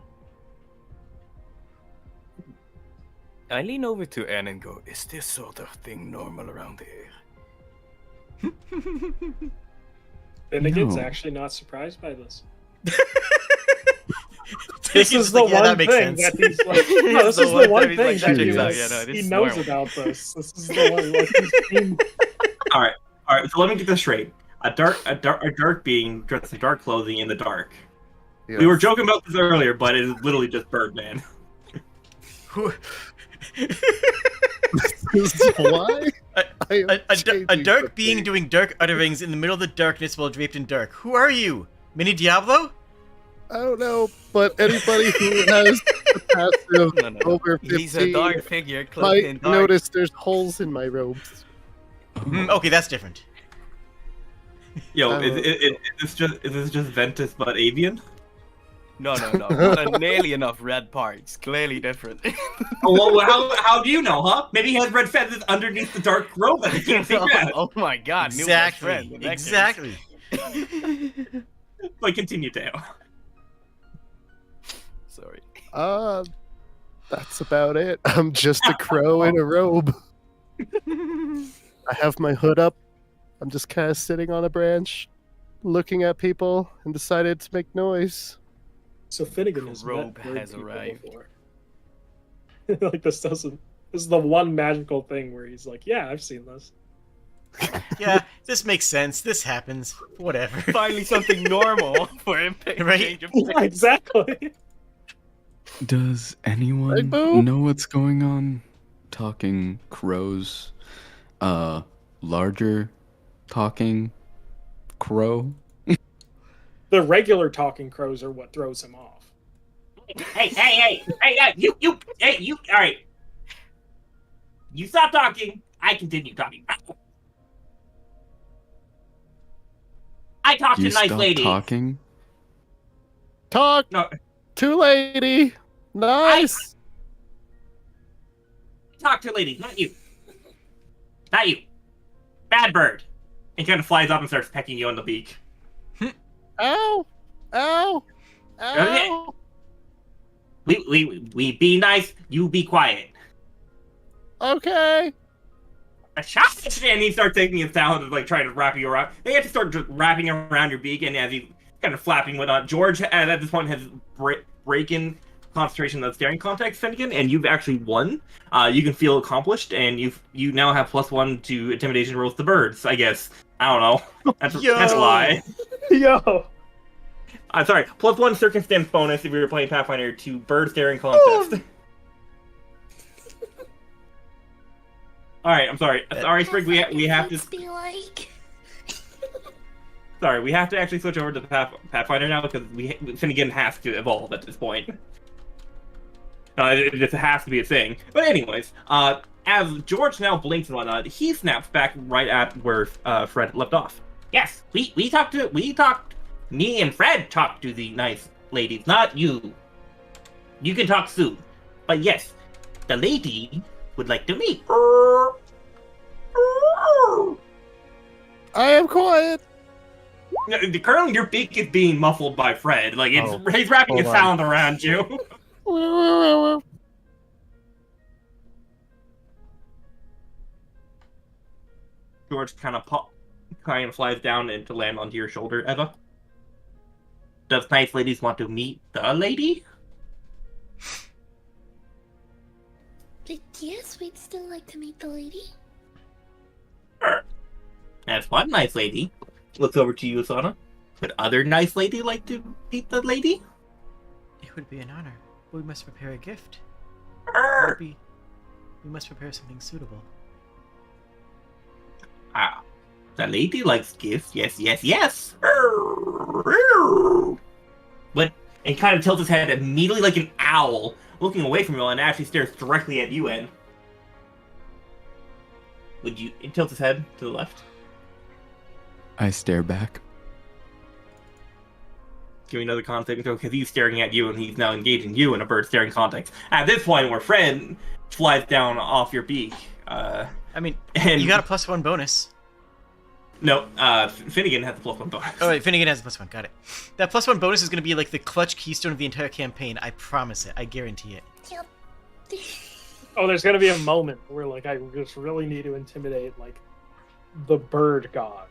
I lean over to Anne and go, is this sort of thing normal around here? Finnegan's No. actually not surprised by this. This This is the one thing that he's like. No, this is the one thing that that he's checks out. like, Yeah, no, this he is knows normal. about this. This is the one. Like, he's seen. All right. So let me get this straight. A dark being dressed in dark clothing in the dark. Yeah. We were joking about this earlier, but it is literally just Birdman. Who- This is why I am a changing dark the being thing. doing dark utterings in the middle of the darkness while draped in dark. Who are you? Mini Diablo? I don't know, but anybody who has the passive No. over 15 He's a dark figure cloaked might in dark. notice there's holes in my robes. Okay, that's different. Yo, Oh. is this just Ventus but avian? No. Not nearly enough red parts. Clearly different. Oh, well, how do you know, huh? Maybe he has red feathers underneath the dark robe that he can't see red. Oh my god, new best friend. Exactly. In that case. Exactly. But continue, Teo. Sorry. That's about it. I'm just a crow in a robe. I have my hood up. I'm just kind of sitting on a branch, looking at people, and decided to make noise. So Finnegan has Robe met bird has people arrived. before. Like this doesn't. This is the one magical thing where he's like, yeah, I've seen this. Yeah, this makes sense. This happens. Whatever. Finally, something normal for him. Right? Change of Yeah, pace. exactly. Does Big anyone boo. know what's going on? Talking crows. Larger talking crow. The regular talking crows are what throws him off. Hey, you, all right. You stop talking. I continue talking. I talk You to nice stop ladies. talking. Talk No, to lady. Nice. talk to ladies, not you. Not you. Bad bird. And kind of flies up and starts pecking you on the beak. Ow. Ow. Ow. We be nice. You be quiet. Okay. A shot, and he starts taking his talent and like trying to wrap you around. They have to start just wrapping around your beak, and as he's kind of flapping whatnot, George at this point has breaking concentration of staring contact, Finnegan, and you've actually won. You can feel accomplished, and you now have +1 to intimidation rolls to birds. I guess I don't know. That's a lie. Yo. I'm sorry. +1 circumstance bonus if we were playing Pathfinder to bird staring contest. All right, I'm sorry. Sorry, Sprig. We have to. Be like. Sorry, we have to actually switch over to Pathfinder now because Finnegan has to evolve at this point. It just has to be a thing. But anyways, as George now blinks and whatnot, he snaps back right at where Fred left off. Yes, we talked. Me and Fred talked to the nice ladies, not you. You can talk soon, but yes, the lady would like to meet. I am quiet. Currently, your beak is being muffled by Fred. Like he's wrapping his Hold on. sound around you. George kind of flies down and to land onto your shoulder, Eva. Does nice ladies want to meet the lady? But yes, we'd still like to meet the lady. That's one nice lady. Looks over to you, Asana. Would other nice lady like to meet the lady? It would be an honor. We must prepare a gift. We must prepare something suitable. Ah, the lady likes gifts. Yes. But and kind of tilts his head immediately like an owl, looking away from you and actually stares directly at you. And would you? It tilts his head to the left. I stare back. Give me another context because he's staring at you and he's now engaging you in a bird staring context. At this point, where Fred flies down off your beak. I mean, And you got a +1 bonus. No, Finnegan has the +1 bonus. Oh, wait, Finnegan has a +1. Got it. That +1 bonus is going to be like the clutch keystone of the entire campaign. I promise it. I guarantee it. Yep. Oh, there's gonna be a moment where like I just really need to intimidate like the bird god.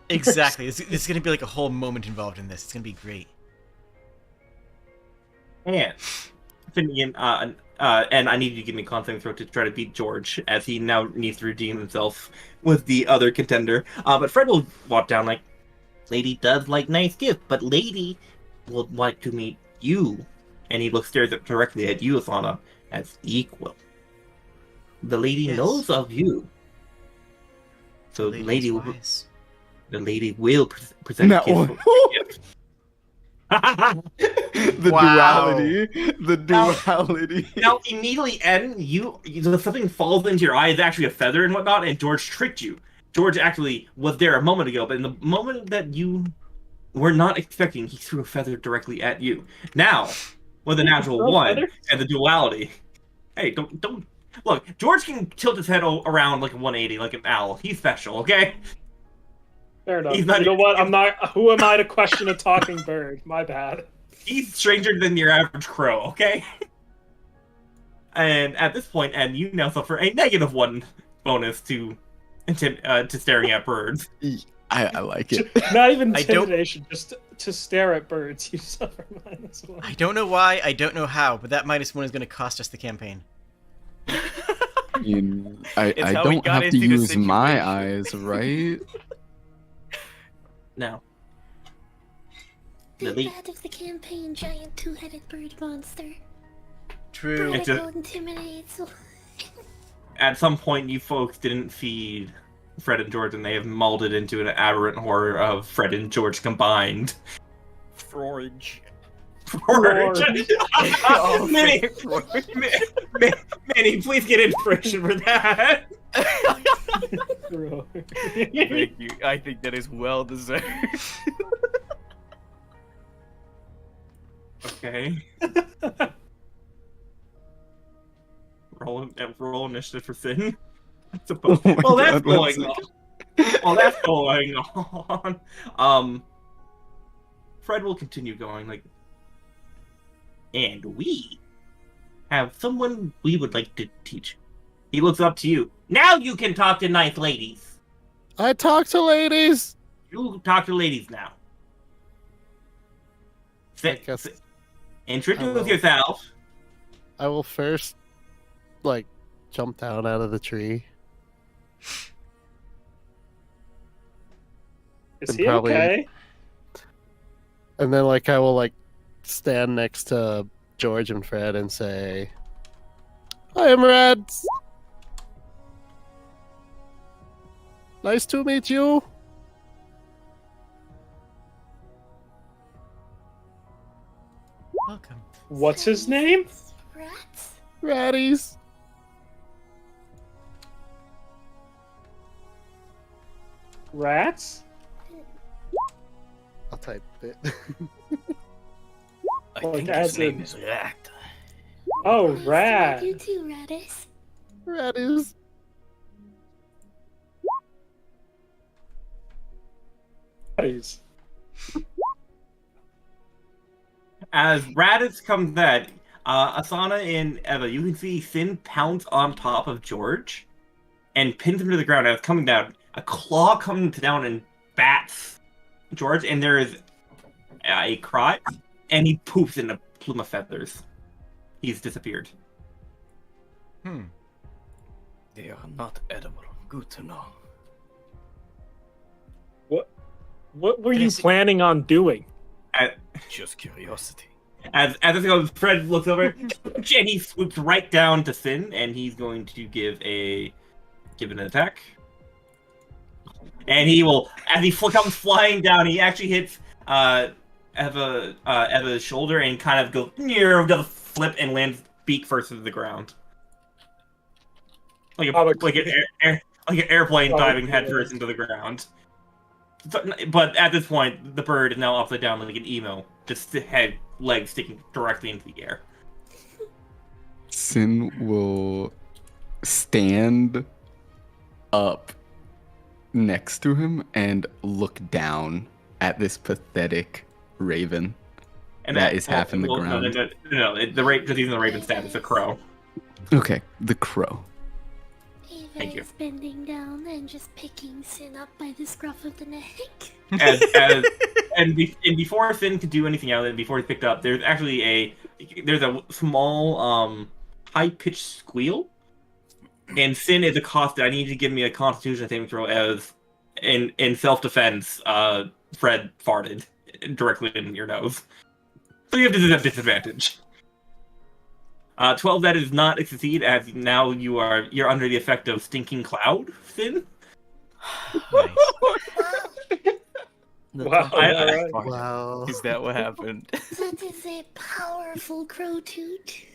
Exactly. This is going to be like a whole moment involved in this. It's going to be great. And Finnegan, and I need you to give me a content throw to try to beat George, as he now needs to redeem himself with the other contender. But Fred will walk down like, lady does like nice gift, but lady would like to meet you. And he stares directly at you, Asana, as equal. The lady Yes. knows of you. So the lady will, wise. the lady will present No. gift. The Wow. duality. The duality. Now, immediately, Ed, something falls into your eye. It's actually a feather and whatnot, and George tricked you. George actually was there a moment ago, but in the moment that you were not expecting, he threw a feather directly at you. Now, with a natural Throw one feathers? and the duality, hey, don't look. George can tilt his head around like a 180, like an owl. He's special, okay? Fair enough. He's not- You know what? I'm not. Who am I to question a talking bird? My bad. He's stranger than your average crow, okay? And at this point, and you now suffer a -1 bonus to staring at birds. I like it. Not even I don't- intimidation, just to stare at birds. You suffer -1. I don't know why, I don't know how, but that -1 is going to cost us the campaign. mean, I It's how we don't got have to into the use my situation. eyes, right? Now, Too Lily, bad of the campaign giant two-headed bird monster. True. It's a- Radical intimidates. at some point, you folks didn't feed Fred and George, and they have molded into an aberrant horror of Fred and George combined. Forge. Forge. Oh, Minnie, Forge. Minnie, please get inspiration for that. Thank you. I think that is well deserved. Okay. Roll initiative for Sin. I suppose. Oh my Well, that's God, let's going see. on. Well, that's going on. Fred will continue going like, and we have someone we would like to teach. He looks up to you. Now you can talk to nice ladies. I talk to ladies. You talk to ladies now. I guess I Introduce will. yourself. I will first, like, jump down out of the tree. Is And he probably- okay? And then, like, I will, like, stand next to George and Fred and say, I am Reds. Nice to meet you. Welcome. What's his name? Rats? Raddies. Rats? I'll type it. I Like, think as his name in- is Rat. Oh, Nice to rat. meet you too, Radis. Raddies. Buddies. As Raditz comes that, Asana and Eva, you can see Sin pounce on top of George and pins him to the ground. As it's coming down, a claw comes down and bats George, and there is a cry, and he poofs in a plume of feathers. He's disappeared. Hmm. They are not edible. Good to know. What were Can I you see- planning on doing? Just curiosity. As this goes, Fred looks over, and he swoops right down to Sin, and he's going to give an attack. And he will, as he comes flying down, he actually hits Eva's shoulder and kind of goes near, does a flip and lands beak first to the ground, like an airplane diving headfirst into the ground. So, but at this point, the bird is now upside down like an emo, just the legs sticking directly into the air. Sin will stand up next to him and look down at this pathetic raven. And That is half in the ground. No, because he's in the raven status, a crow. Okay, the crow. Ava Thank you. is bending down and just picking Sin up by the scruff of the neck. And before Finn could do anything else, and before he's picked up, there's actually a small high pitched squeal, and Sin is accosted. I need you to give me a Constitution saving throw as in self defense. Fred farted directly in your nose, so you have to have disadvantage. 12, that is not a succeed, as now you're under the effect of stinking cloud, Finn. Nice. Wow. I- Wow. Is that what happened? That is a powerful crow toot.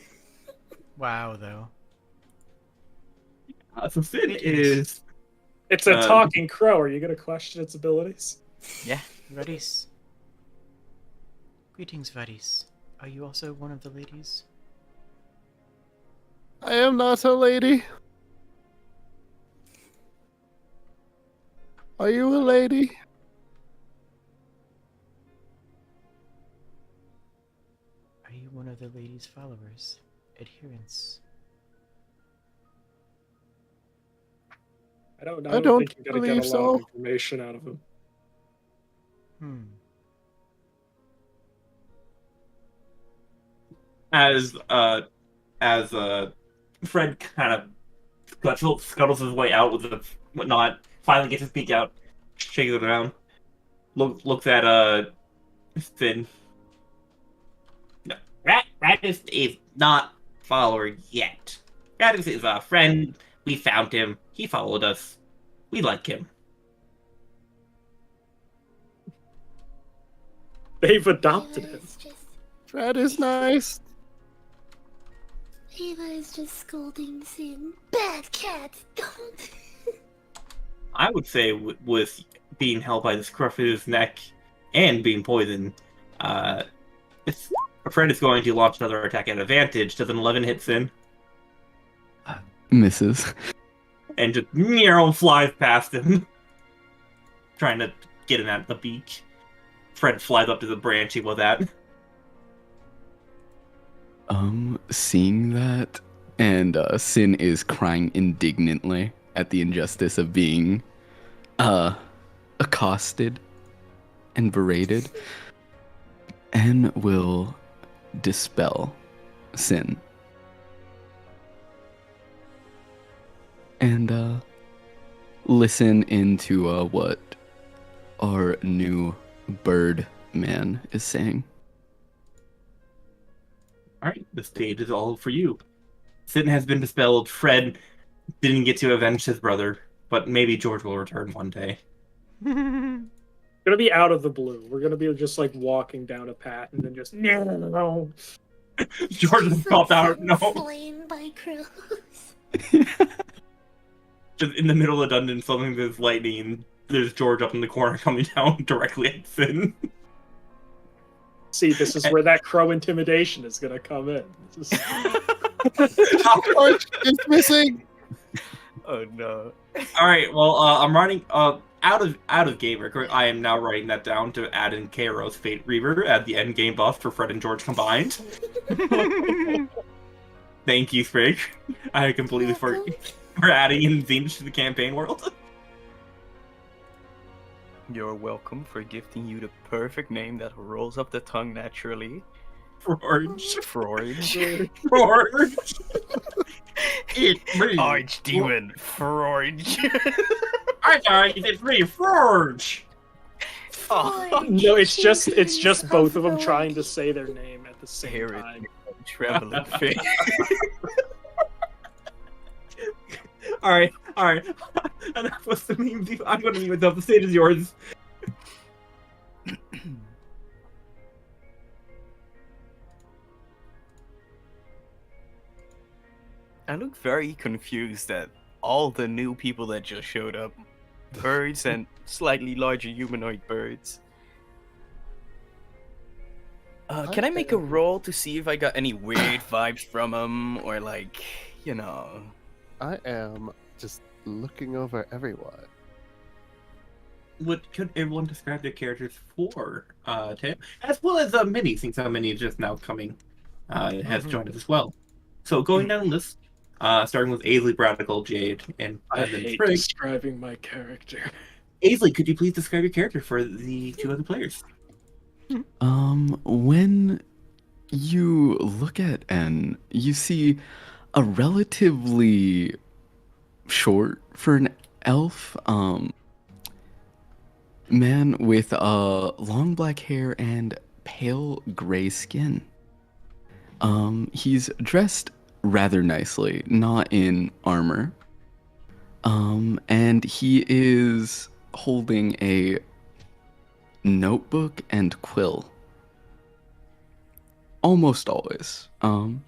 Wow, though. So Finn is It's a Uh, talking crow. Are you going to question its abilities? Vadis. Greetings, Vadis. Are you also one of the ladies? I am not a lady. Are you a lady? Are you one of the lady's followers? Adherents? I don't know. I don't think you're going to get a believe lot of so. information out of him. Hmm. as Fred kind of scuttles his way out with the whatnot. Finally gets his beak out, shakes it around. Looks at Finn. No, Radis is not follower yet. Radis is our friend. We found him. He followed us. We like him. They've adopted Ava him. is just, That is nice. Ava is just scolding Sin. Bad cat, don't. I would say with being held by the scruff of his neck and being poisoned, it's a friend is going to launch another attack at advantage. Does an 11 hit Sin? Misses. And just flies past him, trying to get him at the beak. Fred flies up to the branch he was at. Seeing that, and Sin is crying indignantly at the injustice of being accosted and berated, and will dispel Sin. And listen into what our new bird man is saying. Alright, the stage is all for you. Sin has been dispelled. Fred didn't get to avenge his brother, but maybe George will return one day. Gonna be out of the blue. We're gonna be just like walking down a path and then just no. George has called out, no. Slain by crows. Just in the middle of the dungeon, suddenly there's lightning, and there's George up in the corner coming down directly at Sin. See, this is where that crow intimidation is gonna come in. This is... George is missing. Oh no. Alright, well, I'm running out of game record. I am now writing that down to add in Kairos Fate Reaver at the end game buff for Fred and George combined. Thank you, Sprig. I completely forgot for adding in Zenith to the campaign world. You're welcome for gifting you the perfect name that rolls up the tongue naturally. Forge. Forge. Forge. It's me. Archdemon. Forge. I thought it's me, Forge. Oh, No, it's just both of them trying to say their name at the same hear it. time. Trembling face. Alright. Enough with the memes. I'm gonna leave it up. The stage is yours. I look very confused at all the new people that just showed up. Birds and slightly larger humanoid birds. Can I make a roll to see if I got any weird vibes from them, or like, you know? I am just looking over everyone. What could everyone describe their characters for, Tim? As well as Minnie, since Minnie is just now coming, has joined us as well. So going down the list, starting with Aisley, Radical, Jade, and I then hate Sprig. describing my character. Aisley, could you please describe your character for the two other players? When you look at N, you see a relatively short for an elf, man with long black hair and pale gray skin. He's dressed rather nicely, not in armor. And he is holding a notebook and quill. Almost always. And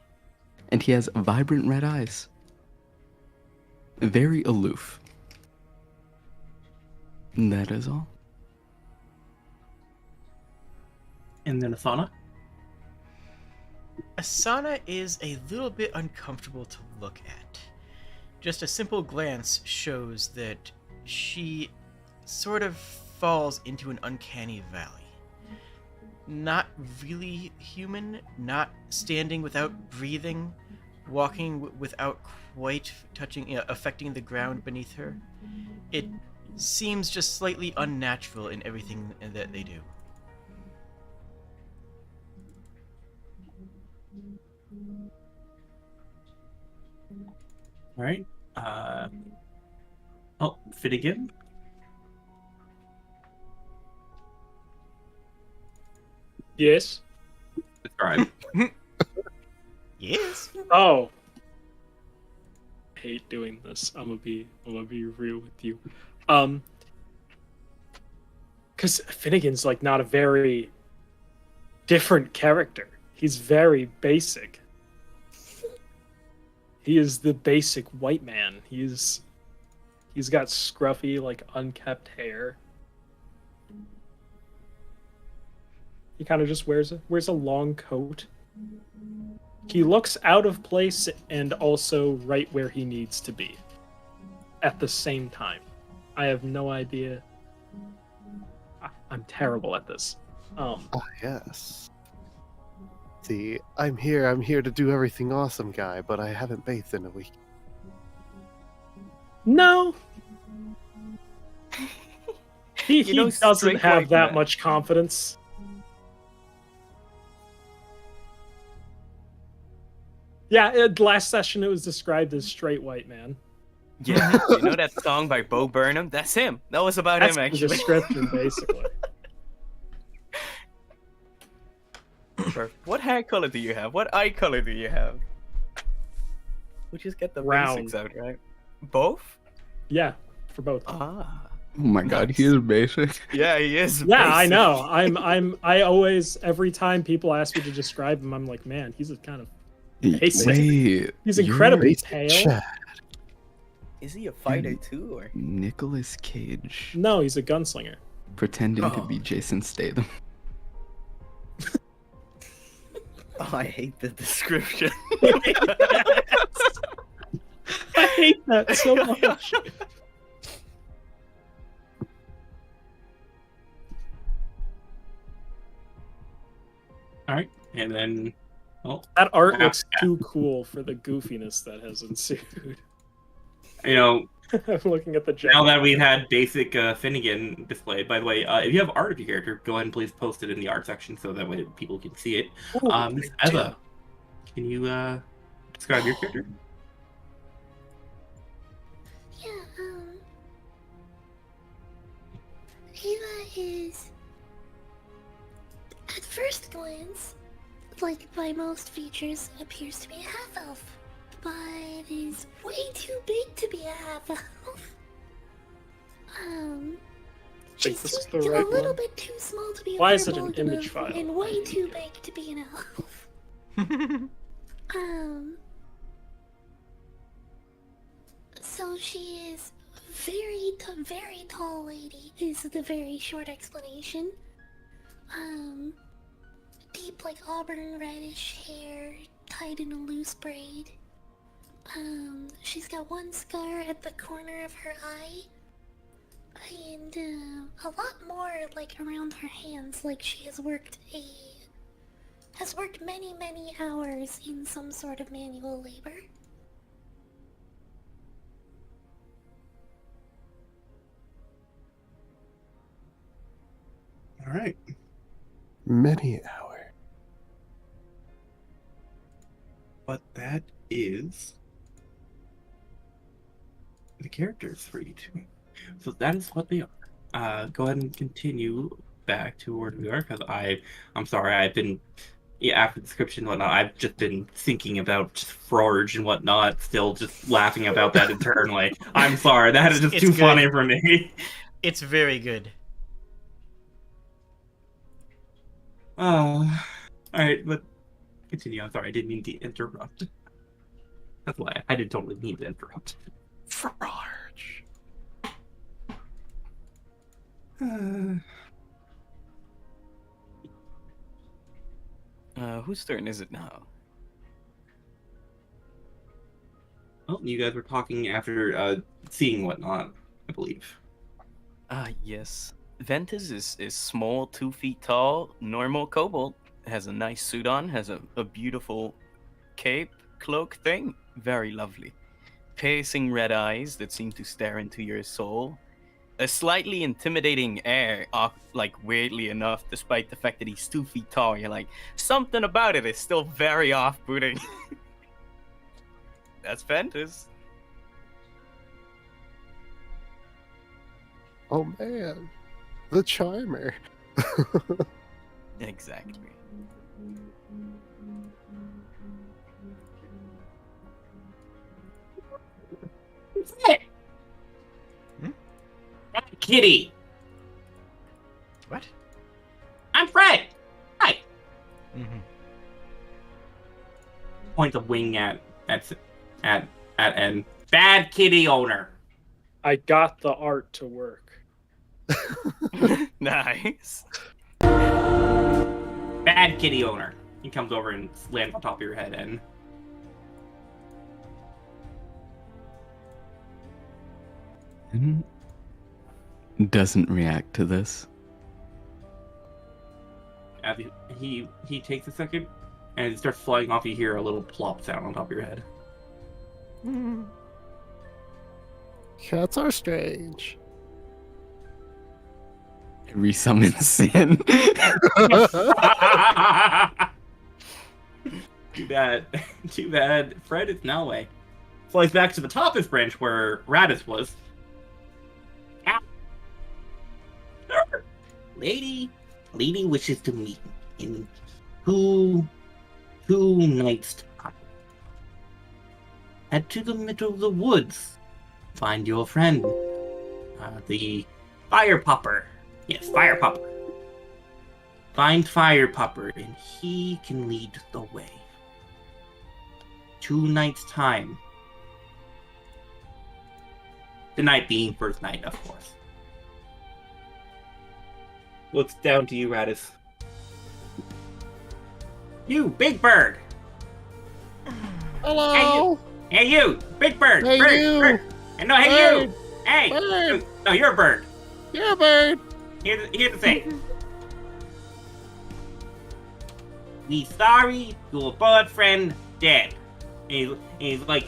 he has vibrant red eyes. Very aloof. And that is all. And then Asana? Asana is a little bit uncomfortable to look at. Just a simple glance shows that she sort of falls into an uncanny valley. Not really human, not standing without breathing, walking without quite touching, affecting the ground beneath her. It seems just slightly unnatural in everything that they do. Alright. Uh, oh, Finnegan. Yes. Describe. Yes. Oh. I hate doing this. I'm gonna be real with you. Because Finnegan's like not a very different character. He's very basic. He is the basic white man. He's got scruffy, like unkept hair. He kind of just wears a long coat. He looks out of place and also right where he needs to be at the same time. I have no idea. I'm terrible at this. Ah, yes. See, I'm here to do everything awesome, guy, but I haven't bathed in a week. No. He You know, doesn't straight have white that man. much confidence. Yeah, last session it was described as straight white man. Yeah, you know that song by Bo Burnham? That's him. That was about That's him, the actually. description, basically. Perfect. What hair color do you have? What eye color do you have? We'll just get the Round. basics out, right? Both? Yeah, for both. Ah. Oh my god, he is basic. Yeah, he is. Yeah, I basic. know. I always, every time people ask me to describe him, I'm like, man, he's a kind of Basic. Wait, he's you're incredibly pale. Chad. Is he a fighter too, or? Nicolas Cage No, he's a gunslinger. pretending to Oh. be Jason Statham. Oh, I hate the description. I hate that so much. All right, and then, well, That art Yeah. looks too cool for the goofiness that has ensued. you know, I'm looking at the now that we've had basic Finnegan displayed, by the way, if you have art of your character, go ahead and please post it in the art section so that way people can see it. Miss Eva, can you describe your character? Yeah, Ava is, at first glance, like by most features, appears to be a half-elf, but is way too big to be a half-elf. She's this is too, the a right little one? bit too small to be a Why is it an firbolg image elf, file? and way too big to be an elf. So she is very tall lady is the very short explanation. Deep like auburn reddish hair tied in a loose braid. She's got one scar at the corner of her eye. And a lot more like around her hands, like she has worked many hours in some sort of manual labor. All right. Many hour. But that is the characters for you two. So that is what they are. Go ahead and continue back to where we are, because I'm sorry, I've been, after the description and whatnot, I've just been thinking about just Forge and whatnot, still just laughing about that internally. I'm sorry, that is just It's too good. funny for me. It's very good. All right, but continue. I'm sorry, I didn't mean to interrupt. That's why I didn't totally mean to interrupt. Forge. Whose turn is it now? Well, you guys were talking after seeing whatnot, I believe. Yes. Ventus is small, 2 feet tall, normal kobold. Has a nice suit on, has a beautiful cape, cloak thing. Very lovely. Piercing red eyes that seem to stare into your soul. A slightly intimidating air, like weirdly enough, despite the fact that he's 2 feet tall. You're like, something about it is still very off-putting. That's Ventus. Oh man, the charmer. Exactly. Hmm? Kitty, What? I'm Fred. Hi. Mm-hmm. Point the wing at and bad kitty owner. I got the art to work. Nice. Bad kitty owner. He comes over and lands on top of your head and And doesn't react to this. as he takes a second and he starts flying off. You hear a little plop sound on top of your head. Cats are strange. Resummon Sin. Too bad. Too bad. Fred is now away. Flies back to the top of his branch where Radis was. Ow. Lady wishes to meet in two nights' time. Head to the middle of the woods. Find your friend, the Fire Popper. Yes, Fire Popper. Find Fire Popper, and he can lead the way. 2 nights' time. Tonight being first night, of course. Looks down to you, Radis. You, Big Bird! Hello. Hey, you! Big Bird! Hey, bird! you! Bird! And no, hey, Bird! you! Hey! Bird! No, you're a bird. You're a bird. Here's the thing. We sorry your bird friend dead. And he's like,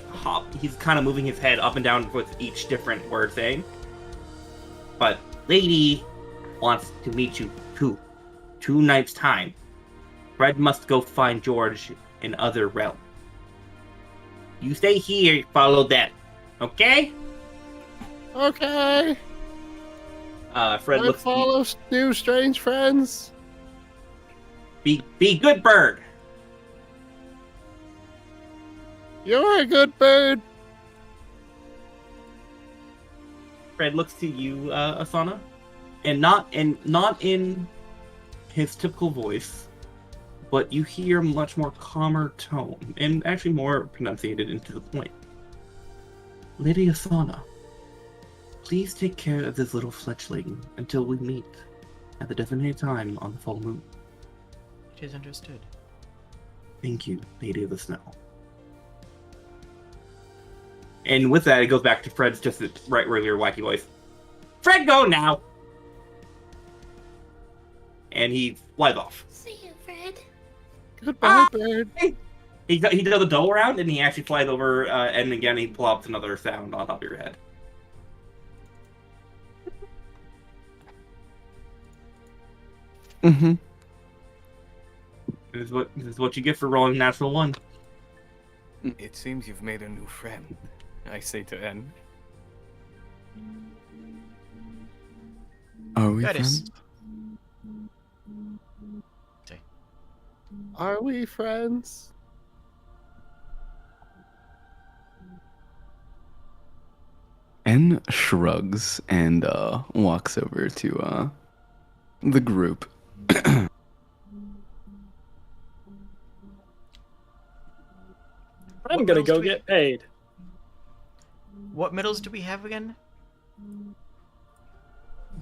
he's kind of moving his head up and down with each different word thing. But lady wants to meet you too. 2 nights' time. Fred must go find George in other realm. You stay here, follow them. Okay? Okay. Fred I looks. follow new strange friends. Be good bird. You're a good bird. Fred looks to you, Asana, and not in his typical voice, but you hear a much more calmer tone and actually more pronunciated and to the point. Lady Asana, please take care of this little fledgling until we meet at the designated time on the full moon. It is understood. Thank you, Lady of the Snow. And with that, it goes back to Fred's just right earlier wacky voice. Fred, go now! And he flies off. See you, Fred. Goodbye, bird. He does a double round, and he actually flies over, and again, he plops another sound on top of your head. Mm-hmm. This is what you get for rolling natural 1. It seems you've made a new friend, I say to N. Are we That is- friends? Are we friends? N shrugs and walks over to the group. I'm gonna go get paid. What medals do we have again?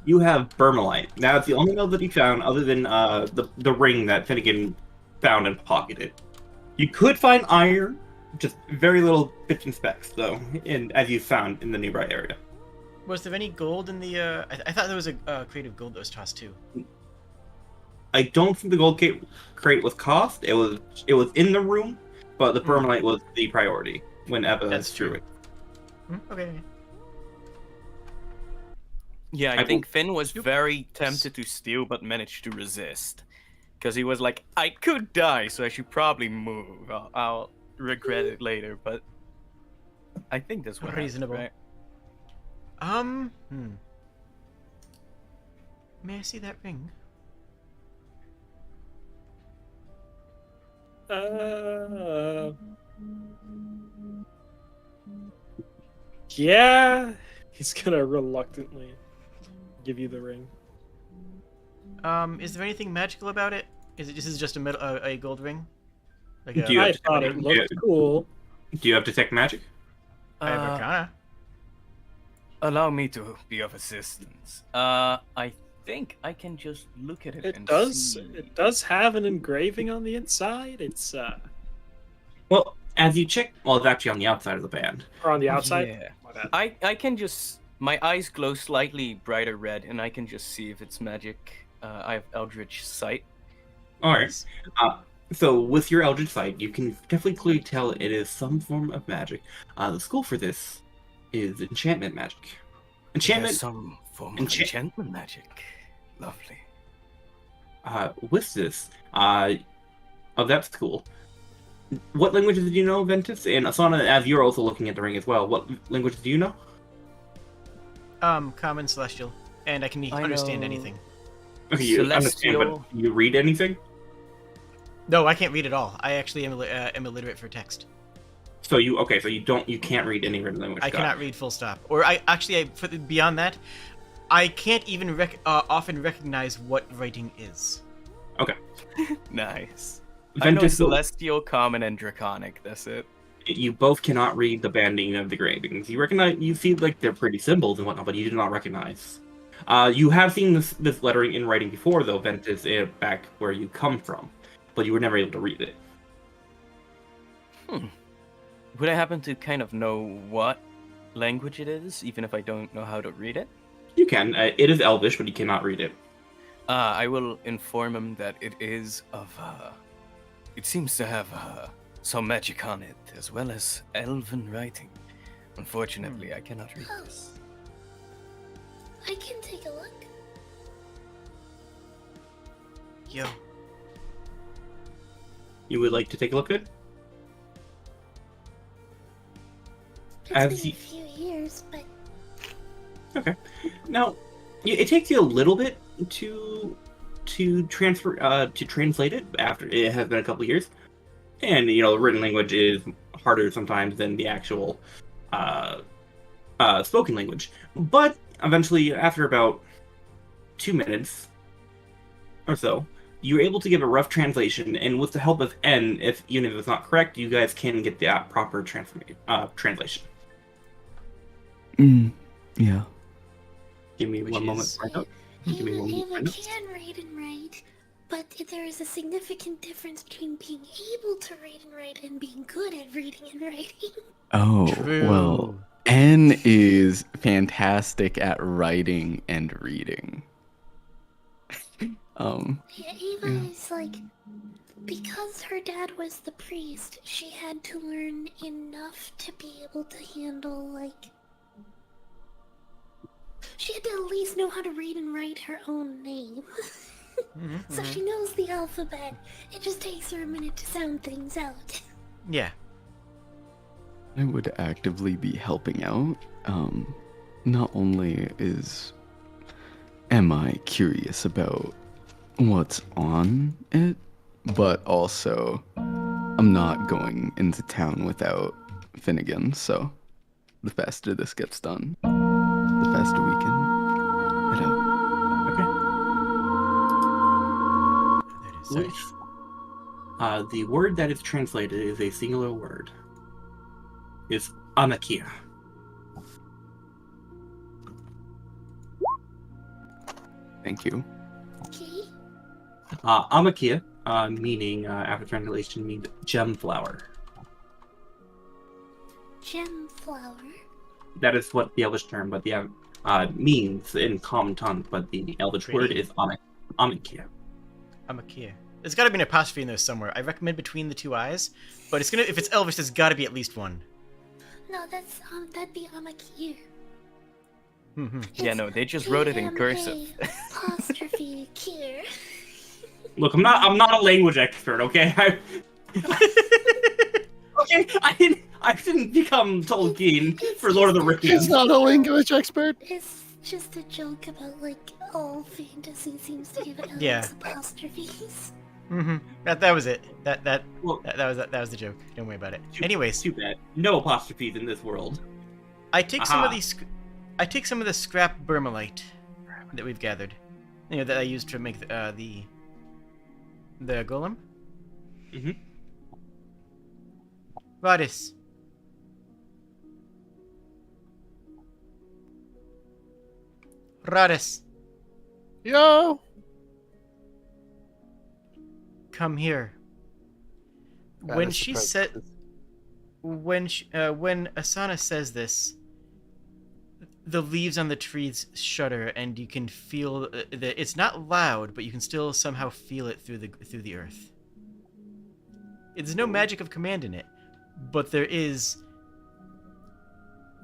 You have Bermalite. Now, it's the only medal that you found other than the ring that Finnegan found and pocketed. You could find iron, just very little bits and specks, though, as you found in the nearby area. Was there any gold in the? I thought there was a crate of gold that was tossed too. I don't think the gold crate was cost. It was in the room, but the Bermalite was the priority when Eva That's threw true. it. Okay. Yeah, I I think Finn was Yep. very tempted to steal, but managed to resist. Because he was like, I could die, so I should probably move. I'll regret it later, but I think that's what happened, Reasonable. right? May I see that ring? Yeah. He's gonna reluctantly give you the ring. Is there anything magical about it? This is just a gold ring? Like Do you I have thought it do looked you- cool. Do you have detect magic? I have Arcana. Allow me to be of assistance. I think I can just look at it. It and does. see. It does have an engraving on the inside. It's Well, as you check, well, it's actually on the outside of the band. or on the outside. Yeah. My bad. I can just, my eyes glow slightly brighter red, and I can just see if it's magic. I have Eldritch Sight. All right. So with your Eldritch Sight, you can definitely clearly tell it is some form of magic. The school for this is enchantment magic. Enchantment. There's some form of enchantment magic. Lovely. With this, of that school, what languages do you know, Ventus? And Asana, as you're also looking at the ring as well, what languages do you know? Common, Celestial, and I can understand know- anything. Okay, you understand, Celestial. but you read anything? No, I can't read at all. I actually am illiterate for text. So you can't read any written language. I Got cannot it. read full stop. Or beyond that, I can't even often recognize what writing is. Nice. I know Ventus, Celestial, Common, and Draconic. That's it. you both cannot read the banding of the engravings. You see like they're pretty symbols and whatnot, but you do not recognize. You have seen this lettering in writing before, though, Ventus, back where you come from, but you were never able to read it. Would I happen to kind of know what language it is, even if I don't know how to read it? You can. It is Elvish, but you cannot read it. I will inform him that it is of, it seems to have, some magic on it, as well as elven writing. Unfortunately, I cannot read Oh. this. I can take a look. Yo. You would like to take a look at it? It's As been you- a few years, but Okay. Now, it takes you a little bit to translate it after it has been a couple years, and the written language is harder sometimes than the actual spoken language. But eventually, after about 2 minutes or so, you're able to give a rough translation, and with the help of N, even if it's not correct, you guys can get the proper translation. Yeah. Give me Which one moment. is- to find out. Give me one Ava moment. can read and write, but there is a significant difference between being able to read and write and being good at reading and writing. Oh, True. well, N is fantastic at writing and reading. Yeah, Ava is like, because her dad was the priest, she had to learn enough to be able to handle, like, she had to at least know how to read and write her own name. So she knows the alphabet. It just takes her a minute to sound things out. Yeah. I would actively be helping out. Not only am I curious about what's on it, but also I'm not going into town without Finnegan, so the faster this gets done, the faster we can head out. There it is. Sorry. Which, the word that is translated is a singular word. It's Amakia. Thank you. Okay? Amakia, meaning, after translation, means gem flower. Gem flower. That is what the Elvish term, but the means in common tongue, but the Elvish word Pretty. is Amakia. I'm a Kia. There's got to be an apostrophe in there somewhere. I recommend between the two eyes, but if it's Elvish, there's got to be at least one. No, that'd be Amakir. Yeah, no, they just wrote it in cursive. Apostrophe Kier. Look, I'm not a language expert, okay? Okay, I didn't become Tolkien for Lord of the He's Rings. not a language expert. It's just a joke about like all fantasy seems to give Alex Yeah. apostrophes. Mm-hmm. That was it. Well, That was the joke. Don't worry about it. too, Anyways, too bad. No apostrophes in this world. I take some of Aha. these. I take some of the scrap bermalite that we've gathered. You know that I used to make the golem. Mhm. Radis. Radis, Yo! come here. When she said, when Asana says this, the leaves on the trees shudder, and you can feel that it's not loud, but you can still somehow feel it through the earth. There's no magic of command in it, but there is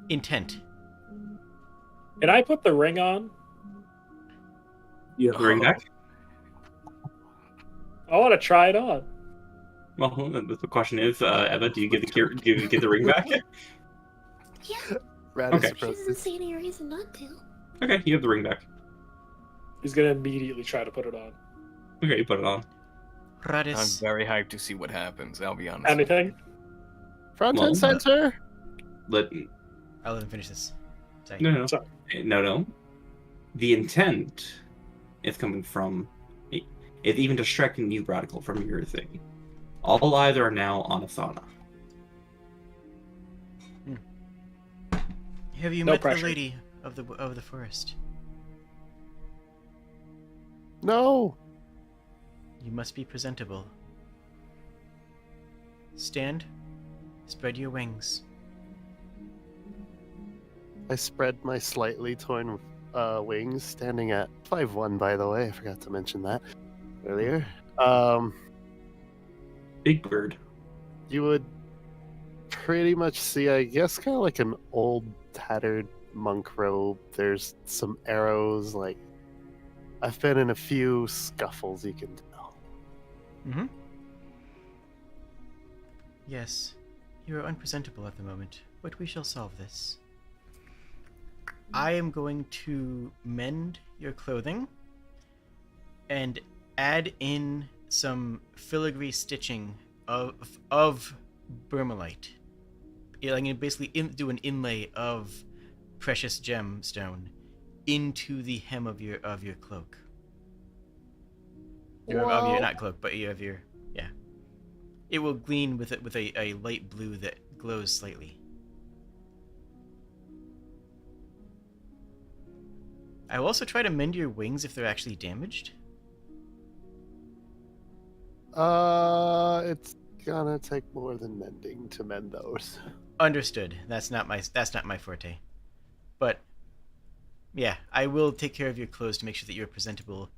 intent. Can I put the ring on? You have the ring back? I want to try it on. Well, the question is, Eva, do you get the ring back? Yeah, Radis Okay. she doesn't approaches. see any reason not to. Okay, you have the ring back. He's gonna immediately try to put it on. Okay, you put it on. I'm Radis, very hyped to see what happens. I'll be honest. Anything? Front Well, and center! Let I'll let him finish this. Sorry. no. Sorry. No. The intent is coming from. It's even distracting you, Radical, from your thing. All eyes are now on Asana. Have you No met pressure. the lady of the forest? No! You must be presentable. Stand. Spread your wings. I spread my slightly torn wings, standing at 5'1", by the way. I forgot to mention that earlier. Big Bird. You would pretty much see, I guess, kind of like an old, tattered monk robe. There's some arrows. Like, I've been in a few scuffles, you can tell. Mm-hmm. Yes, you are unpresentable at the moment, but we shall solve this. I am going to mend your clothing and add in some filigree stitching of bermalite. I'm going to basically do an inlay of precious gemstone into the hem of your cloak. Of your, Whoa. not cloak, but of your, yeah. It will gleam with a light blue that glows slightly. I will also try to mend your wings if they're actually damaged. It's gonna take more than mending to mend those. Understood. That's not my forte. But yeah, I will take care of your clothes to make sure that you're presentable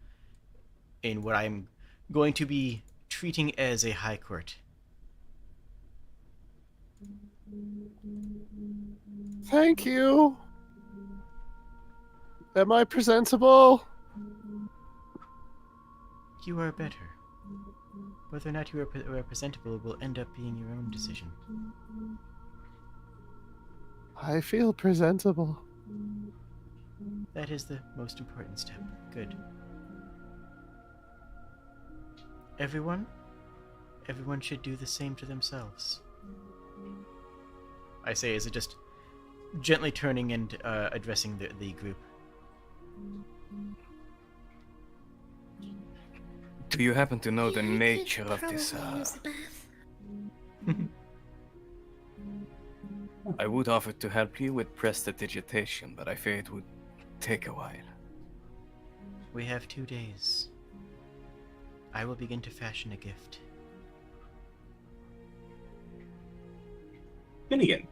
in what I'm going to be treating as a high court. Thank you. Am I presentable? You are better. Whether or not you are presentable will end up being your own decision. I feel presentable. That is the most important step. Good. Everyone should do the same to themselves. I say as it just gently turning and addressing the group. Do you happen to know the Yeah, I could nature of this? probably use the bath. I would offer to help you with prestidigitation, but I fear it would take a while. We have 2 days. I will begin to fashion a gift. Finnegan.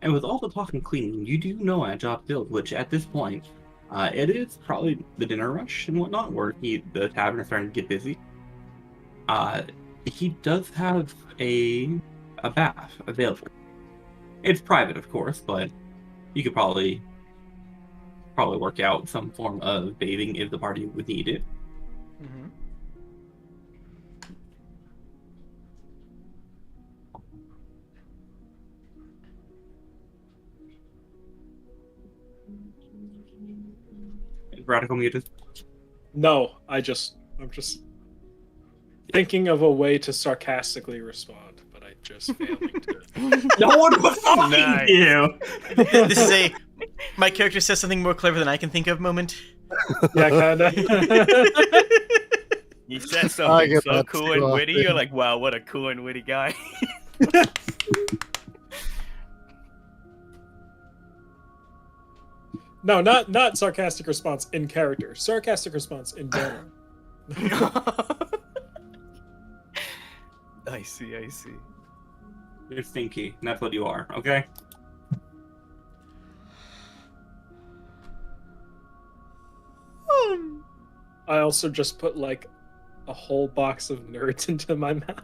And with all the talk and cleaning, you do know at Job Build, which at this point, it is probably the dinner rush and whatnot, where the tavern is starting to get busy. He does have a bath available. It's private, of course, but you could probably work out some form of bathing if the party would need it. Mm-hmm. Radical muted. No, I'm just thinking of a way to sarcastically respond, but I just failing to. No one would fucking Nice. you. This is a my character says something more clever than I can think of moment. Yeah, kinda. You said I something get so that cool too and witty. often. You're like, wow, what a cool and witty guy. No, not sarcastic response in character. Sarcastic response in general. I see. You're stinky. And that's what you are, okay? I also just put like a whole box of nerds into my mouth.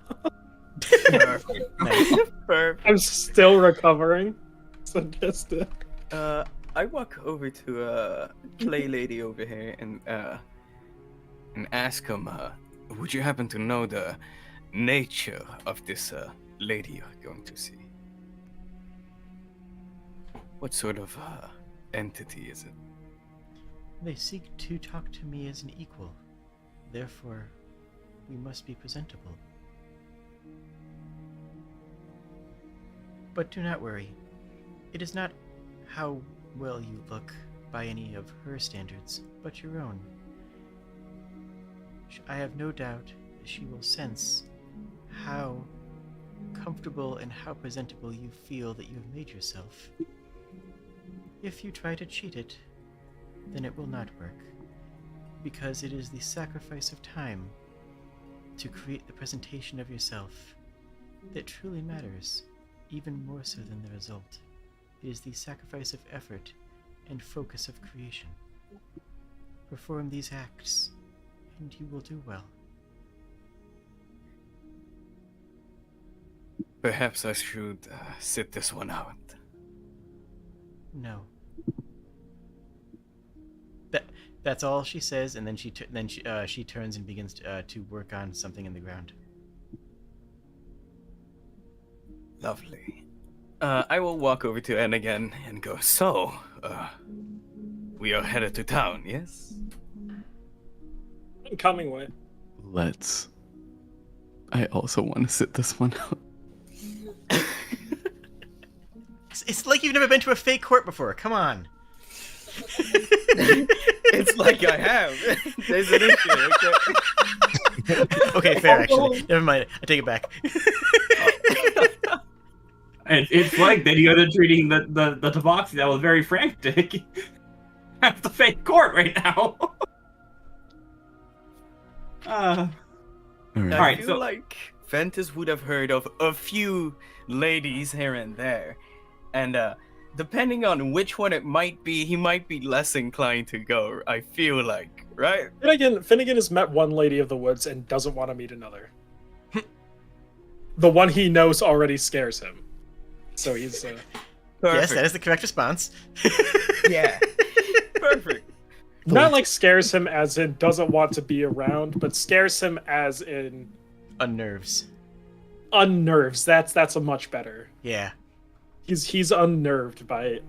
Nice. Perfect. I'm still recovering. So just I walk over to play lady over here and ask him, would you happen to know the nature of this lady you're going to see? What sort of entity is it? They seek to talk to me as an equal. Therefore, we must be presentable. But do not worry. It is not how well you look by any of her standards, but your own. I have no doubt she will sense how comfortable and how presentable you feel that you have made yourself. If you try to cheat it, then it will not work, because it is the sacrifice of time to create the presentation of yourself that truly matters, even more so than the result. It is the sacrifice of effort and focus of creation. Perform these acts, and you will do well. Perhaps I should sit this one out. No. That's all she says, and then she turns and begins to work on something in the ground. Lovely. I will walk over to N again and go, so, we are headed to town, yes? coming way. Let's. I also want to sit this one out. It's like you've never been to a fake court before. Come on. It's like I have. There's an issue. Okay? Okay, fair, actually. Never mind. I take it back. And it's like that you're treating the Tabaxi that was very frantic at the fake court right now. All right. I Alright, feel so- like Ventus would have heard of a few ladies here and there. And depending on which one it might be, he might be less inclined to go, I feel like, right? Finnegan has met one lady of the woods and doesn't want to meet another. The one he knows already scares him. So he's... Yes, Perfect. that is the correct response. Yeah. Perfect. Not like scares him as in doesn't want to be around, but scares him as in Unnerves. unnerves. That's a much better. Yeah. He's unnerved by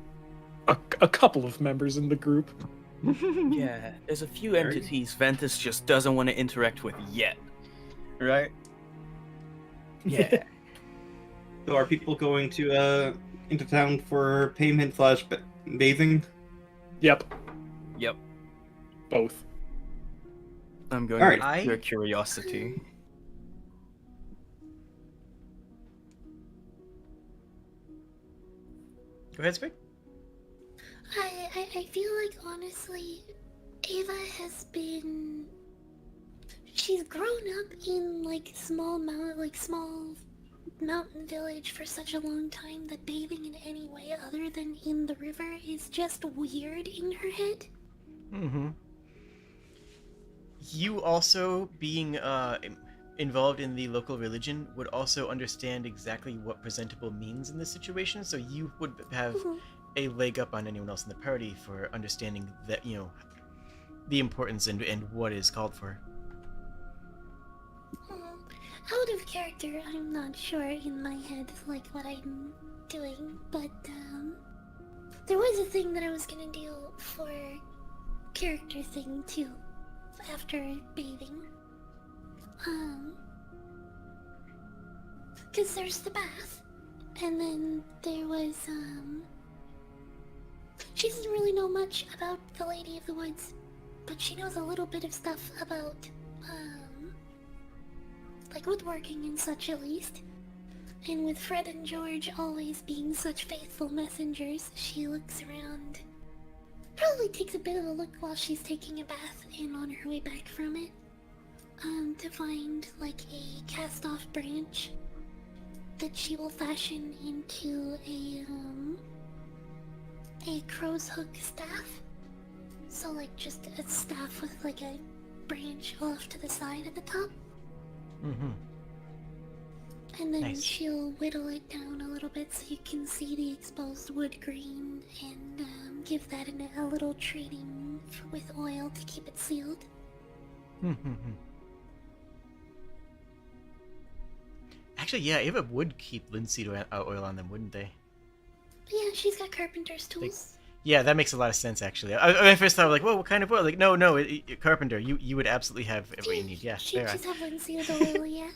a couple of members in the group. Yeah, there's a few entities Ventus just doesn't want to interact with yet. Right? Yeah. So are people going to into town for payment / bathing? Yep, Yep. both. I'm going Alright. with pure curiosity. Go ahead, Sprig. I feel like honestly, Ava has been. She's grown up in small mountain village for such a long time that bathing in any way other than in the river is just weird in her head. Mm-hmm. You also, being involved in the local religion, would also understand exactly what presentable means in this situation, so you would have a leg up on anyone else in the party for understanding that, the importance and what is called for. Out of character, I'm not sure in my head what I'm doing, but there was a thing that I was gonna do for character thing too. After bathing, because there's the bath, and then there was She doesn't really know much about the Lady of the Woods, but she knows a little bit of stuff about like woodworking and such at least. And with Fred and George always being such faithful messengers, she looks around. Probably takes a bit of a look while she's taking a bath and on her way back from it. To find like a cast-off branch that she will fashion into a crow's hook staff. So like just a staff with like a branch off to the side at the top. Mm-hmm. And then Nice. she'll whittle it down a little bit so you can see the exposed wood grain and give that a little treating with oil to keep it sealed. Actually, yeah, Ava would keep linseed oil on them, wouldn't they? But yeah, she's got carpenter's tools. Yeah, that makes a lot of sense, actually. When I first thought, like, whoa, what kind of oil? Like, no, carpenter, you would absolutely have what you need. Yeah, She there. just have linseed oil, yeah.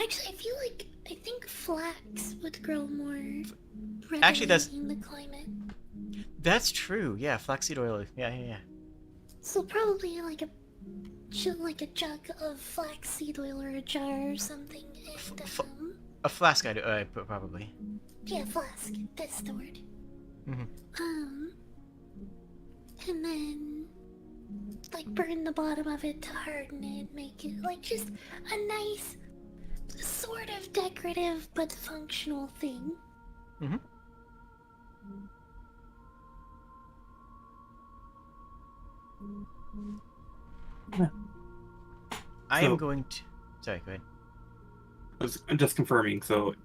Actually, I think flax would grow more readily Actually, that's- in the climate. That's true. Yeah, flaxseed oil. Yeah. So probably like a jug of flaxseed oil or a jar or something, and A flask, probably. yeah, flask. That's the word. Mhm. And then like burn the bottom of it to harden it, make it like just a nice sort of decorative but functional thing. Mhm. I am So- going to. Sorry, go ahead. I was just confirming. So,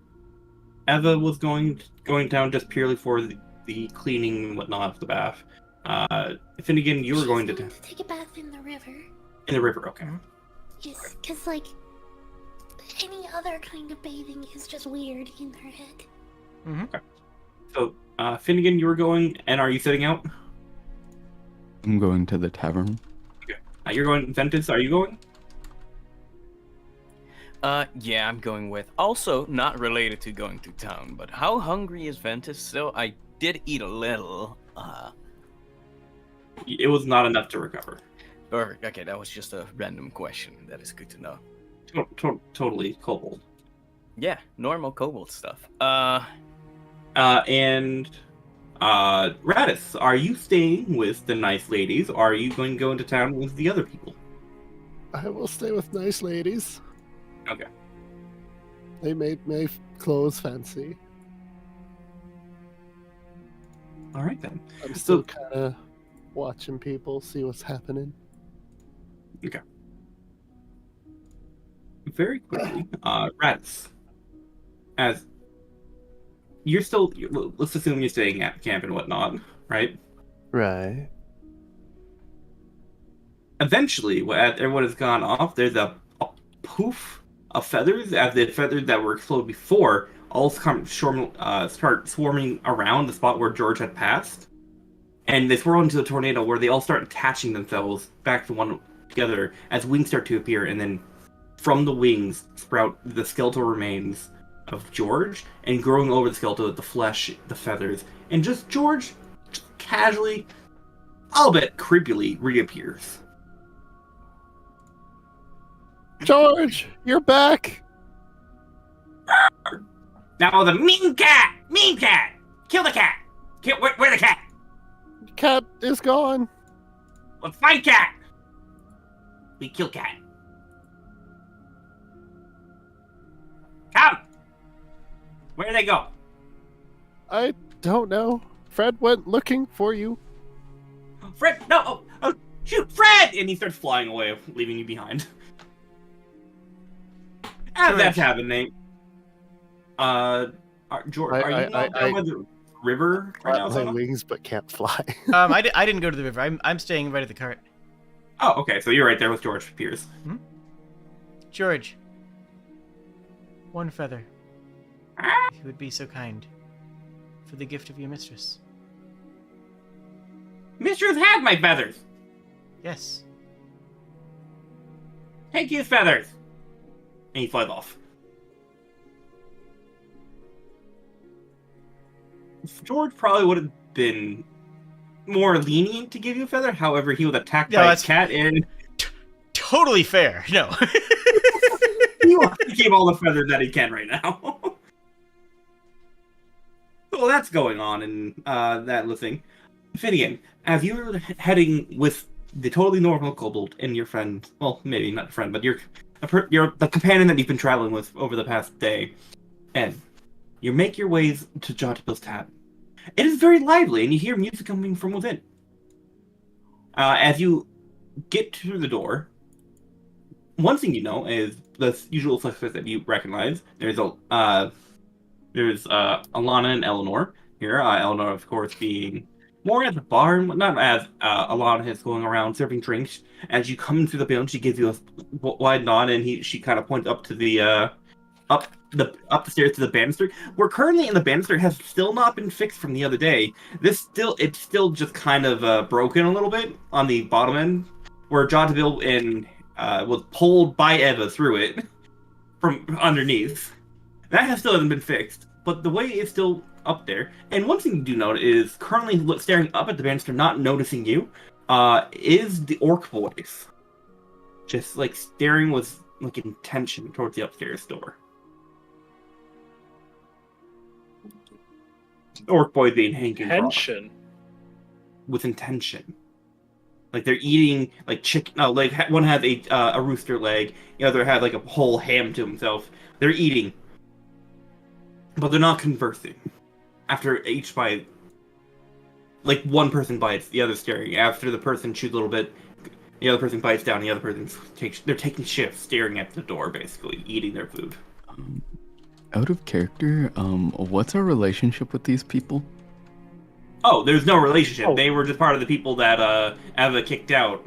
Eva was going down just purely for the cleaning and whatnot of the bath. Finnegan, you were She's going to take a bath in the river. in the river. Okay. Yes, because like any other kind of bathing is just weird in her head. So, Finnegan, you were going, and are you sitting out? I'm going to the tavern. You're going. Ventus, are you going? Yeah, I'm going with. Also, not related to going to town, but how hungry is Ventus still? I did eat a little. It was not enough to recover. Perfect. Okay, that was just a random question. That is good to know. Totally kobold. Yeah, normal kobold stuff. And Radis, are you staying with the nice ladies, or are you going to go into town with the other people? I will stay with nice ladies. Okay. They made my clothes fancy. All right then. I'm still kind of watching people, see what's happening. Very quickly, Radis, as you're still, let's assume you're staying at camp and whatnot, right? Right. Eventually, when everyone has gone off, there's a poof of feathers, as the feathers that were exploded before all start swarming around the spot where George had passed, and they swirl into a tornado where they all start attaching themselves back to one together as wings start to appear, and then from the wings sprout the skeletal remains of George, and growing over the skeletal, the flesh, the feathers, and just George just casually, I'll bet creepily, reappears. George, you're back. Now the mean cat! Mean cat! Kill the cat! Where the cat? Cat is gone. Let's find cat! We kill cat. Come! Where did they go? I don't know. Fred went looking for you. Fred! No! Oh, shoot! Fred! And he starts flying away, leaving you behind. As that's happening, George, are you not down by the river right now? My Sona? wings, but can't fly. I didn't go to the river. I'm staying right at the cart. Oh, okay, so you're right there with George Pierce. George. One feather. If you would be so kind. For the gift of your mistress. Mistress had my feathers. Yes. Take his feathers. And he flies off. George probably would have been more lenient to give you a feather. However, he was attacked No, by a that's- cat, and Totally fair. No. he wants to keep all the feathers that he can right now. Well, that's going on in that little thing. Finnegan, as you're heading with the totally normal kobold and your friend, well, maybe not a friend, but you're the companion that you've been traveling with over the past day, and you make your ways to Jotabill's Tavern. It is very lively, and you hear music coming from within. As you get through the door, one thing you know is the usual suspects that you recognize. There's Alana and Eleanor here. Eleanor, of course, being more at the bar, not as Alana is going around serving drinks. As you come into the building, she gives you a wide nod, and she kind of points up to the up the stairs to the banister. We're currently in the banister has still not been fixed from the other day. It's still just kind of broken a little bit on the bottom end, where Jotabill was pulled by Eva through it from underneath. That has still hasn't been fixed, but the way is still up there. And one thing you do note is currently staring up at the banister, not noticing you, is the orc boys. Just like staring with like intention towards the upstairs door. Orc boy being hanging Tension. with intention. Like they're eating like chicken. No, like one has a rooster leg, the other has like a whole ham to himself. They're eating, but they're not conversing. After each bite, like one person bites, the other staring. After the person chews a little bit, the other person bites down. The other person they're taking shifts, staring at the door, basically eating their food. Out of character, what's our relationship with these people? Oh, there's no relationship. Oh. They were just part of the people that Eva kicked out.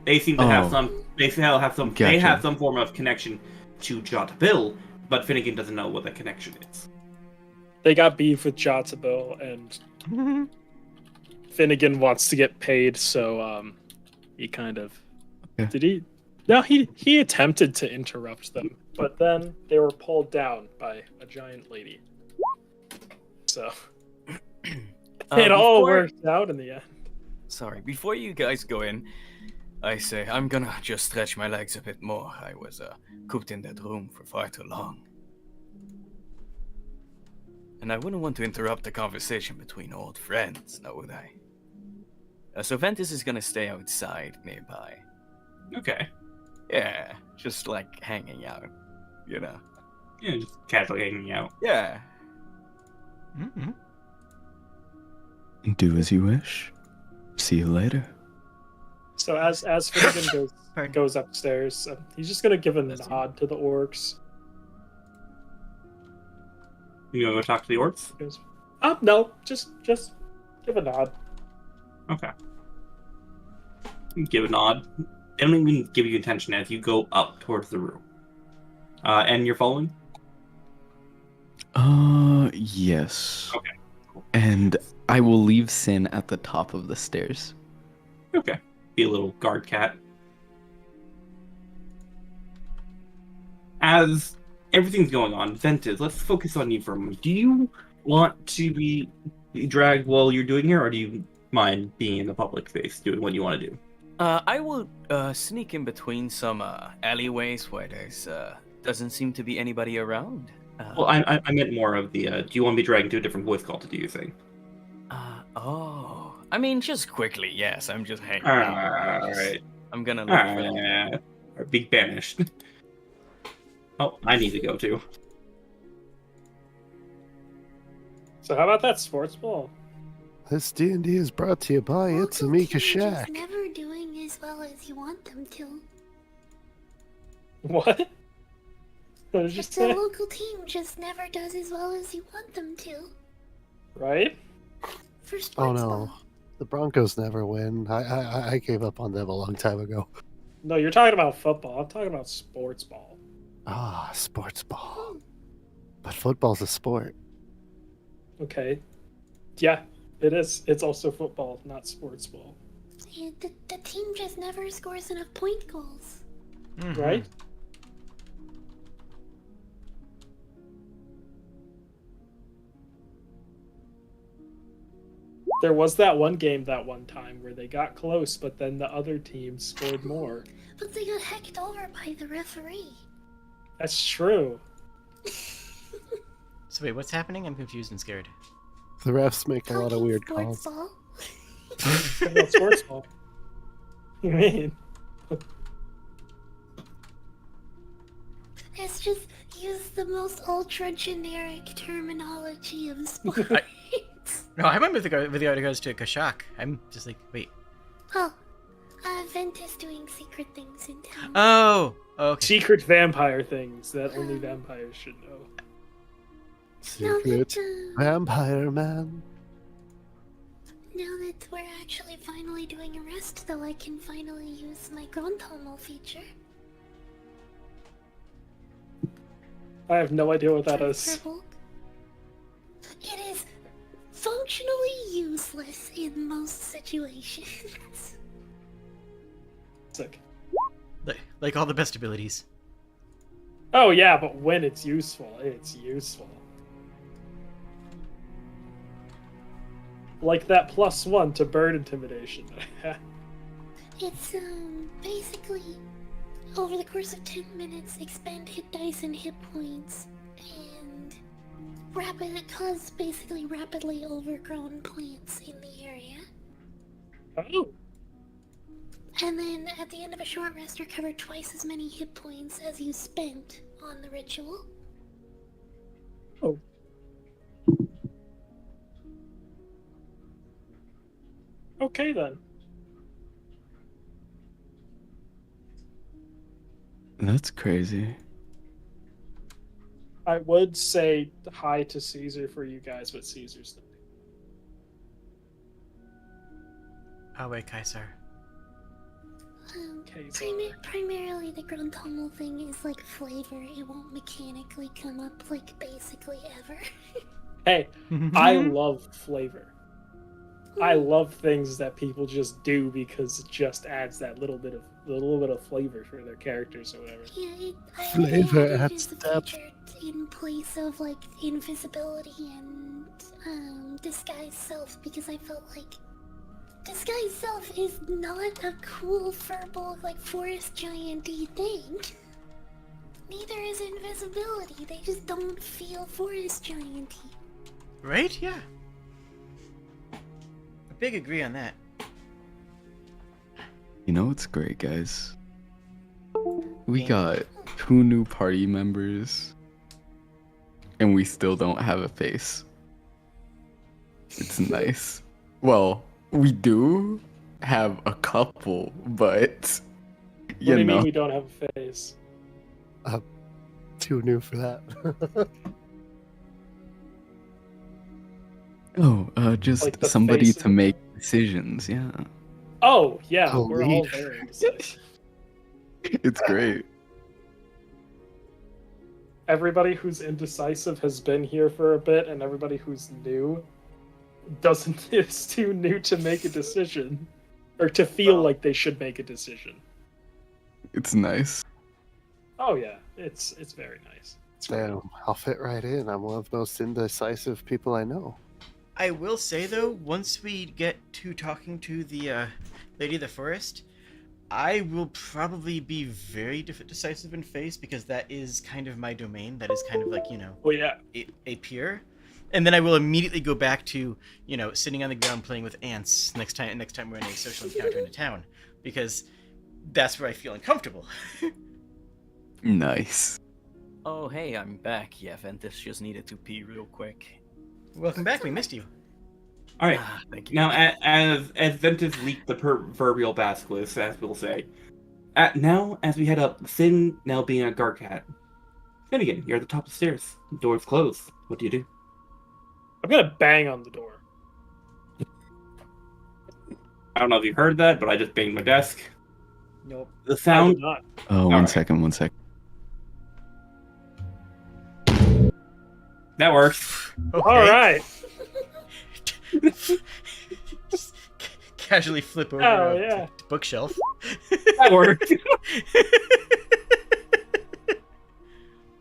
They seem to have Oh. some. They have some. They Gotcha. have some form of connection to Jotabill, but Finnegan doesn't know what that connection is. They got beef with Jotabill, and Finnegan wants to get paid, so he kind of Okay. did he? No, he attempted to interrupt them, but then they were pulled down by a giant lady. So it all before- worked out in the end. Sorry, before you guys go in, I say I'm gonna just stretch my legs a bit more. I was cooped in that room for far too long. And I wouldn't want to interrupt the conversation between old friends, now would I? So Ventus is gonna stay outside nearby. Okay. Yeah, just like hanging out, you know? Yeah, just casually hanging out. Yeah. Mm-hmm. Do as you wish. See you later. So as Finnegan Pardon. goes upstairs, he's just gonna give a That's nod to the orcs. You gonna go talk to the orcs? He goes, no, just give a nod. Okay. Give a nod. They don't even give you attention as you go up towards the room. And you're following? Yes. Okay. And I will leave Sin at the top of the stairs. Okay. Be a little guard cat. As everything's going on, Ventus, let's focus on you for a moment. Do you want to be dragged while you're doing here, or do you mind being in the public space doing what you want to do? I will sneak in between some alleyways where there's doesn't seem to be anybody around. Well, I meant more of the, do you want to be dragged to a different voice call to do your thing? Oh. I mean, just quickly, yes. I'm just hanging out. Alright. I'm gonna look for them. Alright. Be banished. Oh, I need to go too. So how about that sports ball? This D&D is brought to you by It's a Local Mika team Shack. just never doing as well as you want them to. What? What did you It's a say? local team just never does as well as you want them to. Right? For sports Oh no, ball. the Broncos never win. I gave up on them a long time ago. No, you're talking about football. I'm talking about sports ball. Ah, sports ball. But football's a sport. Okay. Yeah, It is. It's also football, not sports ball, Yeah, the team just never scores enough point goals. Mhm. right? There was that one game that one time where they got close, but then the other team scored more. But they got hecked over by the referee. That's true. So wait, what's happening? I'm confused and scared. The refs make a lot of Fucking weird sports calls. ball. About sports ball. You mean? It's just use the most ultra generic terminology of sports. No, I went with regards to Kashak. I'm just like, wait. Oh, Ventus doing secret things in town. Oh, okay. Secret vampire things that only vampires should know. now Secret that vampire man. now that we're actually finally doing arrest, though, I can finally use my Grandtomo feature. I have no idea what that for is. bulk. It is functionally useless in most situations. Sick. Like all the best abilities. Oh yeah, but when it's useful, it's useful. Like that +1 to bird intimidation. It's basically over the course of 10 minutes, expend hit dice and hit points, and cause basically rapidly overgrown plants in the area. Oh, And then at the end of a short rest, recover twice as many hit points as you spent on the ritual. oh. Okay then. That's crazy. I would say hi to Caesar for you guys, but Caesar's the Oh wait, Kaisar. Okay, Primarily the Gruntummel thing is like flavor. It won't mechanically come up like basically ever. Hey, I love flavor. I love things that people just do because it just adds that little bit of flavor for their characters or whatever. Yeah, I Flavor added it adds as a depth. feature in place of like invisibility and disguise self because I felt like disguise self is not a cool furball like forest giant-y thing. Neither is invisibility. They just don't feel forest giant-y. Right? Yeah. A big agree on that. You know what's great, guys? We got 2 new party members, and we still don't have a face. It's nice. Well, we do have a couple, but What do you you mean know, we don't have a face? Too new for that. just Like the somebody face to of- make decisions. Yeah, Oh, yeah, Oh, we're all neat. very indecisive. it's great. Everybody who's indecisive has been here for a bit, and everybody who's new is too new to make a decision. Or to feel like they should make a decision. It's nice. Oh yeah, it's very nice. It's great. Damn, I'll fit right in. I'm one of the most indecisive people I know. I will say though, once we get to talking to the Lady of the Forest, I will probably be very decisive in face because that is kind of my domain. That is kind of like, you know, Well, yeah. a peer. And then I will immediately go back to, you know, sitting on the ground playing with ants next time we're in a social encounter in a town, because that's where I feel uncomfortable. Nice. Oh, hey, I'm back. Yeah, Ventus just needed to pee real quick. Welcome back. We missed you. All right. Ah, thank you. Now, as Ventus leaked the proverbial basilisk, as we'll say, as we head up, Sin now being a Garcat. Finnegan, you're at the top of the stairs. The door's closed. What do you do? I'm gonna bang on the door. I don't know if you heard that, but I just banged my desk. Nope. The I did sound. not. Oh, one Alright. second, 1 second. That works. Okay. All right. Just casually flip over Oh, a yeah. bookshelf. That worked.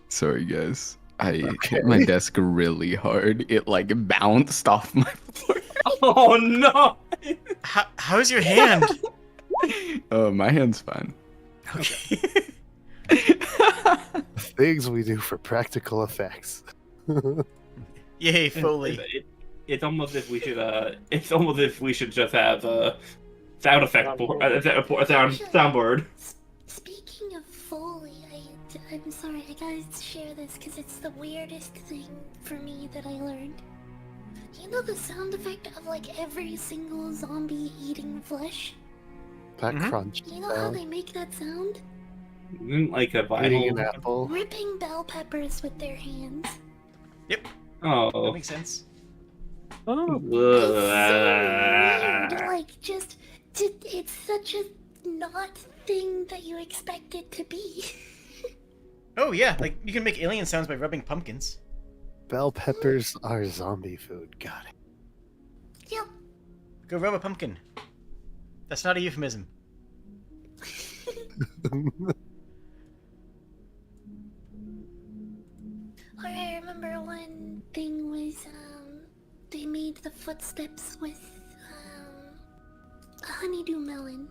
Sorry, guys. I hit my desk really hard. It like bounced off my floor. Oh no! How's your hand? My hand's fine. Okay. Things we do for practical effects. Yay, Foley. It's almost if we should. It's almost if we should just have a sound effect board, soundboard. Speaking of Foley, I'm sorry, I gotta share this because it's the weirdest thing for me that I learned. You know the sound effect of like every single zombie eating flesh? That Mhm. crunch. You know how they make that sound? Isn't like a Eating an vinyl. apple. Ripping bell peppers with their hands. That Oh. makes sense. Oh, It's so weird. Like, it's such a not thing that you expect it to be. Oh yeah, like you can make alien sounds by rubbing pumpkins. Bell peppers are zombie food. Got Yep. Go rub a pumpkin. That's not a euphemism. it. Or I remember one thing was, they made the footsteps with, a honeydew melon.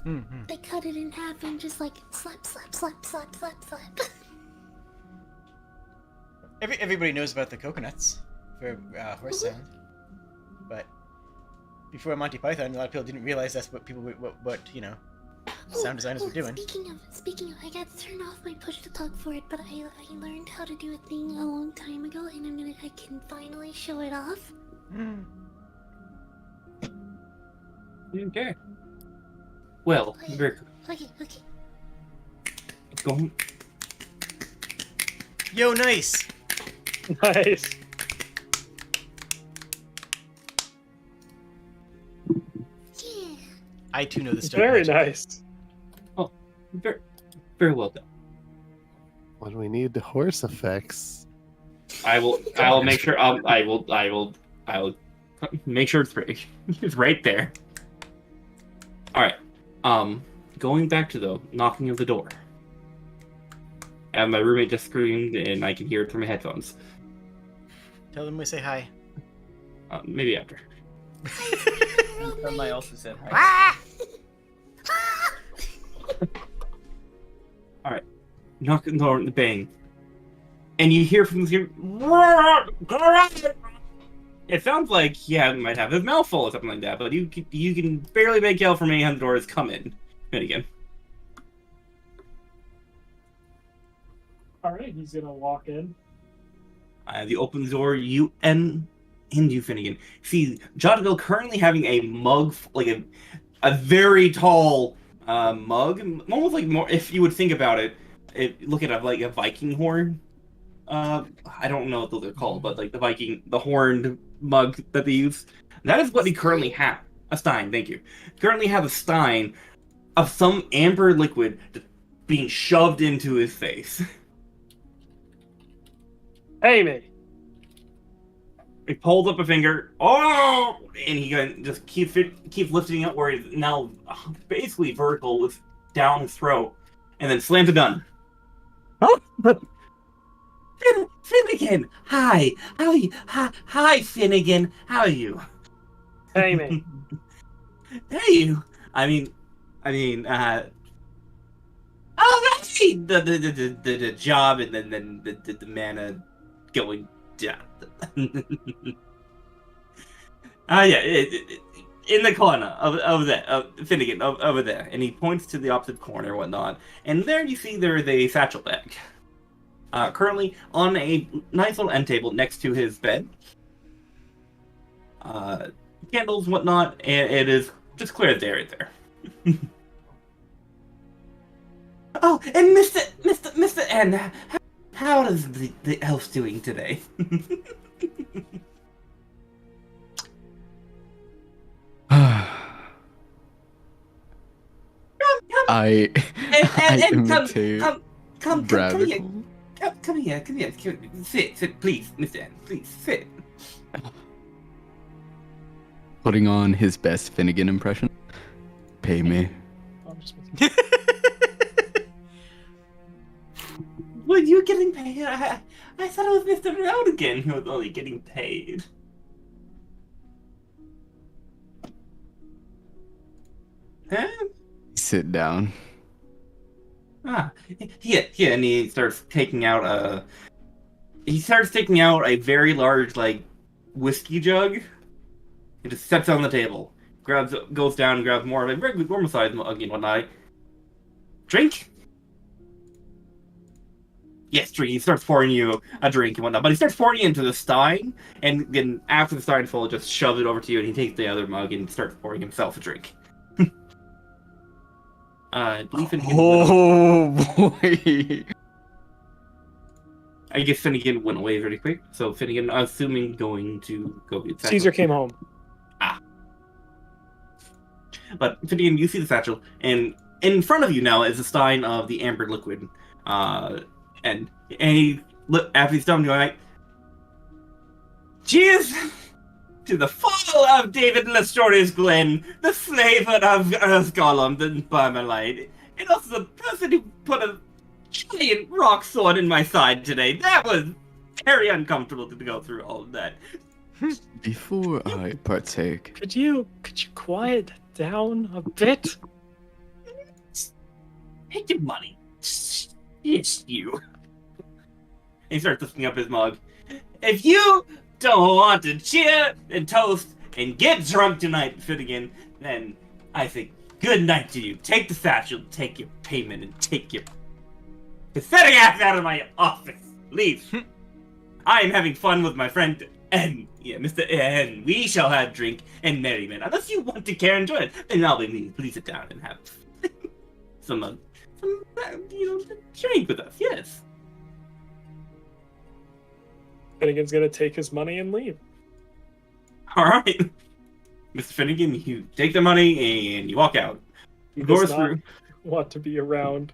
Mm-hmm. They cut it in half and just like slap, slap, slap, slap, slap, slap. Everybody knows about the coconuts for horse sound, but before Monty Python, a lot of people didn't realize that's what people what sound designers were doing. Speaking of, I got to turn off my push to talk for it, but I learned how to do a thing a long time ago, and I can finally show it off. Mm. Okay. Well, very Okay. going. Yo, nice. nice. Yeah. I too know the stone Very magic. nice. Very, very well done. When we need horse effects. I will make sure. I will make sure it's right. It's right there. All right. Going back to the knocking of the door. And my roommate just screamed, and I can hear it through my headphones. Tell them we say hi. Maybe after. I also said hi. Ah! All right. Knock on the door, bang, and you hear from the. It sounds like he might have his mouth full or something like that, but you can barely make out from any of the doors come in. Again. All right, he's gonna walk in. You open the door, you Finnegan. See, Jodville currently having a mug, like a very tall mug, almost like more. If you would think about it, look at it like a Viking horn. I don't know what those are called, but like the horned mug that they use. That is what they currently have. A stein, thank you. Currently have a stein of some amber liquid being shoved into his face. Amy. He pulls up a finger, oh, and he just keeps lifting it where he's now basically vertical with down his throat, and then slams a gun. Oh, Finnegan, hi, how are you? Hi, Finnegan, how are you? Amy. Hey, you. I mean, oh, that's the job, and then the mana going down. In the corner of there, Finnegan, over there, and he points to the opposite corner and whatnot. And there you see there is a satchel bag, currently on a nice little end table next to his bed. Candles, whatnot, and it is just clear there, right there. Oh, and Mr. N, how is the elf doing today? I imitate Come here. Bradical. Come here. Sit, please, Mr. N. Please, sit. putting on his best Finnegan impression. Pay me. I'm just Well, you getting paid? I thought it was Mr. Rodigan who was only getting paid. Huh? Sit down. Yeah, and he starts taking out a very large, like, whiskey jug. He just sets it on the table. Goes down and grabs more of a very good normal size mug and whatnot. Drink? Yes, drink. He starts pouring you a drink and whatnot. But he starts pouring it into the stein, and then after the stein's full, just shoves it over to you, and he takes the other mug and starts pouring himself a drink. I believe Finnegan. Oh boy. I guess Finnegan went away really quick. So Finnegan, assuming going to go get the satchel. Caesar came home. But Finnegan, you see the satchel, and in front of you now is a stein of the amber liquid. And he after he's done, going like, "Cheers to the fall of David Lestorius Glen, the flavor of Gollum and Barmalite, and also the person who put a giant rock sword in my side today. That was very uncomfortable to go through all of that." Before I partake, Could you quiet down a bit? Take your money. It's you. He starts lifting up his mug. If you don't want to cheer and toast and get drunk tonight, Finnegan, then I think good night to you. Take the satchel, take your payment, and take your pathetic ass out of my office. Leave. I am having fun with my friend, and Mr. And we shall have drink and merriment. Unless you want to care and enjoy it, then I'll be me. Please sit down and have some drink with us. Yes. Finnegan's gonna take his money and leave. All right, Mr. Finnegan, you take the money and you walk out. He Doors does not through. want to be around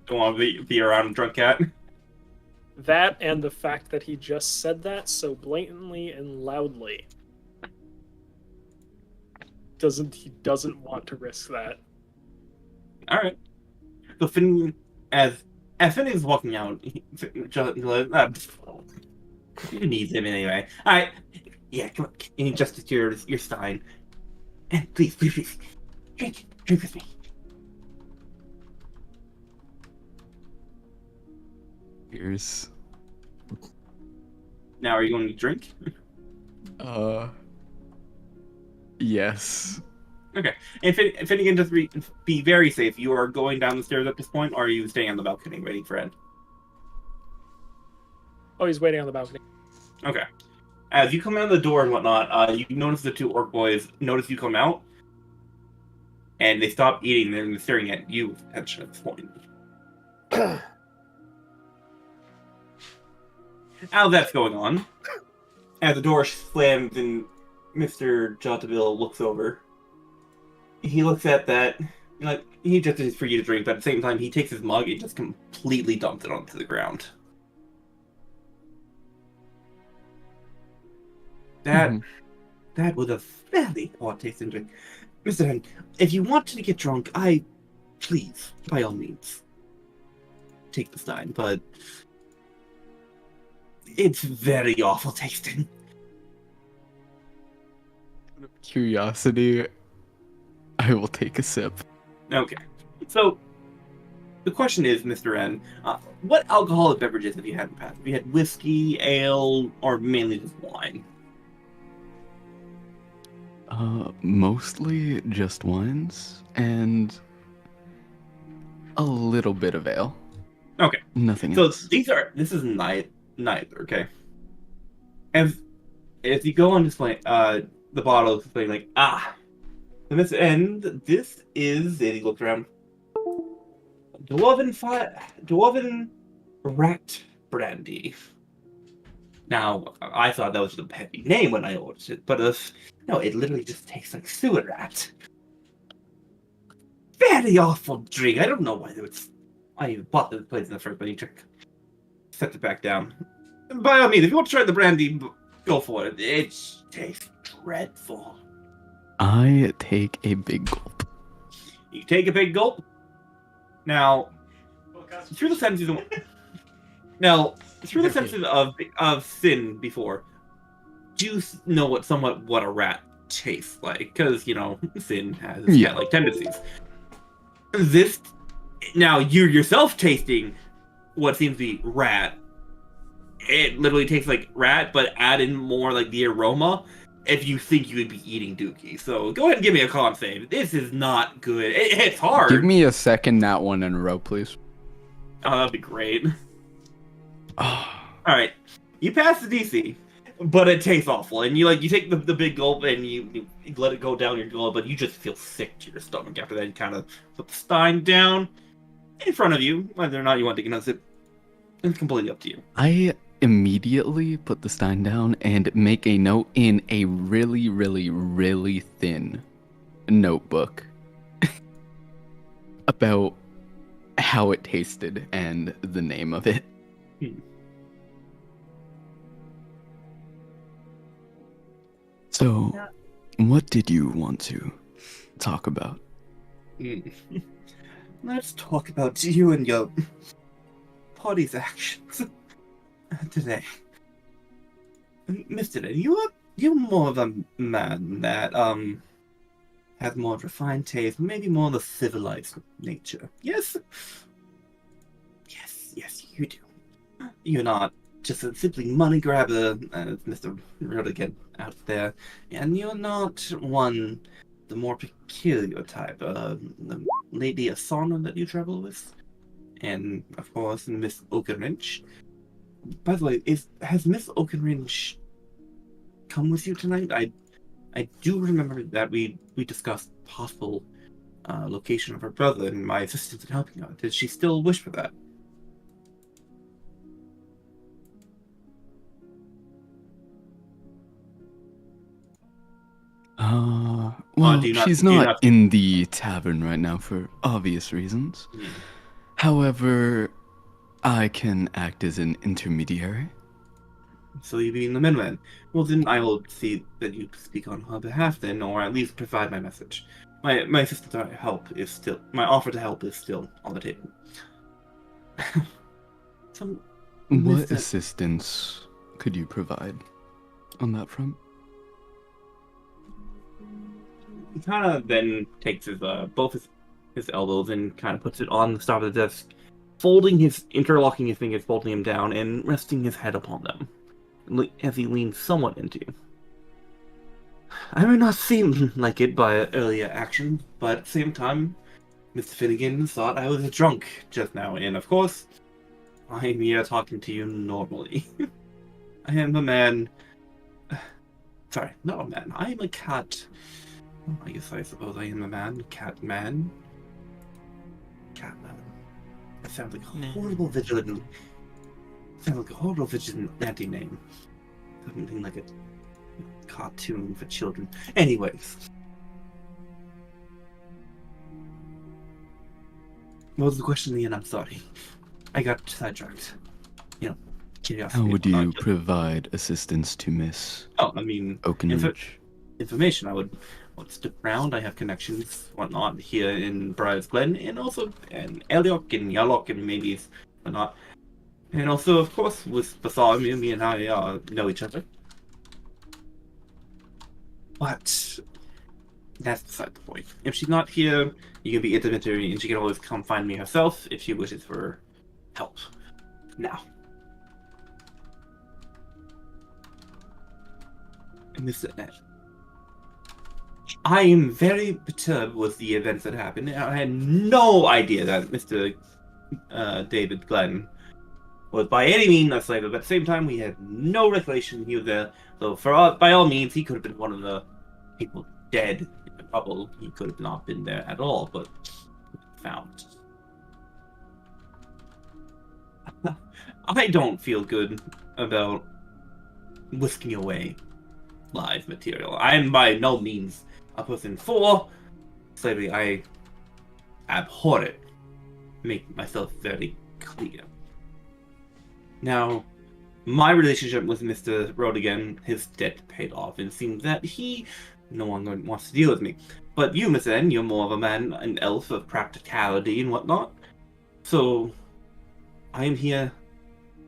Don't want to be around a drunk cat. that, and the fact that he just said that so blatantly and loudly. He doesn't want to risk that. All right. So Finnegan, as Finnegan's walking out, he needs him anyway. All right. Yeah, come on. And he just your stein. And please, drink with me. here's Now, are you going to drink? yes. Okay. And Finnegan, just be very safe. You are going down the stairs at this point, or are you staying on the balcony waiting for Ed? Oh, he's waiting on the balcony. Okay. As you come out of the door and whatnot, you notice the two orc boys notice you come out, and they stop eating. They're staring at you at this point. As that's going on, as the door slams and Mr. Jottaville looks over, he looks at that, like, he just is for you to drink, but at the same time, he takes his mug and just completely dumps it onto the ground. That was a very poor tasting drink. Mr. Hen, if you want to get drunk, please, by all means, take the stein, but it's very awful tasting. Out of curiosity, I will take a sip. Okay, so the question is, Mr. N, what alcoholic beverages have you had in the past? Have you had whiskey, ale, or mainly just wine? Mostly just wines and a little bit of ale. Okay. Nothing So else. this is neither, okay? As you go on display, the bottle is displaying like, and this is, and he looks around, Dwarven Rat Brandy. Now, I thought that was the heavy name when I ordered it, but no, it literally just tastes like sewer rat. Very awful drink. I don't know why I even bought this place in the first place. Set it back down. By all means, if you want to try the brandy, Go for it. It tastes dreadful. I take a big gulp. You take a big gulp. Now, through the senses of sin before, do you know what a rat tastes like? Because sin has cat-like tendencies. This now you're yourself tasting what seems to be rat. It literally tastes like rat, but add in more like the aroma if you think you would be eating dookie. So go ahead and give me a con save. This is not good. It's hard. Give me a second, not one in a row, please. Oh, that'd be great. Alright. You pass the DC, but it tastes awful. And you take the big gulp and you let it go down your gullet, but you just feel sick to your stomach after that. You kind of put the stein down in front of you. Whether or not you want to take another sip, it's completely up to you. I immediately put the stein down and make a note in a really, really, really thin notebook about how it tasted and the name of it. So, what did you want to talk about? Let's talk about you and your party's actions today. Mr. Lin, you're more of a man that has more refined taste, maybe more of a civilized nature. Yes? Yes, you do. You're not just a simply money grabber, as Mr. Rodigan out there, and you're not the more peculiar type, the Lady Asana that you travel with, and of course Miss Oakenrinch. By the way, has Miss Oakenrinch come with you tonight? I do remember that we discussed possible location of her brother and my assistance in helping out. Did she still wish for that? Well, she's not in the tavern right now for obvious reasons. However, I can act as an intermediary. So you being the middleman. Well, then I will see that you speak on her behalf then, or at least provide my message. My assistance to help is still, my offer to help is still on the table. What assistance could you provide on that front? He kind of then takes his both his elbows and kind of puts it on the top of the desk, interlocking his fingers, folding him down, and resting his head upon them as he leans somewhat into you. I may not seem like it by earlier action, but at the same time, Mr. Finnegan thought I was drunk just now, and of course, I'm here talking to you normally. I am a man. Sorry, not a man. I am a cat. I suppose I am a man. Cat man. That sounds like a horrible vigilante. Sounds like a horrible vigilante name. Something like a cartoon for children. Anyways. What was the question in the end? I'm sorry. I got sidetracked. Curiosity. How would you provide assistance to Miss Oakenridge? Information. I would stick around. I have connections, whatnot, here in Briar's Glen, and also in Eliok and Yalok and maybe whatnot. And also, of course, with Bartholomew, me and I know each other. But that's beside the point. If she's not here, you can be intermediary, and she can always come find me herself if she wishes for help. Now. And Mr. Ned. I am very perturbed with the events that happened. I had no idea that Mr. David Glenn was by any means a slave, but at the same time, we had no recollection he was there. So, by all means, he could have been one of the people dead in the trouble. He could have not been there at all, but found. I don't feel good about whisking away live material. I am by no means a person for slavery. I abhor it. Make myself very clear. Now, my relationship with Mr. Rodigan, his debt paid off, and it seems that he no longer wants to deal with me. But you, Miss N, you're more of a man, an elf of practicality and whatnot. So, I am here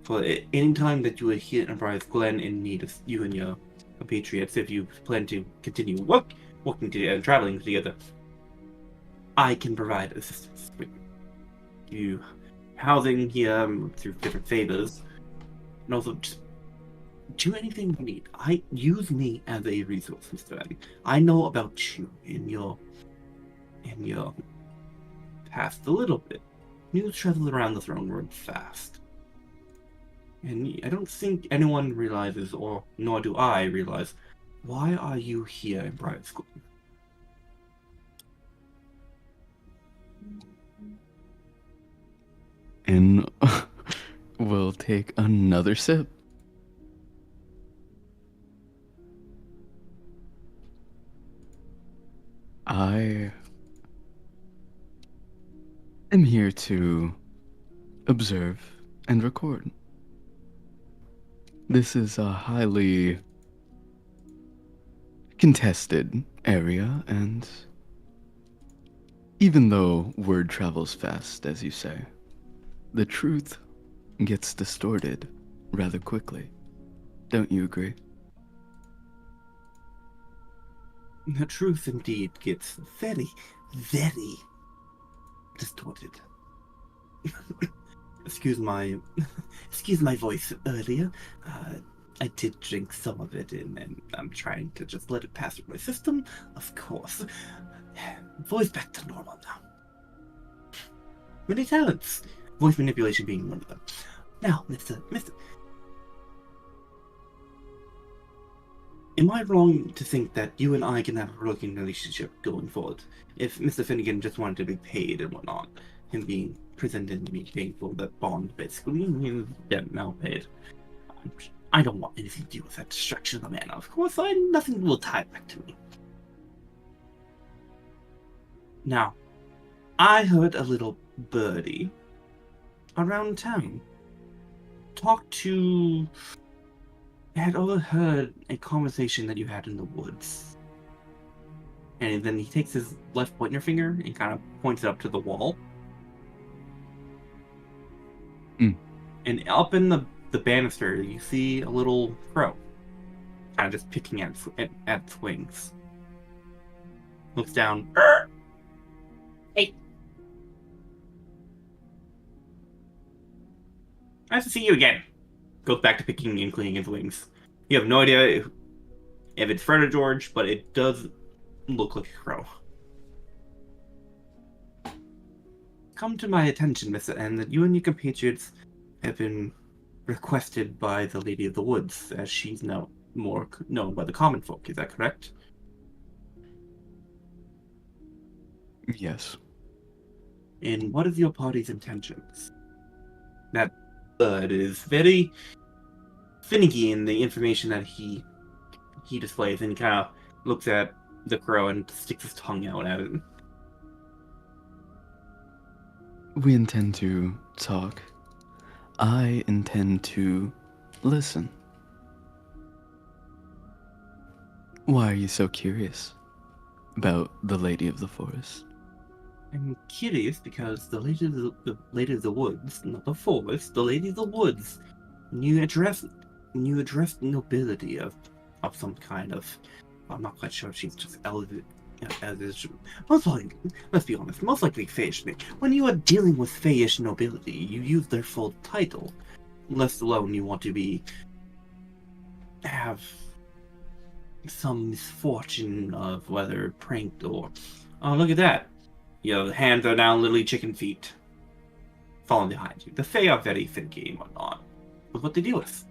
for any time that you are here at Enterprise Glen in need of you and your compatriots, if you plan to continue working together and traveling together. I can provide assistance with you housing here through different favors, and also just do anything you need. Use me as a resource, Mr. N. I know about you in your past a little bit. You travel around the throne room fast. And I don't think anyone realizes, or nor do I realize, why are you here in Bright School? And we'll take another sip. I am here to observe and record. This is a highly contested area, and even though word travels fast, as you say, the truth gets distorted rather quickly. Don't you agree? The truth indeed gets very, very distorted. Excuse my voice earlier. I did drink some of it in, and I'm trying to just let it pass through my system. Of course. Voice back to normal now. Many talents. Voice manipulation being one of them. Now, Mr. Am I wrong to think that you and I can have a working relationship going forward? If Mr. Finnegan just wanted to be paid and whatnot, him being presented to me paying for that bond, basically, he's now paid. I don't want anything to do with that destruction of the mana. Of course, nothing will tie back to me. Now, I heard a little birdie around town had overheard a conversation that you had in the woods. And then he takes his left pointer finger and kind of points it up to the wall. And up in the banister, you see a little crow, kind of just picking at its wings. Looks down. Hey. Nice to see you again. Goes back to picking and cleaning his wings. You have no idea if it's Fred or George, but it does look like a crow. Come to my attention, Mr. N, that you and your compatriots have been requested by the Lady of the Woods, as she's now more known by the common folk. Is that correct? Yes. And what is your party's intentions? That bird is very finicky in the information that he displays, and he kind of looks at the crow and sticks his tongue out at it. We intend to talk. I intend to listen. Why are you so curious about the Lady of the Forest? I'm curious because the Lady of the Woods, not the Forest, the Lady of the Woods, you addressed nobility of some kind of. I'm not quite sure if she's just elevated. Most likely, let's be honest, most likely Fayish. When you are dealing with Fayish nobility, you use their full title. Less alone you want to have some misfortune of whether pranked or... Oh, look at that. The hands are now literally chicken feet. Falling behind you. The Fae are very finicky and whatnot. Look what they deal with.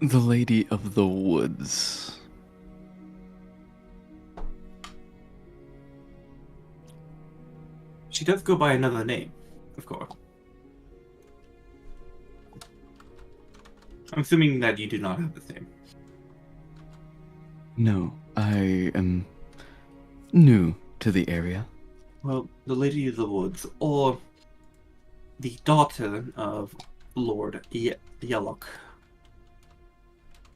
The Lady of the Woods. She does go by another name, of course. I'm assuming that you do not have the same. No, I am new to the area. Well, the Lady of the Woods, or the daughter of Lord Yellock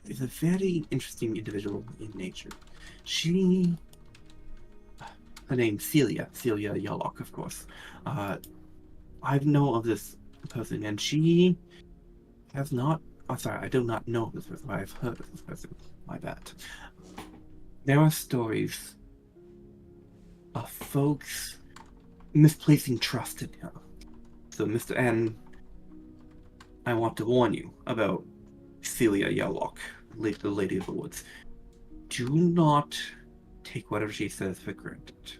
is a very interesting individual in nature. Her name's Celia Yellock, of course. I know of this person, and she has not. Oh, sorry, I do not know this person, but I've heard of this person. My bad. There are stories of folks misplacing trust in her. So, Mr. N, I want to warn you about Celia Yellock, the Lady of the Woods. Do not take whatever she says for granted.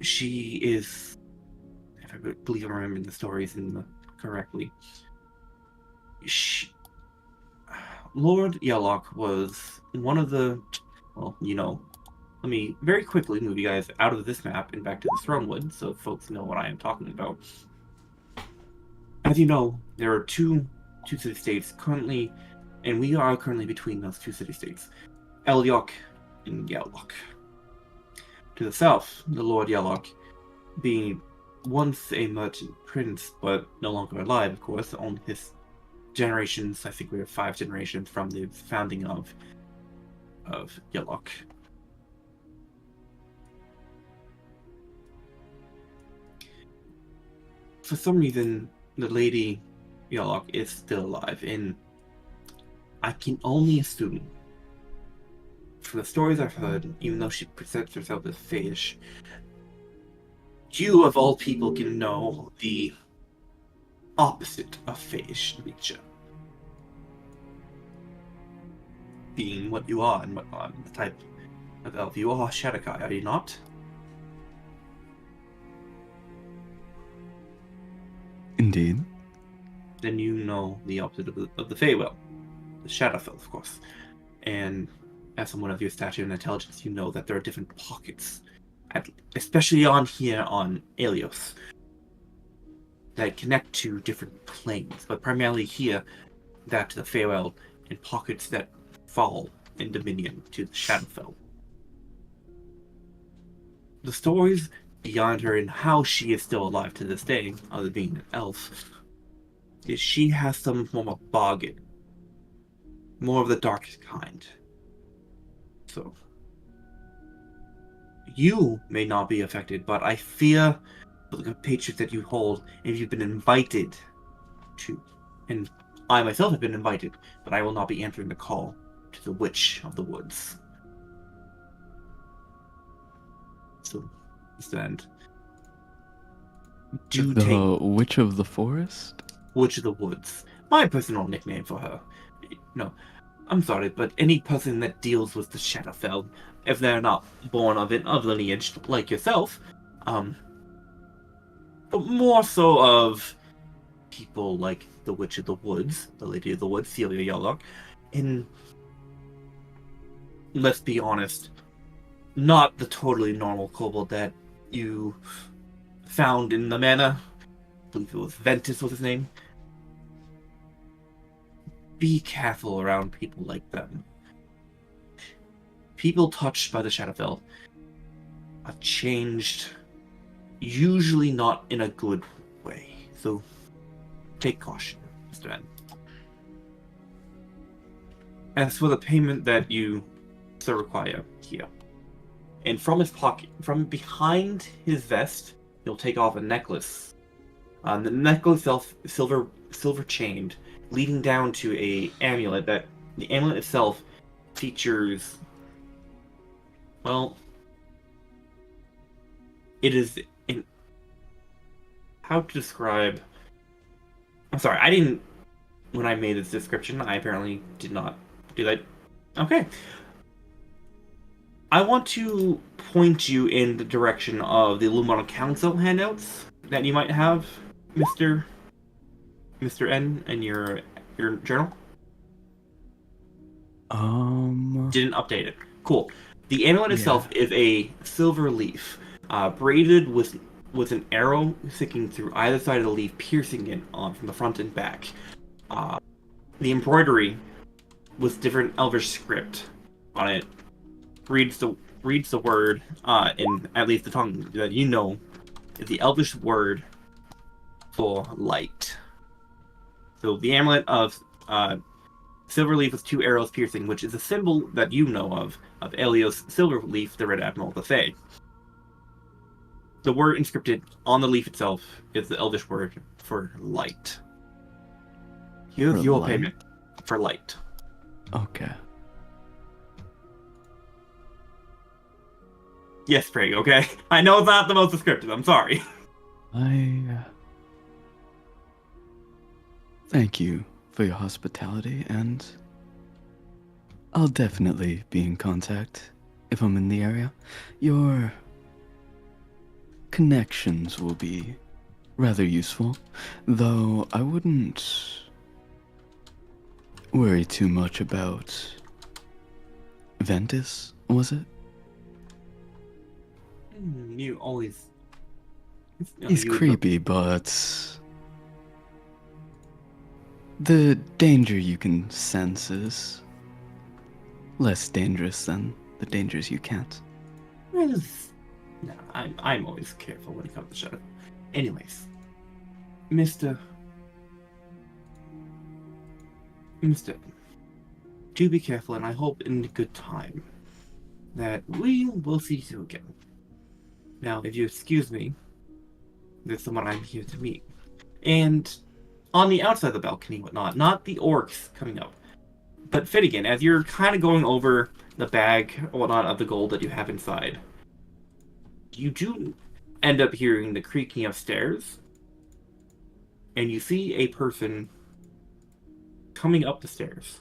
She is, if I believe I'm remembering the stories correctly, Lord Yellock was one of the, well, let me very quickly move you guys out of this map and back to the Thronewood so folks know what I am talking about. As you know, there are two city-states currently, and we are currently between those two city-states, Elyok and Yellock. To the south, the Lord Yellock, being once a merchant prince, but no longer alive, of course, on his generations, I think we are 5 generations from the founding of Yellock. For some reason, the Lady Yellock is still alive, and I can only assume, from the stories I've heard, even though she presents herself as fayish, you of all people can know the opposite of fayish nature. Being what you are and whatnot, the type of elf you are, Shadakai, are you not? Indeed. Then you know the opposite of the Feywild, the Shadowfell, of course. And as someone of your stature and intelligence, you know that there are different pockets, especially on here on Aelios, that connect to different planes, but primarily here, that to the Feywild, and pockets that fall in Dominion to the Shadowfell. The stories beyond her and how she is still alive to this day, other than being an elf, is she has some form of bargain. More of the darkest kind. So, you may not be affected, but I fear for the compatriots that you hold, and you've been invited to. And I myself have been invited, but I will not be answering the call to the Witch of the Woods. So, stand. The Witch of the Forest? Witch of the Woods. My personal nickname for her. No, I'm sorry, but any person that deals with the Shadowfell, if they're not born of it, of lineage like yourself, but more so of people like the Witch of the Woods, the Lady of the Woods, Celia Yellock, and let's be honest, not the totally normal kobold that you found in the manor. I believe it was Ventus was his name. Be careful around people like them. People touched by the Shadowfell have changed, usually not in a good way. So take caution, Mr. N. As for the payment that you still require here, and from his pocket, from behind his vest, he'll take off a necklace. The necklace itself, silver chained, leading down to a amulet. That the amulet itself features, well, it is in how to describe. I'm sorry, I didn't. When I made this description, I apparently did not do that. Okay. I want to point you in the direction of the Luminion Council handouts that you might have, Mr. N, in your journal. Didn't update it. Cool. The amulet itself is a silver leaf, braided with an arrow sticking through either side of the leaf, piercing it from the front and back. The embroidery with different Elvish script on it reads the word in at least the tongue that you know is the Elvish word for light. So the amulet of silver leaf with 2 arrows piercing, which is a symbol that you know of Elios silver leaf, the Red Admiral of the Fae. The word inscripted on the leaf itself is the Elvish word for light. Here's For your light? payment for light. Okay. Yes, Sprague, okay? I know it's not the most descriptive, I'm sorry. Thank you for your hospitality, and I'll definitely be in contact if I'm in the area. Your connections will be rather useful, though I wouldn't worry too much about Ventus, was it? You always... He's you would- creepy, but the danger you can sense is less dangerous than the dangers you can't. No, I'm always careful when it comes to shadow. Anyways, Mr. Do be careful, and I hope in good time that we will see you again. Now, if you excuse me, there's someone I'm here to meet. And on the outside of the balcony, whatnot, not the orcs coming up, but Finnegan, as you're kind of going over the bag or whatnot of the gold that you have inside, you do end up hearing the creaking of stairs, and you see a person coming up the stairs.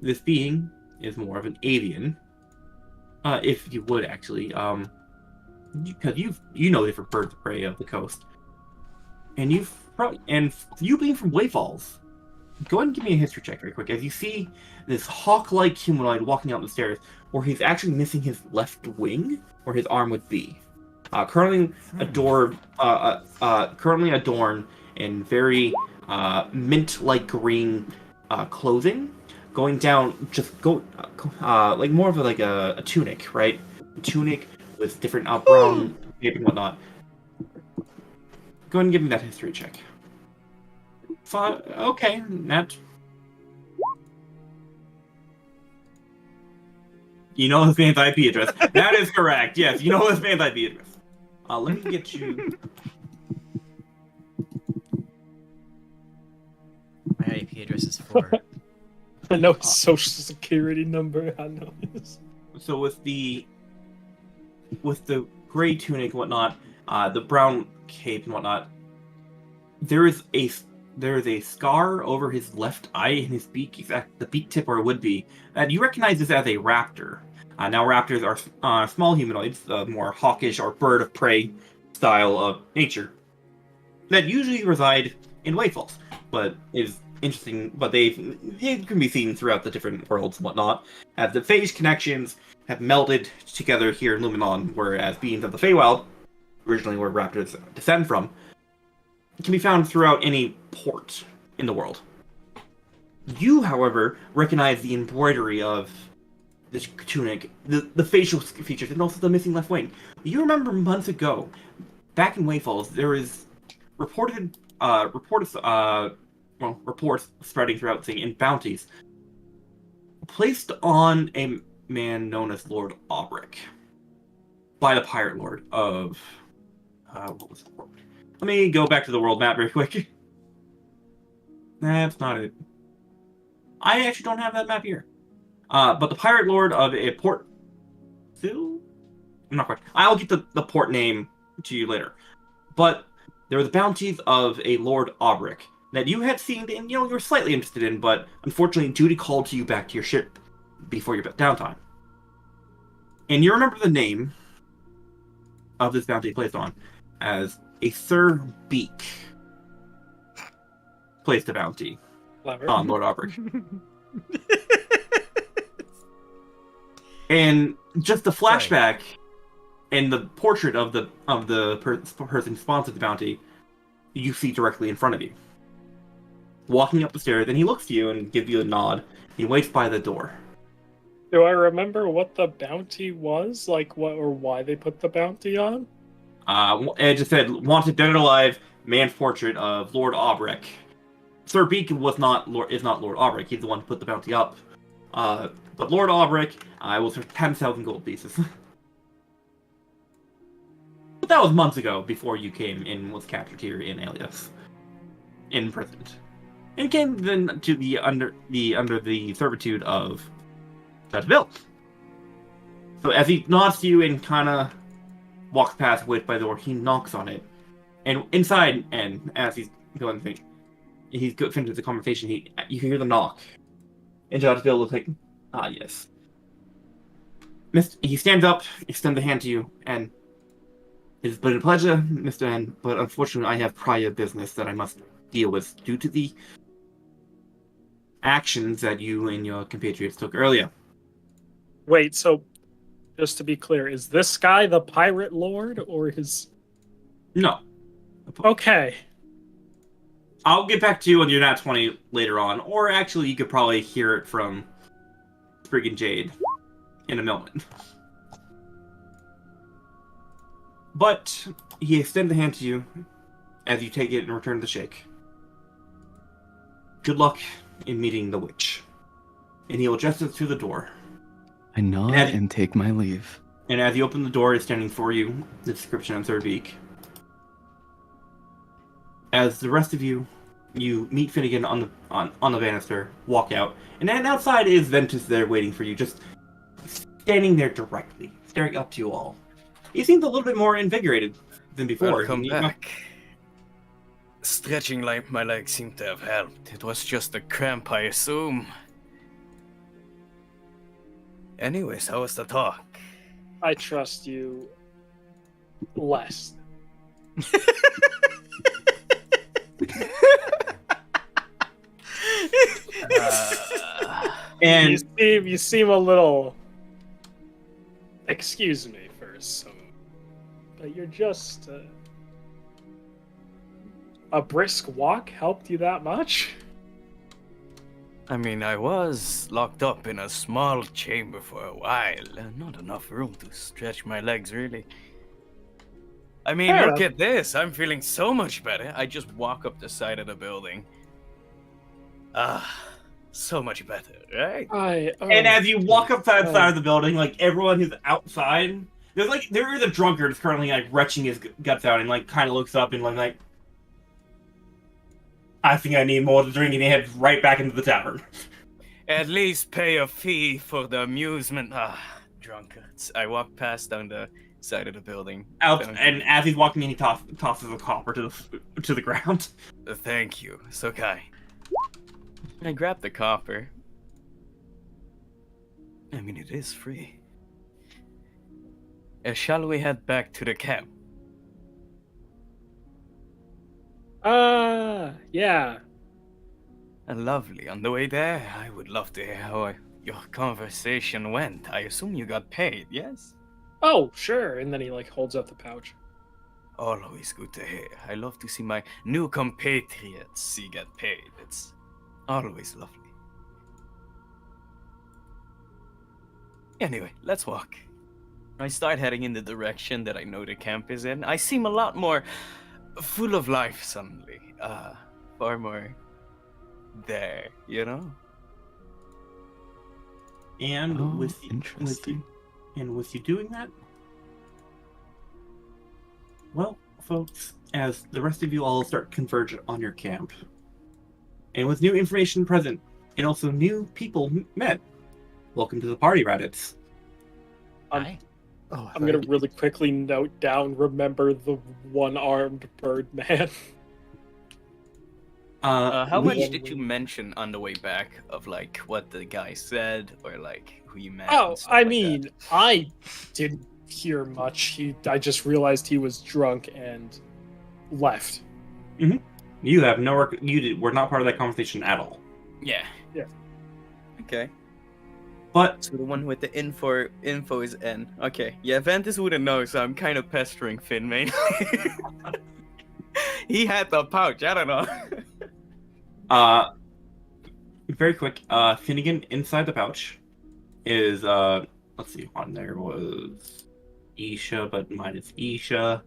This being is more of an avian, if you would actually, because you know different birds of prey of the coast, and you being from Wayfalls, go ahead and give me a history check very quick as you see this hawk-like humanoid walking out the stairs, where he's actually missing his left wing, where his arm would be. Currently adorned in very mint-like green clothing, going down like more of a tunic, right? A tunic with different brown cape and whatnot. Go ahead and give me that history check. Okay, Nat. You know this man's IP address. That is correct. Yes, you know this man's IP address. Let me get you. My IP address is 4. I know his social security number. I know his. So with the gray tunic and whatnot, the brown cape and whatnot, there is a scar over his left eye and his beak, the beak tip where it would be. And you recognize this as a raptor. Now raptors are small humanoids, more hawkish or bird of prey style of nature, that usually reside in Wayfalls, but is interesting. But they can be seen throughout the different worlds and whatnot, as the phage connections have melded together here in Luminon, whereas beings of the Feywild, originally where raptors descend from, can be found throughout any port in the world. You, however, recognize the embroidery of this tunic, the facial features, and also the missing left wing. You remember months ago, back in Wayfalls, there is reports spreading throughout the thing in bounties placed on a man known as Lord Aubric by the Pirate Lord of what was the word? Let me go back to the world map very quick. That's not it. I actually don't have that map here. But the Pirate Lord of a port... Phil? I'm not quite... I'll get the port name to you later. But there were the bounties of a Lord Aubric that you had seen and you were slightly interested in, but unfortunately duty called you back to your ship before your downtime. And you remember the name of this bounty placed on as a Sir Beak placed a bounty Clever. on Lord Aubric. And just the flashback and the portrait of the person sponsored the bounty, you see directly in front of you. Walking up the stairs, and he looks to you and gives you a nod. He waits by the door. Do I remember what the bounty was? Like what or why they put the bounty on? It just said, wanted dead or alive, man's portrait of Lord Aubrek. Sir Beacon is not Lord Aubrek. He's the one who put the bounty up. But Lord Aubrek, I will serve 10,000 gold pieces. But that was months ago, before you came in, was captured here in Alias, imprisoned, and came then to the under the servitude of Judge Bill. So as he nods to you and kind of walks past, waits by the door, he knocks on it, and inside, and as he's going to finishes the conversation, you can hear the knock, and Judge Bill looks like, ah, yes. He stands up, extends a hand to you, and it's been a pleasure, Mr. N, but unfortunately I have prior business that I must deal with due to the actions that you and your compatriots took earlier. Wait, so just to be clear, is this guy the pirate lord or is... No. Okay. I'll get back to you on your Nat 20 later on, or actually you could probably hear it from Sprig and Jade in a moment. But he extends a hand to you as you take it and return the shake. Good luck in meeting the witch. And he will gesture to the door. I nod and take my leave. And as you open the door, is standing for you the description on Third Beak. As the rest of you meet Finnegan on the banister, walk out, and then outside is Ventus there waiting for you, just standing there directly, staring up to you all. He seems a little bit more invigorated than before. Welcome back. Stretching like my legs seemed to have helped. It was just a cramp, I assume. Anyways, how was the talk? I trust you less. And you seem a little... Excuse me first, so... but you're just... a brisk walk helped you that much? I mean, I was locked up in a small chamber for a while, and not enough room to stretch my legs, really. I mean, Fair look enough. at this. I'm feeling so much better. I just walk up the side of the building. So much better, right? And as you walk up the side of the building, like everyone who's outside, there is a drunkard who's currently like retching his guts out and like kind of looks up and like, I think I need more to drink, and he heads right back into the tavern. At least pay a fee for the amusement. Drunkards. I walk past down the side of the building. And as he's walking in, he tosses a copper to the ground. Thank you, Sokai. I grab the copper. I mean, it is free. Shall we head back to the camp? Yeah. Lovely. On the way there, I would love to hear how your conversation went. I assume you got paid, yes? Oh, sure. And then he like holds up the pouch. Always good to hear. I love to see my new compatriots get paid. It's always lovely. Anyway, let's walk. I start heading in the direction that I know the camp is in. I seem a lot more full of life suddenly. Far more there, you know? And with interesting. you doing that, well, folks, as the rest of you all start converge on your camp, and with new information present, and also new people met, welcome to the party, Raditz. Hi. Oh, I'm gonna really quickly note down, remember the one-armed bird man. How much did you mention on the way back of like what the guy said or like who you met? Oh, and stuff I like mean, that? I didn't hear much. I just realized he was drunk and left. You have no, were not part of that conversation at all. Yeah. Yeah. Okay. But So the one with the info is N. Okay. Yeah, Ventus wouldn't know, so I'm kind of pestering Finn mainly. He had the pouch. I don't know. very quick, Finnegan inside the pouch is let's see, on there was Isha, but mine is Isha.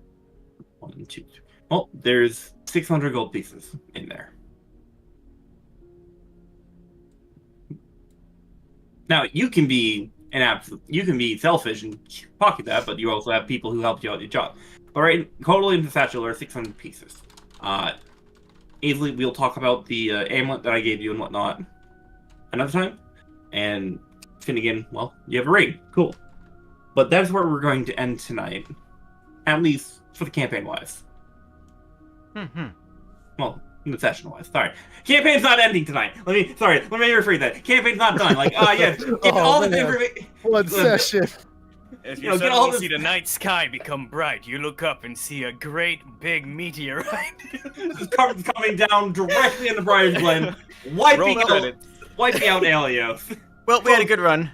1, 2, 3. Well, there's 600 gold pieces in there. Now you can be you can be selfish and pocket that, but you also have people who help you out with your job. All right, totally in the satchel are 600 pieces. Easily, we'll talk about the amulet that I gave you and whatnot another time. And Finnegan, well, you have a ring, cool. But that's where we're going to end tonight, at least for the campaign wise. Well, in the session wise. Sorry, campaign's not ending tonight. Let me rephrase that. Campaign's not done. Like, yes, get all the information. One session. As You you know, get all suddenly this- see the night sky become bright, you look up and see a great big meteorite. This is coming down directly into Briar's Glen, wiping Roll out credits. Alios. Well, we had a good run.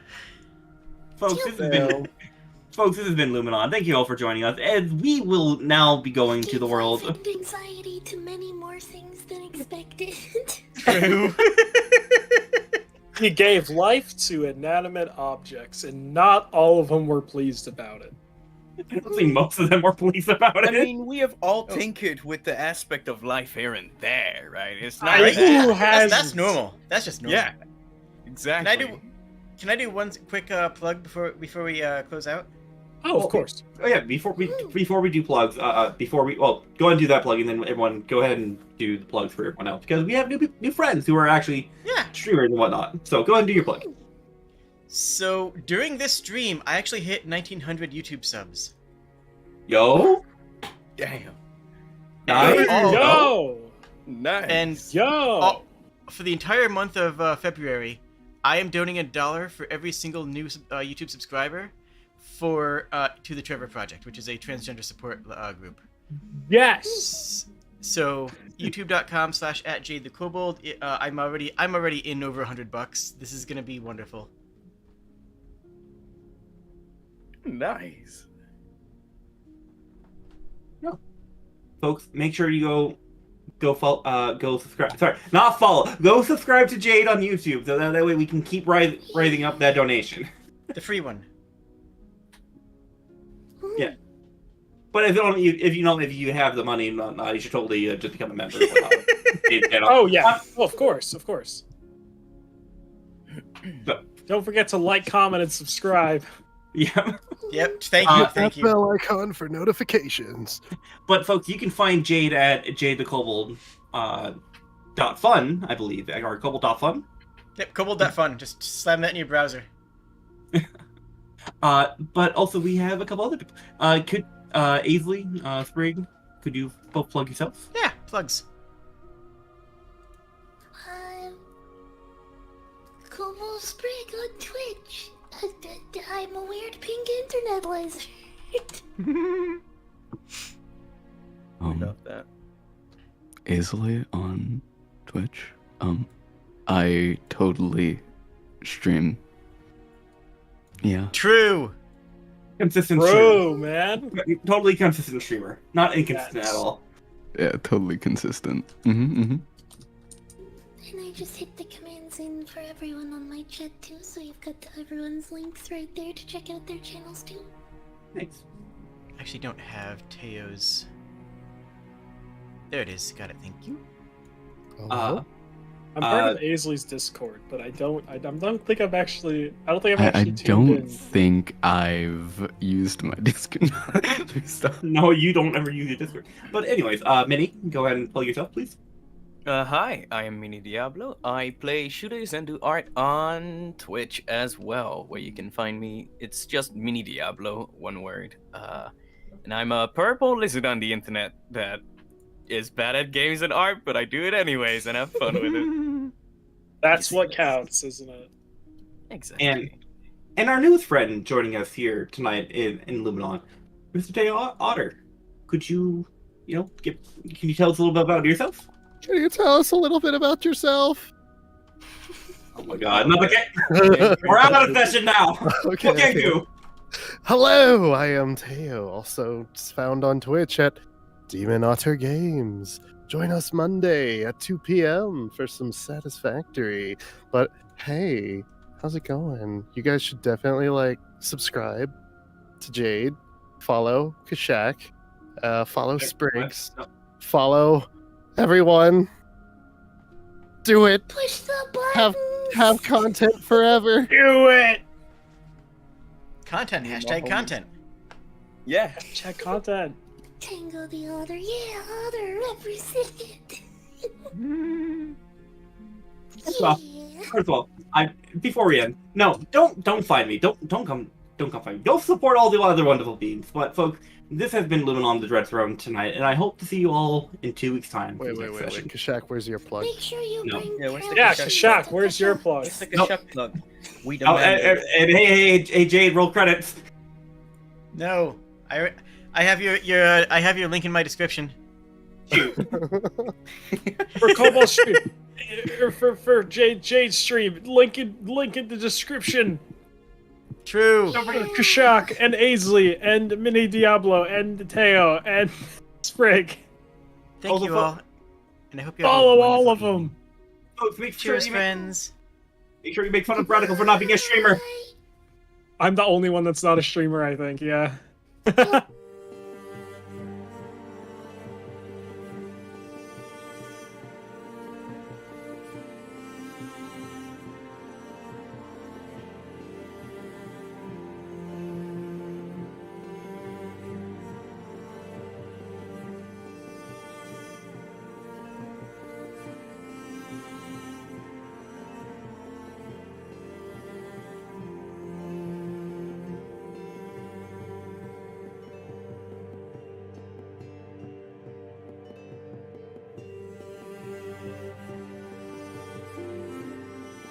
Folks, this has been Luminon. Thank you all for joining us, as we will now be going to the world. And anxiety to many more things than expected. True. He gave life to inanimate objects, and not all of them were pleased about it. I don't think most of them were pleased about I it. mean, we have all tinkered with the aspect of life here and there, right? It's not I- that. Who has- That's normal. That's just normal. Yeah, exactly. Can I do one quick plug before we close out? Oh, of course. Oh yeah, before we do plugs, go ahead and do that plug, and then everyone go ahead and do the plugs for everyone else, because we have new friends who are actually streamers and whatnot. So go ahead and do your plug. So during this stream, I actually hit 1,900 YouTube subs. Yo, Damn. nice. Oh. Yo! Nice. And Yo! for the entire month of February, I am donating $1 for every single new YouTube subscriber for to the Trevor Project, which is a transgender support group. Yes! So youtube.com/@JadeTheKobold. I'm already in over $100. This is gonna be wonderful. Nice. Folks, make sure you go subscribe. Sorry, not follow. Go subscribe to Jade on YouTube, so that way we can keep raising up that donation. The free one. Yeah. But if you have the money and whatnot, you should totally just become a member. Oh, yeah. Oh, of course, of course. So- Don't forget to like, comment, and subscribe. Yeah. Yep. Thank you. Hit Thank that you. bell icon for notifications. But folks, you can find Jade at jadethekobold .fun, I believe, or kobold.fun. Yep. Kobold.fun. Just slam that in your browser. But also we have a couple other people. Could Aisley, Sprig, could you both plug yourselves? Yeah. Plugs. Kobold Sprig on Twitch. I'm a weird pink internet lizard. Love that. Aisley on Twitch. I totally stream. Yeah. True. Consistent Bro, man. streamer. Totally consistent streamer. Not inconsistent Yes. at all. Yeah, totally consistent. Mm-hmm. And I just hit the commands in for everyone on my chat too, so you've got everyone's links right there to check out their channels too. Thanks. I actually don't have Teo's. There it is. Got it. Thank you. I'm part of Aisley's Discord, but I don't think I've actually tuned don't in. think I've used my Discord. Let me stop. No, you don't ever use your Discord. But anyways, Minnie, go ahead and plug yourself, please. Hi, I am Mini Diablo. I play shooters and do art on Twitch as well, where you can find me. It's just Mini Diablo, one word. And I'm a purple lizard on the internet that is bad at games and art, but I do it anyways and have fun with it. That's what counts, isn't it? Exactly. And our newest friend joining us here tonight in Luminon, Mr. Teo Otter. Could you, can you tell us a little bit about yourself? Can you tell us a little bit about yourself? Oh my god, no, okay. We're out of session now. Okay. What can you? Hello, I am Teo, also found on Twitch at Demon Otter Games. Join us Monday at 2 p.m. for some Satisfactory. But hey, how's it going? You guys should definitely subscribe to Jade, follow Kashak, Follow Okay, Spriggs. no. Follow everyone. Do it. Push the button. Have content forever. Do it. Content. Hashtag content. Yeah. Check content. Tango the other, yeah, other represent. Well, Yeah. First of all, before we end, no, don't find me. Don't come find me. Go support all the other wonderful beings. But folks, this has been Living on the Dread Throne tonight, and I hope to see you all in 2 weeks' time. for Wait, the wait, next wait, session. wait. Kashak, where's your plug? Make sure you No. bring. Yeah, where's the Yeah, Kashak? Kashak, where's your plug? It's like a Nope. shuck plug. We Oh, demand it. and hey, Jade, roll credits. No, I have your link in my description. Shoot. For Kobold stream, for Jade stream, link in the description. True. Don't forget- Kashak and Aisley and Mini Diablo and Teo and Sprig. Thank Also you all, and I hope you have a Follow all of wonderful them. evening. Folks, make sure Cheers, you friends. make sure you make fun of Radical for not being a streamer. I'm the only one that's not a streamer, I think. Yeah.